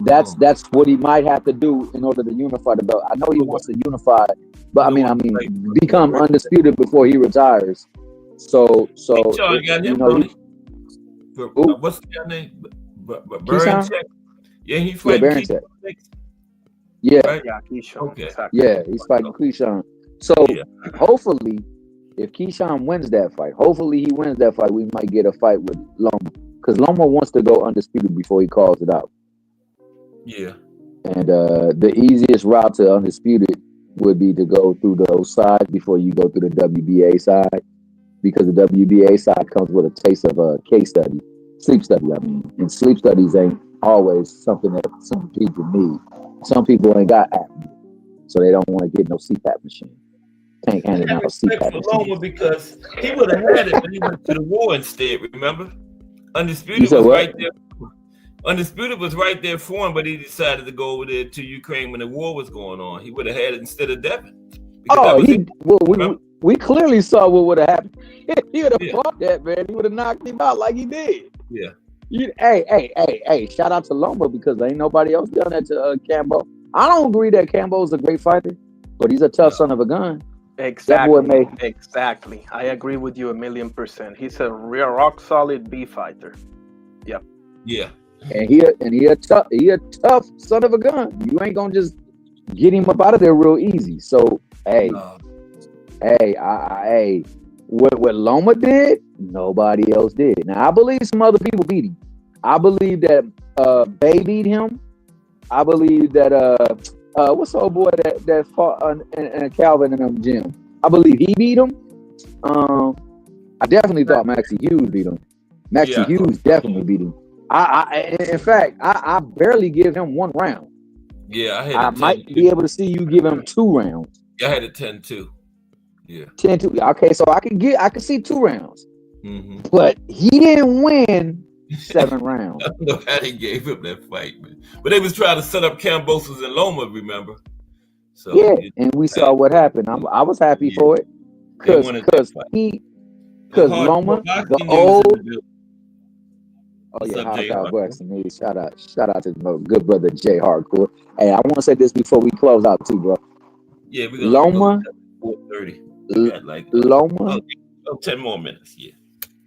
That's what he might have to do in order to unify the belt. I know he wants to unify, but I mean, become undisputed before he retires. So you know, what's the name? Berncheck. Yeah, he fighting Berncheck. Yeah, right? Keyshawn. Okay. Exactly. Yeah, he's fighting Keyshawn. So hopefully, if Keyshawn wins that fight, we might get a fight with Loma because Loma wants to go undisputed before he calls it out. Yeah. And the easiest route to undisputed would be to go through those sides before you go through the WBA side, because the WBA side comes with a taste of a case study, sleep study. I mean, and sleep studies ain't always something that some people need. Some people ain't got apnea, so they don't want to get no CPAP machine. Can't handle no CPAP machine. Because he would have had it when he went to the war instead. Remember, Undisputed was right there. Undisputed was right there for him, but he decided to go over there to Ukraine when the war was going on. He would have had it instead of Devin. We clearly saw what would have happened. He would have fought that, man. He would have knocked him out like he did. Yeah. Hey! Shout out to Loma because ain't nobody else done that to Cambo. I don't agree that Cambo's a great fighter, but he's a tough son of a gun. That boy Exactly, made exactly. I agree with you 1,000,000%. He's a real rock solid B fighter. Yep. Yeah. he a tough son of a gun. You ain't gonna just get him up out of there real easy. So hey, No. hey, what Loma did, nobody else did. Now I believe some other people beat him. I believe that Bay beat him. I believe that what's the old boy that fought in Calvin in them gym? I believe he beat him. I definitely thought Maxie Hughes beat him. Maxie Yeah. Hughes definitely beat him. In fact, I barely give him 1 round. Yeah, I had I it 10 might be able to see you give him 2 rounds. I had it 10-2. Yeah. 10-2. Okay, so I can see 2 rounds. Mm-hmm. But he didn't win 7 rounds. I don't know how they gave him that fight, man. But they was trying to set up Cambosos and Loma, remember? So Yeah, and we saw what happened. I was happy for it. They wanted that fight. Because Loma, the old. Oh yeah, Hardcore Boxing. Shout out to my good brother Jay Hardcore. Hey, I want to say this before we close out too, bro. Yeah, we're gonna Loma, go 4:30. We got like Loma. 10 more minutes. Yeah.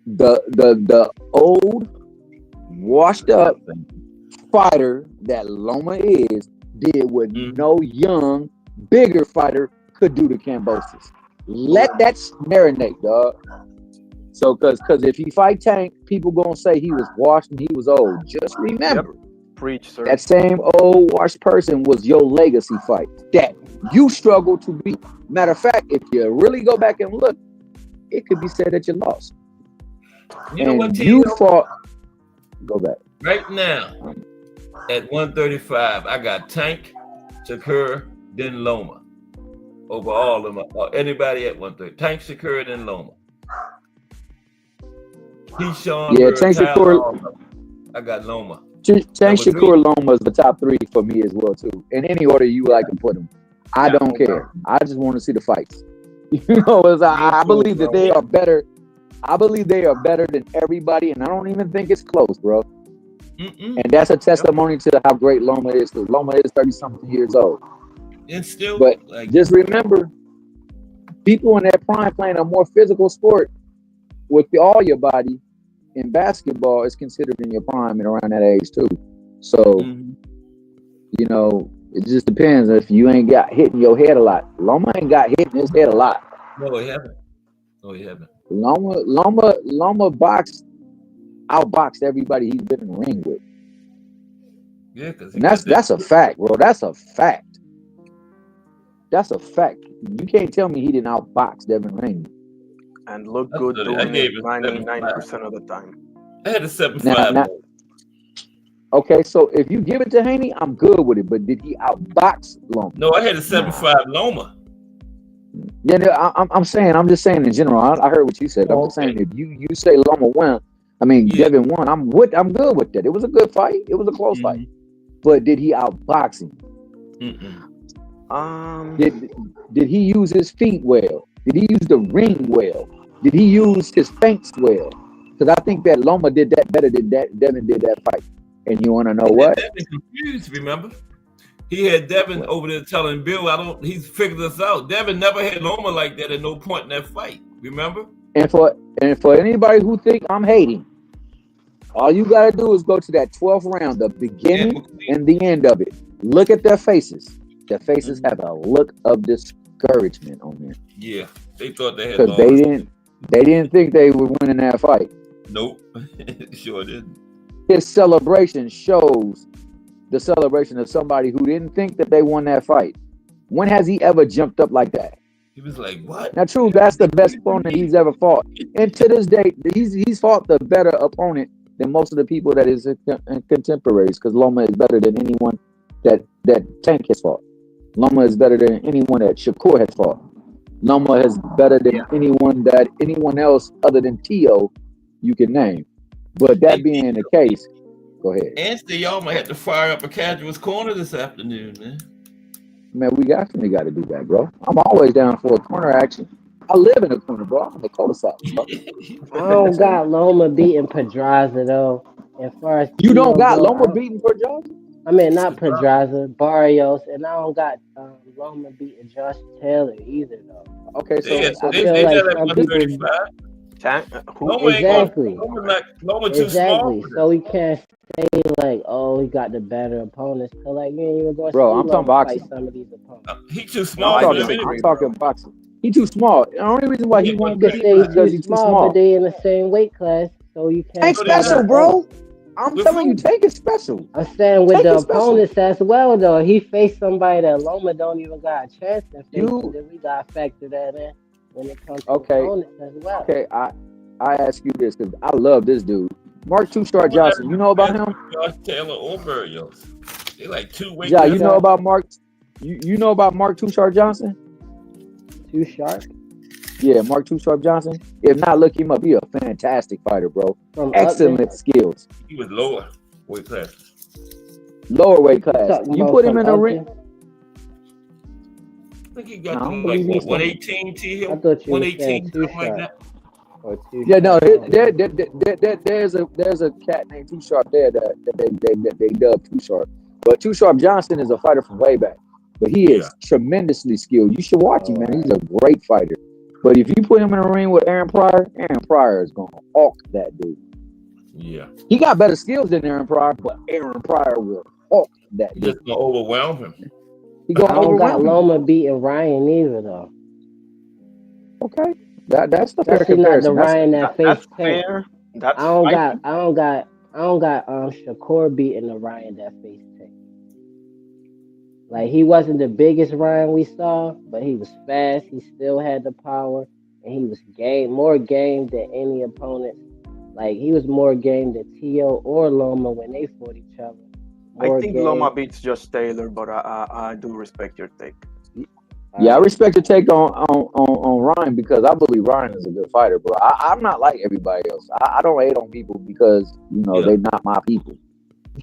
The old washed up fighter that Loma is did what no young bigger fighter could do to Cambosis. Let that marinate, dog. So, cause if he fight Tank, people gonna say he was washed and he was old. Just remember, Preach, sir. that same old washed person was your legacy fight that you struggled to beat. Matter of fact, if you really go back and look, it could be said that you lost. You know what, you fought. Go back. Right now, at 135, I got Tank, Shakur, then Loma. Over all of them, anybody at 130. Tank, Shakur, then Loma. Keyshawn, Yeah, Tank Shakur. I got Loma. Tank Shakur Loma is the top 3 for me as well too. In any order you like to put them, I don't care. I just want to see the fights. You know, I believe that they are better. I believe they are better than everybody, and I don't even think it's close, bro. And that's a testimony to how great Loma is. Because Loma is 30-something years old. And still, but just remember, people in their prime playing a more physical sport with all your body in basketball is considered in your prime and around that age too. So, you know, it just depends if you ain't got hit in your head a lot. Loma ain't got hit in his head a lot. No, he haven't. Loma outboxed everybody he's been in the ring with. Yeah, because that's a fact, bro. That's a fact. That's a fact. You can't tell me he didn't outbox Devin Haney. And look good doing it 99% of the time. I had a 7-5. Okay, so if you give it to Haney, I'm good with it. But did he outbox Loma? No, I had a 7-5 Loma. Yeah, I'm just saying in general. I heard what you said. I'm just saying if you say Loma won, Devin won. I'm good with that. It was a good fight. It was a close fight. But did he outbox him? Did he use his feet well? Did he use the ring well? Did he use his feints well? Because I think that Loma did that better than Devin did that fight. And you want to know what? Devin confused, remember? He had Devin over there telling Bill, he's figured this out. Devin never had Loma like that at no point in that fight. Remember? And for anybody who think I'm hating, all you gotta do is go to that 12th round, the beginning and the end of it. Look at their faces. Their faces have a look of discouragement on them. Yeah, they thought they had because they didn't think they were winning that fight. Nope, sure didn't. His celebration shows the celebration of somebody who didn't think that they won that fight. When has he ever jumped up like that? He was like, "What?" Now, true, that's the best opponent he's ever fought, and to this day, he's fought the better opponent than most of the people that is contemporaries. Because Loma is better than anyone that Tank has fought. Loma is better than anyone that Shakur has fought. Loma is better than anyone else other than Tio you can name. But that being the case, go ahead. Anstey, y'all might have to fire up a casual's corner this afternoon, man. Man, we definitely got to do that, bro. I'm always down for a corner action. I live in a corner, bro. I'm in the cul-de-sac, bro. I don't got Loma beating Pedraza, though. As far as you don't got Loma beating Pedraza? I mean, not Pedraza, Barrios, and I don't got Loma beating Josh Taylor either, though. Okay, They so they, this, feel they like got at some people 135. Who? Loma ain't exactly. Loma too small Exactly. for So them. we can't say like, oh, he got the better opponents. Cause like you ain't even gonna bro, see I'm talking Loma fight boxing. some of these opponents. He too No, small I for them I'm disagree, anyway. talking bro. boxing. He too small. The only reason why He he ain't won't You could beat him say is he's 135. because too he's too small, but small. they in the same weight class, so you can't Take No, they say not. special, that. Oh, bro. I'm With telling you, who? take it special. I'm saying with Take the it special. opponents as well though. He faced somebody that Loma don't even got a chance to face, so You then we gotta factor that in when it comes to okay? opponents as well. Okay, I ask you this because I love this dude, Mark Two Star Loma not Johnson. You even know about fast him? with Josh Taylor or Berrios. They like two weight Ja, Too you classes. know sharp, about Mark? You know about Mark Two Star Johnson? too sharp Yeah, Mark Two Star Johnson. If not, look him up. He a fantastic fighter, bro. from Upton. Excellent skills. He was lower weight classes. Lower weight You class. talking You about put him from in the ring. Upton? I think he No, got I to don't like believe what he's. 118 T I Hill, thought you were saying 118 too something like sharp that. or too Yeah, no, sharp. Okay. there's a cat named Too Sharp there that they dub Too Sharp. But Too Sharp Johnson is a fighter from way back. But he Yeah, is tremendously skilled. You should watch him, Oh, all man. He's right. a great fighter. But if you put him in a ring with Aaron Pryor is gonna hulk that dude. yeah. He got better skills than Aaron Pryor, but Aaron Pryor will hulk that He dude. just gonna overwhelm him. He I gonna don't got overwhelm him. Loma beating Ryan either though. Okay, that's the fair Especially not the comparison. Ryan that That's faced Tank. fair. I That's don't got fighting. I don't got I don't got Shakur beating the Ryan that faced Tank. Like he wasn't the biggest Ryan we saw, but he was fast. He still had the power, and he was more game than any opponent. Like he was more game than Tio or Loma when they fought each other. I More think Loma game. beats Josh Taylor, but I do respect your take. Yeah, I Alright. respect your take on Ryan because I believe Ryan is a good fighter, bro. I'm not like everybody else. I don't hate on people because Yeah. they not my people.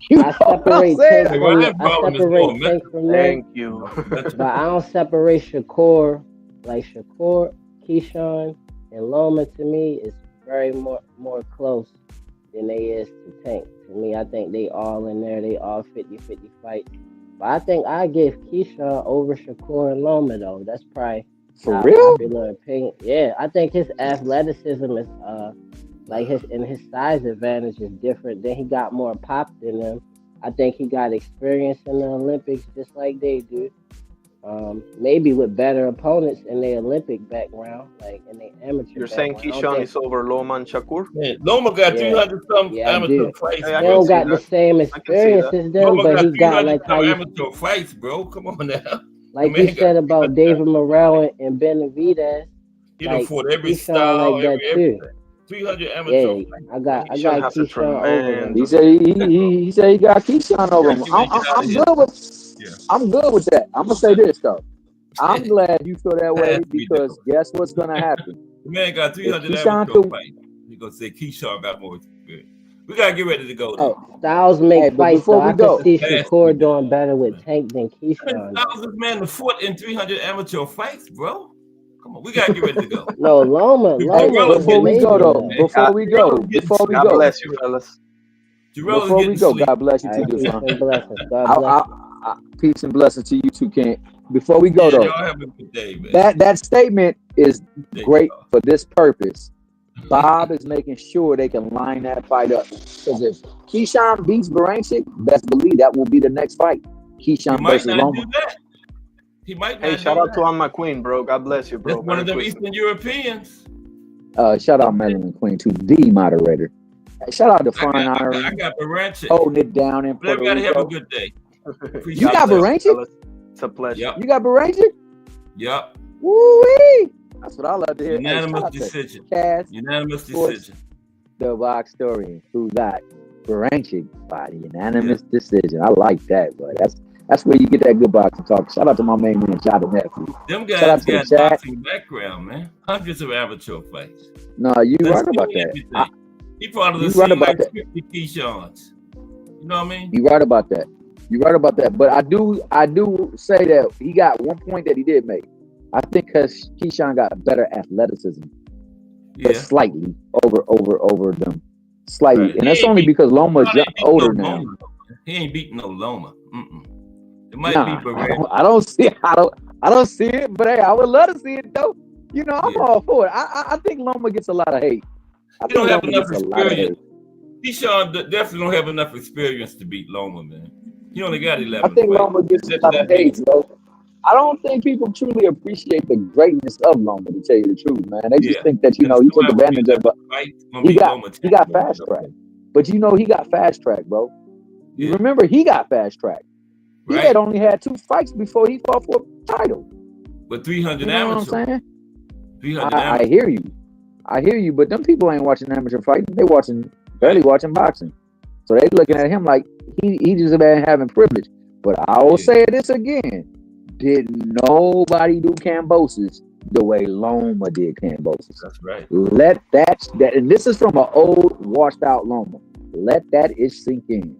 You know I what I'm separate saying? Tank Hey, from Ryan's I problem is more separate Tank mental. from them, Thank You you. know, mental. but I don't separate Shakur. Like Shakur, Keyshawn, and Loma to me is very more close than they is to Tank. To me, I think they all in there. They all 50-50 fight. But I think I give Keyshawn over Shakur and Loma though. That's probably For not a real? popular opinion. Yeah, I think his athleticism is like his size advantage is different. Then he got more pop than them. I think he got experience in the Olympics just like they do. Maybe with better opponents in their Olympic background, like in their amateur You're saying background. I don't Keyshawn think. is over Loma and Shakur? Man, Loma got Yeah, 300 some yeah, I amateur do. fights, Hey, I He can bro. don't see got the that. same I can see experience that. as them, Loma but got he got 300 like how some you amateur fights, bro. Come on now. The like you man got said about 300. David Morrell and Benavidez. He done Like fought every Keyshawn style, like that too. everything. 300 amateur Yeah, fights, I bro. got I Keyshawn got has a Keyshawn over them. He tremendous. said he said he got Keyshawn over Got him. you to get out of I'm here. good with Yeah. I'm good with that. I'm gonna say this though. I'm glad you feel that way Has to be because different. guess what's gonna happen? The man got If 300 Keyshawn amateur could, fights. He gonna say Keyshawn got more experience. We gotta get ready to go hey, though. Styles make but fights before though. we I could go, see This has to be Shakur done, doing better with man. Tank than How many Keyshawn though. thousands man to fought in 300 amateur fights, bro? Come on, we gotta get ready to go. No, Loma is Jarrell before we getting go amazing though, though. sleepy, man. before we God go, bless you, fellas. Jarrell is before we getting go, sleepy. God bless you All too, right, peace Deshaun. and blessings. God bless you. Peace and blessings to you too, Kent. Before we go Yeah, though, y'all have a good day, man. that statement is There you great go. for this purpose. Bob is making sure they can line that fight up. Because if Keyshawn beats Baranchik, best believe that will be the next fight. He Keyshawn might versus not Loma. do that. He might Hey, not shout do out to that. Anne McQueen, bro. God bless you, That's bro. one of Merry them Christmas. Eastern Europeans. Shout out Madeline Queen to the moderator. Shout out to I Fine got Iron Baranchik. holding it down in But Puerto everybody have a Rico. good day. You Appreciate got y'all. Baranchik? fellas. It's a pleasure. Yep. You got Baranchik? Yep. Woo-wee! That's what I love to hear. Hey, Unanimous shout out to decision. Cass, Unanimous Sports, decision. the box story, who got Baranchik by unanimous decision. I like that, but that's where you get that good boxing talk. Shout out to my main man, Shot and Nephew. Them Shout out guys to the got chat. boxing background, man. Hundreds of amateur fights. No, you Done right about seen that. everything. He part of the You right scene about like that. 50 Keyshawns. You know what I mean? You right about that. You right about that. But I do say that he got one point that he did make. I think because Keyshawn got better athleticism, but Yeah. slightly over them, slightly, Right. and that's only because Loma's He ain't beating older no now. Loma. He ain't beating no Loma. It might be Nah, Baranchik. I don't see it. But hey, I would love to see it though. You know, I'm all for it. I think Loma gets a lot of hate. He don't have enough experience. Deshaun definitely don't have enough experience to beat Loma, man. He only got 11 I think fights. Loma gets a lot of hate, bro. I don't think people truly appreciate the greatness of Loma, to tell you the truth, man. They just think that, you know, he took advantage of it. He got fast track. But you know, he got fast track, bro. You remember he got fast track. He had only had 2 fights before he fought for a title. But 300 you know amateur. What I'm saying? 300 I hear you. I hear you, but them people ain't watching amateur fighting. They barely watching boxing. So they looking at him like he just been having privilege. But I will say this again. Did nobody do Cambosis the way Loma did Cambosis? That's right. Let that and this is from an old washed out Loma. Let that ish sink in.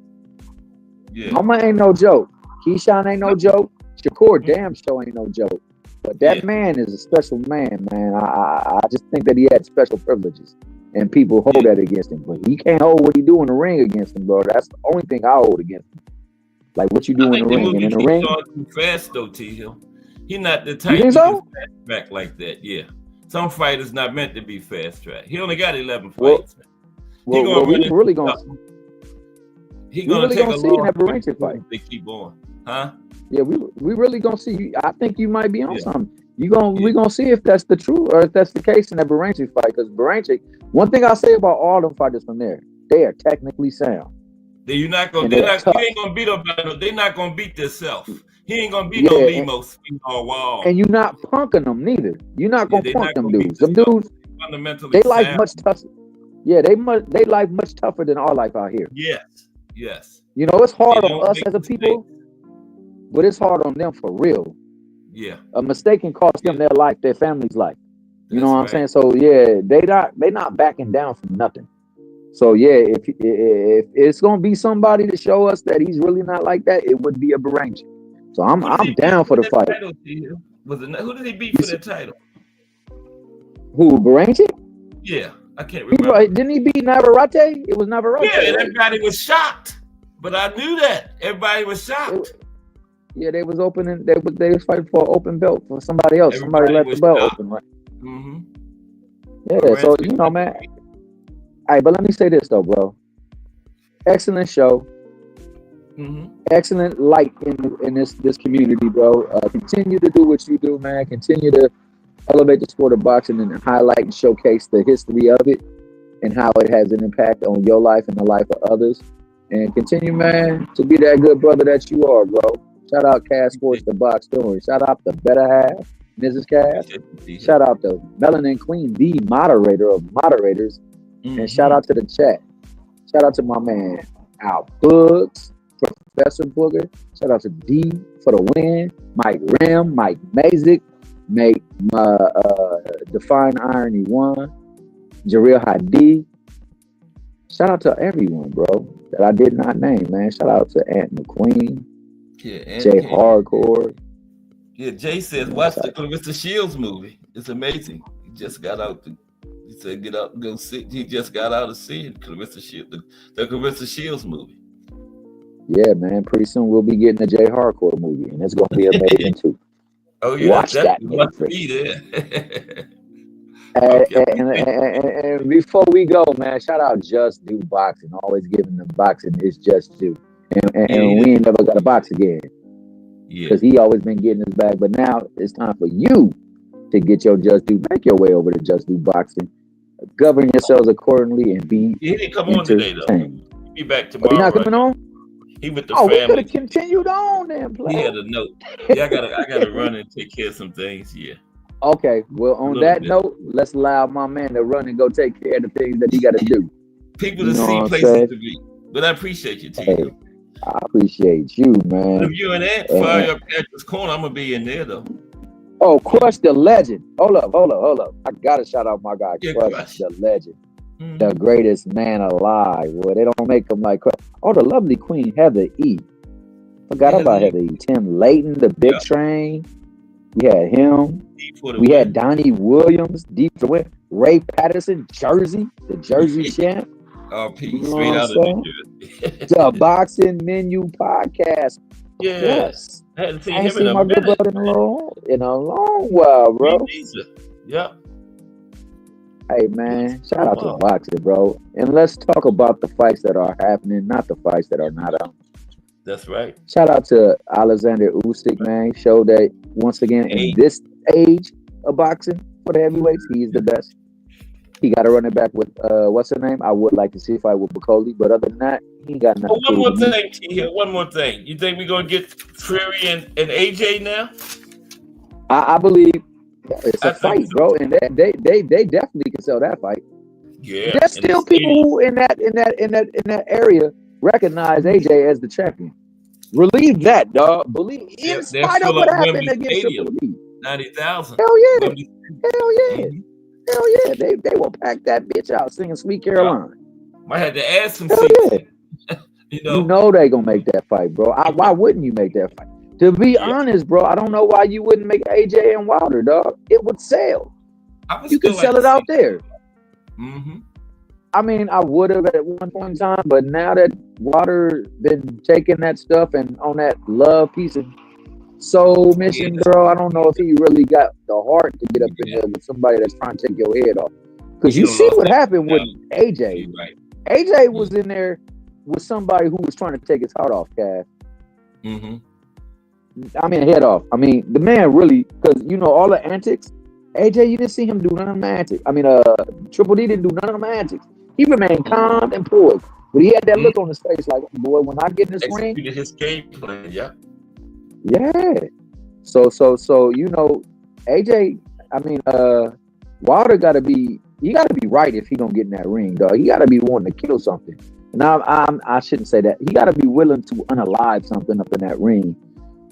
Yeah. Loma ain't no joke. Keyshawn ain't no joke. Shakur damn show ain't no joke. But that man is a special man. I just think that he had special privileges. And people hold that against him. But he can't hold what he do in the ring against him, bro. That's the only thing I hold against him. Like what you do in the ring. And in the ring. Too fast though, T Hill. He's not the type you think so? fast track like that. Yeah. Some fighters not meant to be fast track. He only got 11 fights. We really gonna see in that Beranger fight. They keep on. Huh? Yeah, we really gonna see. I think you might be on something. We gonna see if that's the truth or if that's the case in that Beranger fight. Because Beranger, one thing I say about all them fighters from there, they are technically sound. You ain't gonna beat them. They're not gonna beat themselves. He ain't gonna beat no Lemos or Wall. And you're not punking them neither. You're not gonna punk them dudes. Them dudes, fundamentally, they life much tougher. Yeah, they life much tougher than our life out here. Yes. You know, it's hard on us as a people, but it's hard on them for real. Yeah. A mistake can cost them their life, their family's life. You know what I'm saying? So yeah, they not backing down from nothing. So yeah, if it's gonna be somebody to show us that he's really not like that, it would be a Beranger. So I'm down for the fight. Who did he beat for that title? Who, Beranger? Yeah, I can't remember. Didn't he beat Navarrete? It was Navarrete. Yeah, and everybody was shocked. But I knew that. Everybody was shocked. They was opening. They was fighting for an open belt for somebody else. Somebody left the belt open, right? Mm-hmm. Yeah, so you know, man. All right, but let me say this though, bro. Excellent show. Mm-hmm. Excellent light in this community, bro. Continue to do what you do, man. Continue to elevate the sport of boxing and highlight and showcase the history of it and how it has an impact on your life and the life of others. And continue, man, to be that good brother that you are, bro. Shout out Cass Sports, the Box Story. Shout out the Better Half, Mrs. Cass. Shout out to Melanin Queen, the moderator of moderators. Mm-hmm. And shout out to the chat. Shout out to my man, Al Books, Professor Booger. Shout out to D for the win. Mike Rim, Mike Mazik, make my Define Irony 1, Jareel Hadi. Shout out to everyone, bro, that I did not name, man. Shout out to Ant McQueen, Jay Hardcore. Yeah, Jay says, watch the Clarissa Shields movie. It's amazing. He just got out. He said, get up, go see. He just got out of seeing Clarissa Shields, the Clarissa Shields movie. Yeah, man. Pretty soon we'll be getting a Jay Hardcore movie, and it's gonna be amazing too. Oh yeah, watch that. Must be there. And before we go, man, shout out Just Do Boxing. Always giving them boxing is just do. And we ain't never got a box again. Yeah. Because he always been getting his bag. But now it's time for you to get your Just Do. Make your way over to Just Do Boxing. Govern yourselves accordingly and be he didn't come on today, though. He'll be back tomorrow. He not coming on? He with the family. We could have continued on then, play. He had a note. Yeah, I gotta run and take care of some things. Yeah. Okay, well, on that note, let's allow my man to run and go take care of the things that he got to do. People to see, places to be. But I appreciate you, T. Hey, I appreciate you, man. If you and Ant fire up at this corner, I'm gonna be in there though. Oh, Crush the Legend. Hold up. I gotta shout out my guy, Crush the Legend. Mm-hmm. The greatest man alive. Boy, they don't make him like Crush. Oh, the lovely Queen Heather E. Forgot about Heather E. Tim Layton, the Big Train. We had him. We had Donnie Williams, deep for the win. Ray Patterson, Jersey, the Jersey champ. Oh, Pete, straight out of New Jersey. The Boxing Menu Podcast. Yes. I ain't seen my good brother in a long while, bro. Yep. Hey man, shout out to boxing, bro. And let's talk about the fights that are happening, not the fights that are not on. That's right. Shout out to Alexander Usyk, man. Showed that once again in this age of boxing for the heavyweights, he's the best. He got to run it back with what's her name? I would like to see a fight with Bacoli, but other than that, he got nothing. One more thing, T. One more thing. You think we're gonna get Fury and AJ now? I believe it's a fight, bro, and they definitely can sell that fight. Yeah, there's still people who in that area recognize AJ as the champion. Relieve that, dog. Believe in spite of what happened against Triple B. 90,000. Hell yeah. Hell yeah. Hell yeah. They will pack that bitch out singing Sweet Caroline. Might have to add some seats. Yeah. You know they gonna make that fight, bro. Why wouldn't you make that fight? To be honest, bro, I don't know why you wouldn't make AJ and Wilder, dog. It would sell. You could sell it out there. Mm-hmm. I mean, I would have at one point in time, but now that Wilder been taking that stuff and on that love piece of soul mission, bro, I don't know if he really got the heart to get up in there with somebody that's trying to take your head off. Because you see what happened with AJ. Right. AJ was in there with somebody who was trying to take his heart off, Cass. Mm-hmm. I mean, head off. I mean, the man really, because, you know, all the antics, AJ, you didn't see him do none of them antics. I mean, Triple D didn't do none of them antics. He remained calm and poised. But he had that look on his face like, boy, when I get in this ring. His game plan, yeah. Yeah. So, you know, AJ, I mean, Wilder gotta be right if he gonna get in that ring, dog. He gotta be wanting to kill something. And I shouldn't say that. He gotta be willing to unalive something up in that ring.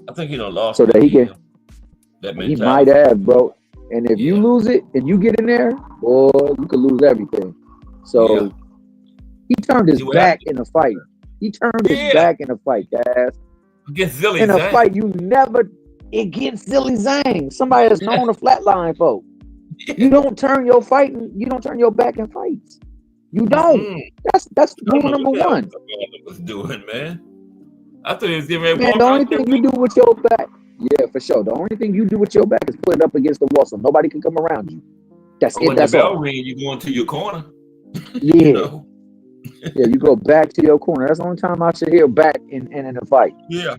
I think he done lost so that he can. He might have, bro. And if you lose it and you get in there, boy, you could lose everything. So he turned his back in a fight. He turned his back in a fight, guys. Against Zilly in a Zhang. Fight you never against Zilly Zhang. Somebody that's known to flatline folk. You don't turn your fighting. You don't turn your back in fights. You don't. That's rule number one. Was doing, man. I thought he was getting ready. Man, the only thing you do with your back, for sure. The only thing you do with your back is put it up against the wall so nobody can come around you. That's it. That's all. When the bell ring, you go into your corner. Yeah. You know? You go back to your corner. That's the only time I should hear back in a fight. Yeah.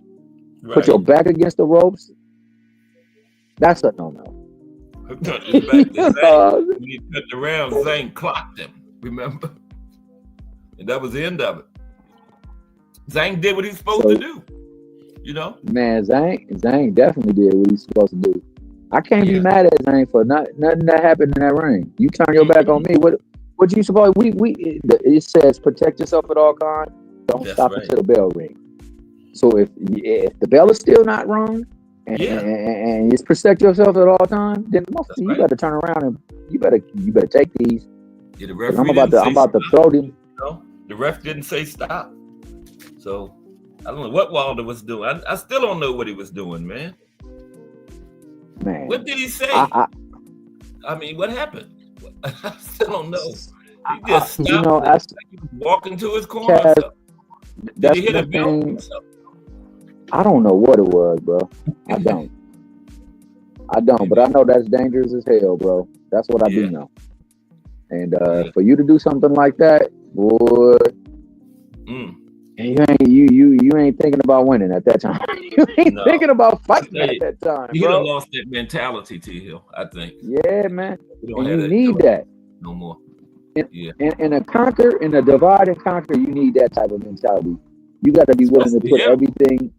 Right. Put your back against the ropes. That's a no-no. Cut his back to Zhang. When he cut around, Zhang clocked him. Remember? And that was the end of it. Zhang did what he's supposed to do. You know? Man, Zhang definitely did what he's supposed to do. I can't be mad at Zhang for nothing that happened in that ring. You turn your back on me. What you supposed? It says protect yourself at all times. Don't stop until the bell rings. So if the bell is still not rung and it's protect yourself at all times, then you better turn around and you better take these. Yeah, the referee I'm about to throw them. No, the ref didn't say stop. So I don't know what Wilder was doing. I still don't know what he was doing, man. Man, what did he say? I mean, what happened? I still don't know. He just stopped. You know, walking to his corner. Did he hit a bell? I don't know what it was, bro. I don't. But I know that's dangerous as hell, bro. That's what I do know. And for you to do something like that, boy, you ain't thinking about winning at that time. You ain't thinking about fighting at that time. You done lost that mentality, T. Hill, I think. Yeah, man. You need that. No more. In a divide and conquer, you need that type of mentality. You got to be willing to put everything.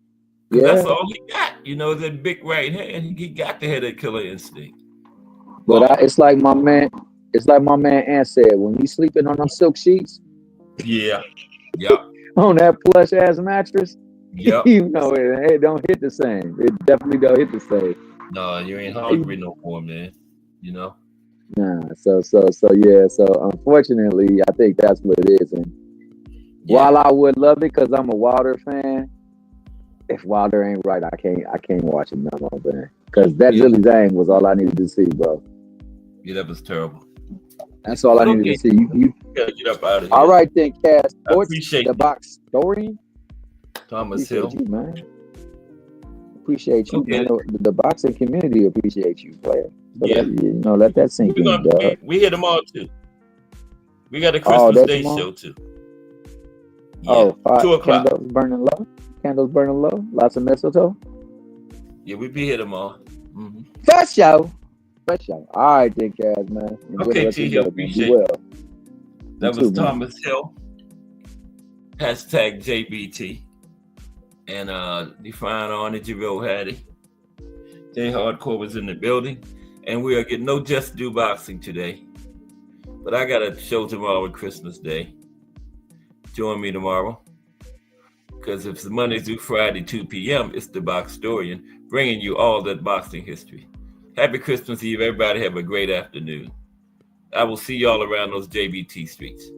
Yeah, that's all he got. You know, that big right hand. He got the head of killer instinct. But it's like my man Ant said, when you sleeping on them silk sheets. Yeah. On that plush ass mattress. Yep. You know it don't hit the same. It definitely don't hit the same. No, you ain't hungry no more, man. You know. Nah. So unfortunately, I think that's what it is. And while I would love it because I'm a Wilder fan, if Wilder ain't right, I can't watch him no more, man. Because that Zilly Zhang was all I needed to see, bro. Yeah, that was terrible. That's all I needed to see. You gotta get up out of here. All right then, Cass. I appreciate the box story. Thomas Hill. You, man. Appreciate you, man. The boxing community appreciates you, player. But Yeah. let that sink in, dog. We hit them all too. We got a Oh, Christmas that's Day tomorrow? show too. Yeah. Oh, 2:00. Candles burning low. Candles burning low. Lots of mistletoe. Yeah, we be hit them all. Mm-hmm. For sure. For sure. All right, then, guys, man. Enjoy the Okay, rest T of Hill, your day, man. Be appreciate well. that. You Was too, man. Thomas Hill. Hashtag JBT. And Define on it, Javille Hattie. J Hardcore was in the building. And we are getting no Just Do Boxing today. But I got a show tomorrow with Christmas Day. Join me tomorrow. Because if it's Monday through Friday, 2 p.m., it's the Box Storian, bringing you all that boxing history. Happy Christmas Eve. Everybody have a great afternoon. I will see y'all around those JBT streets.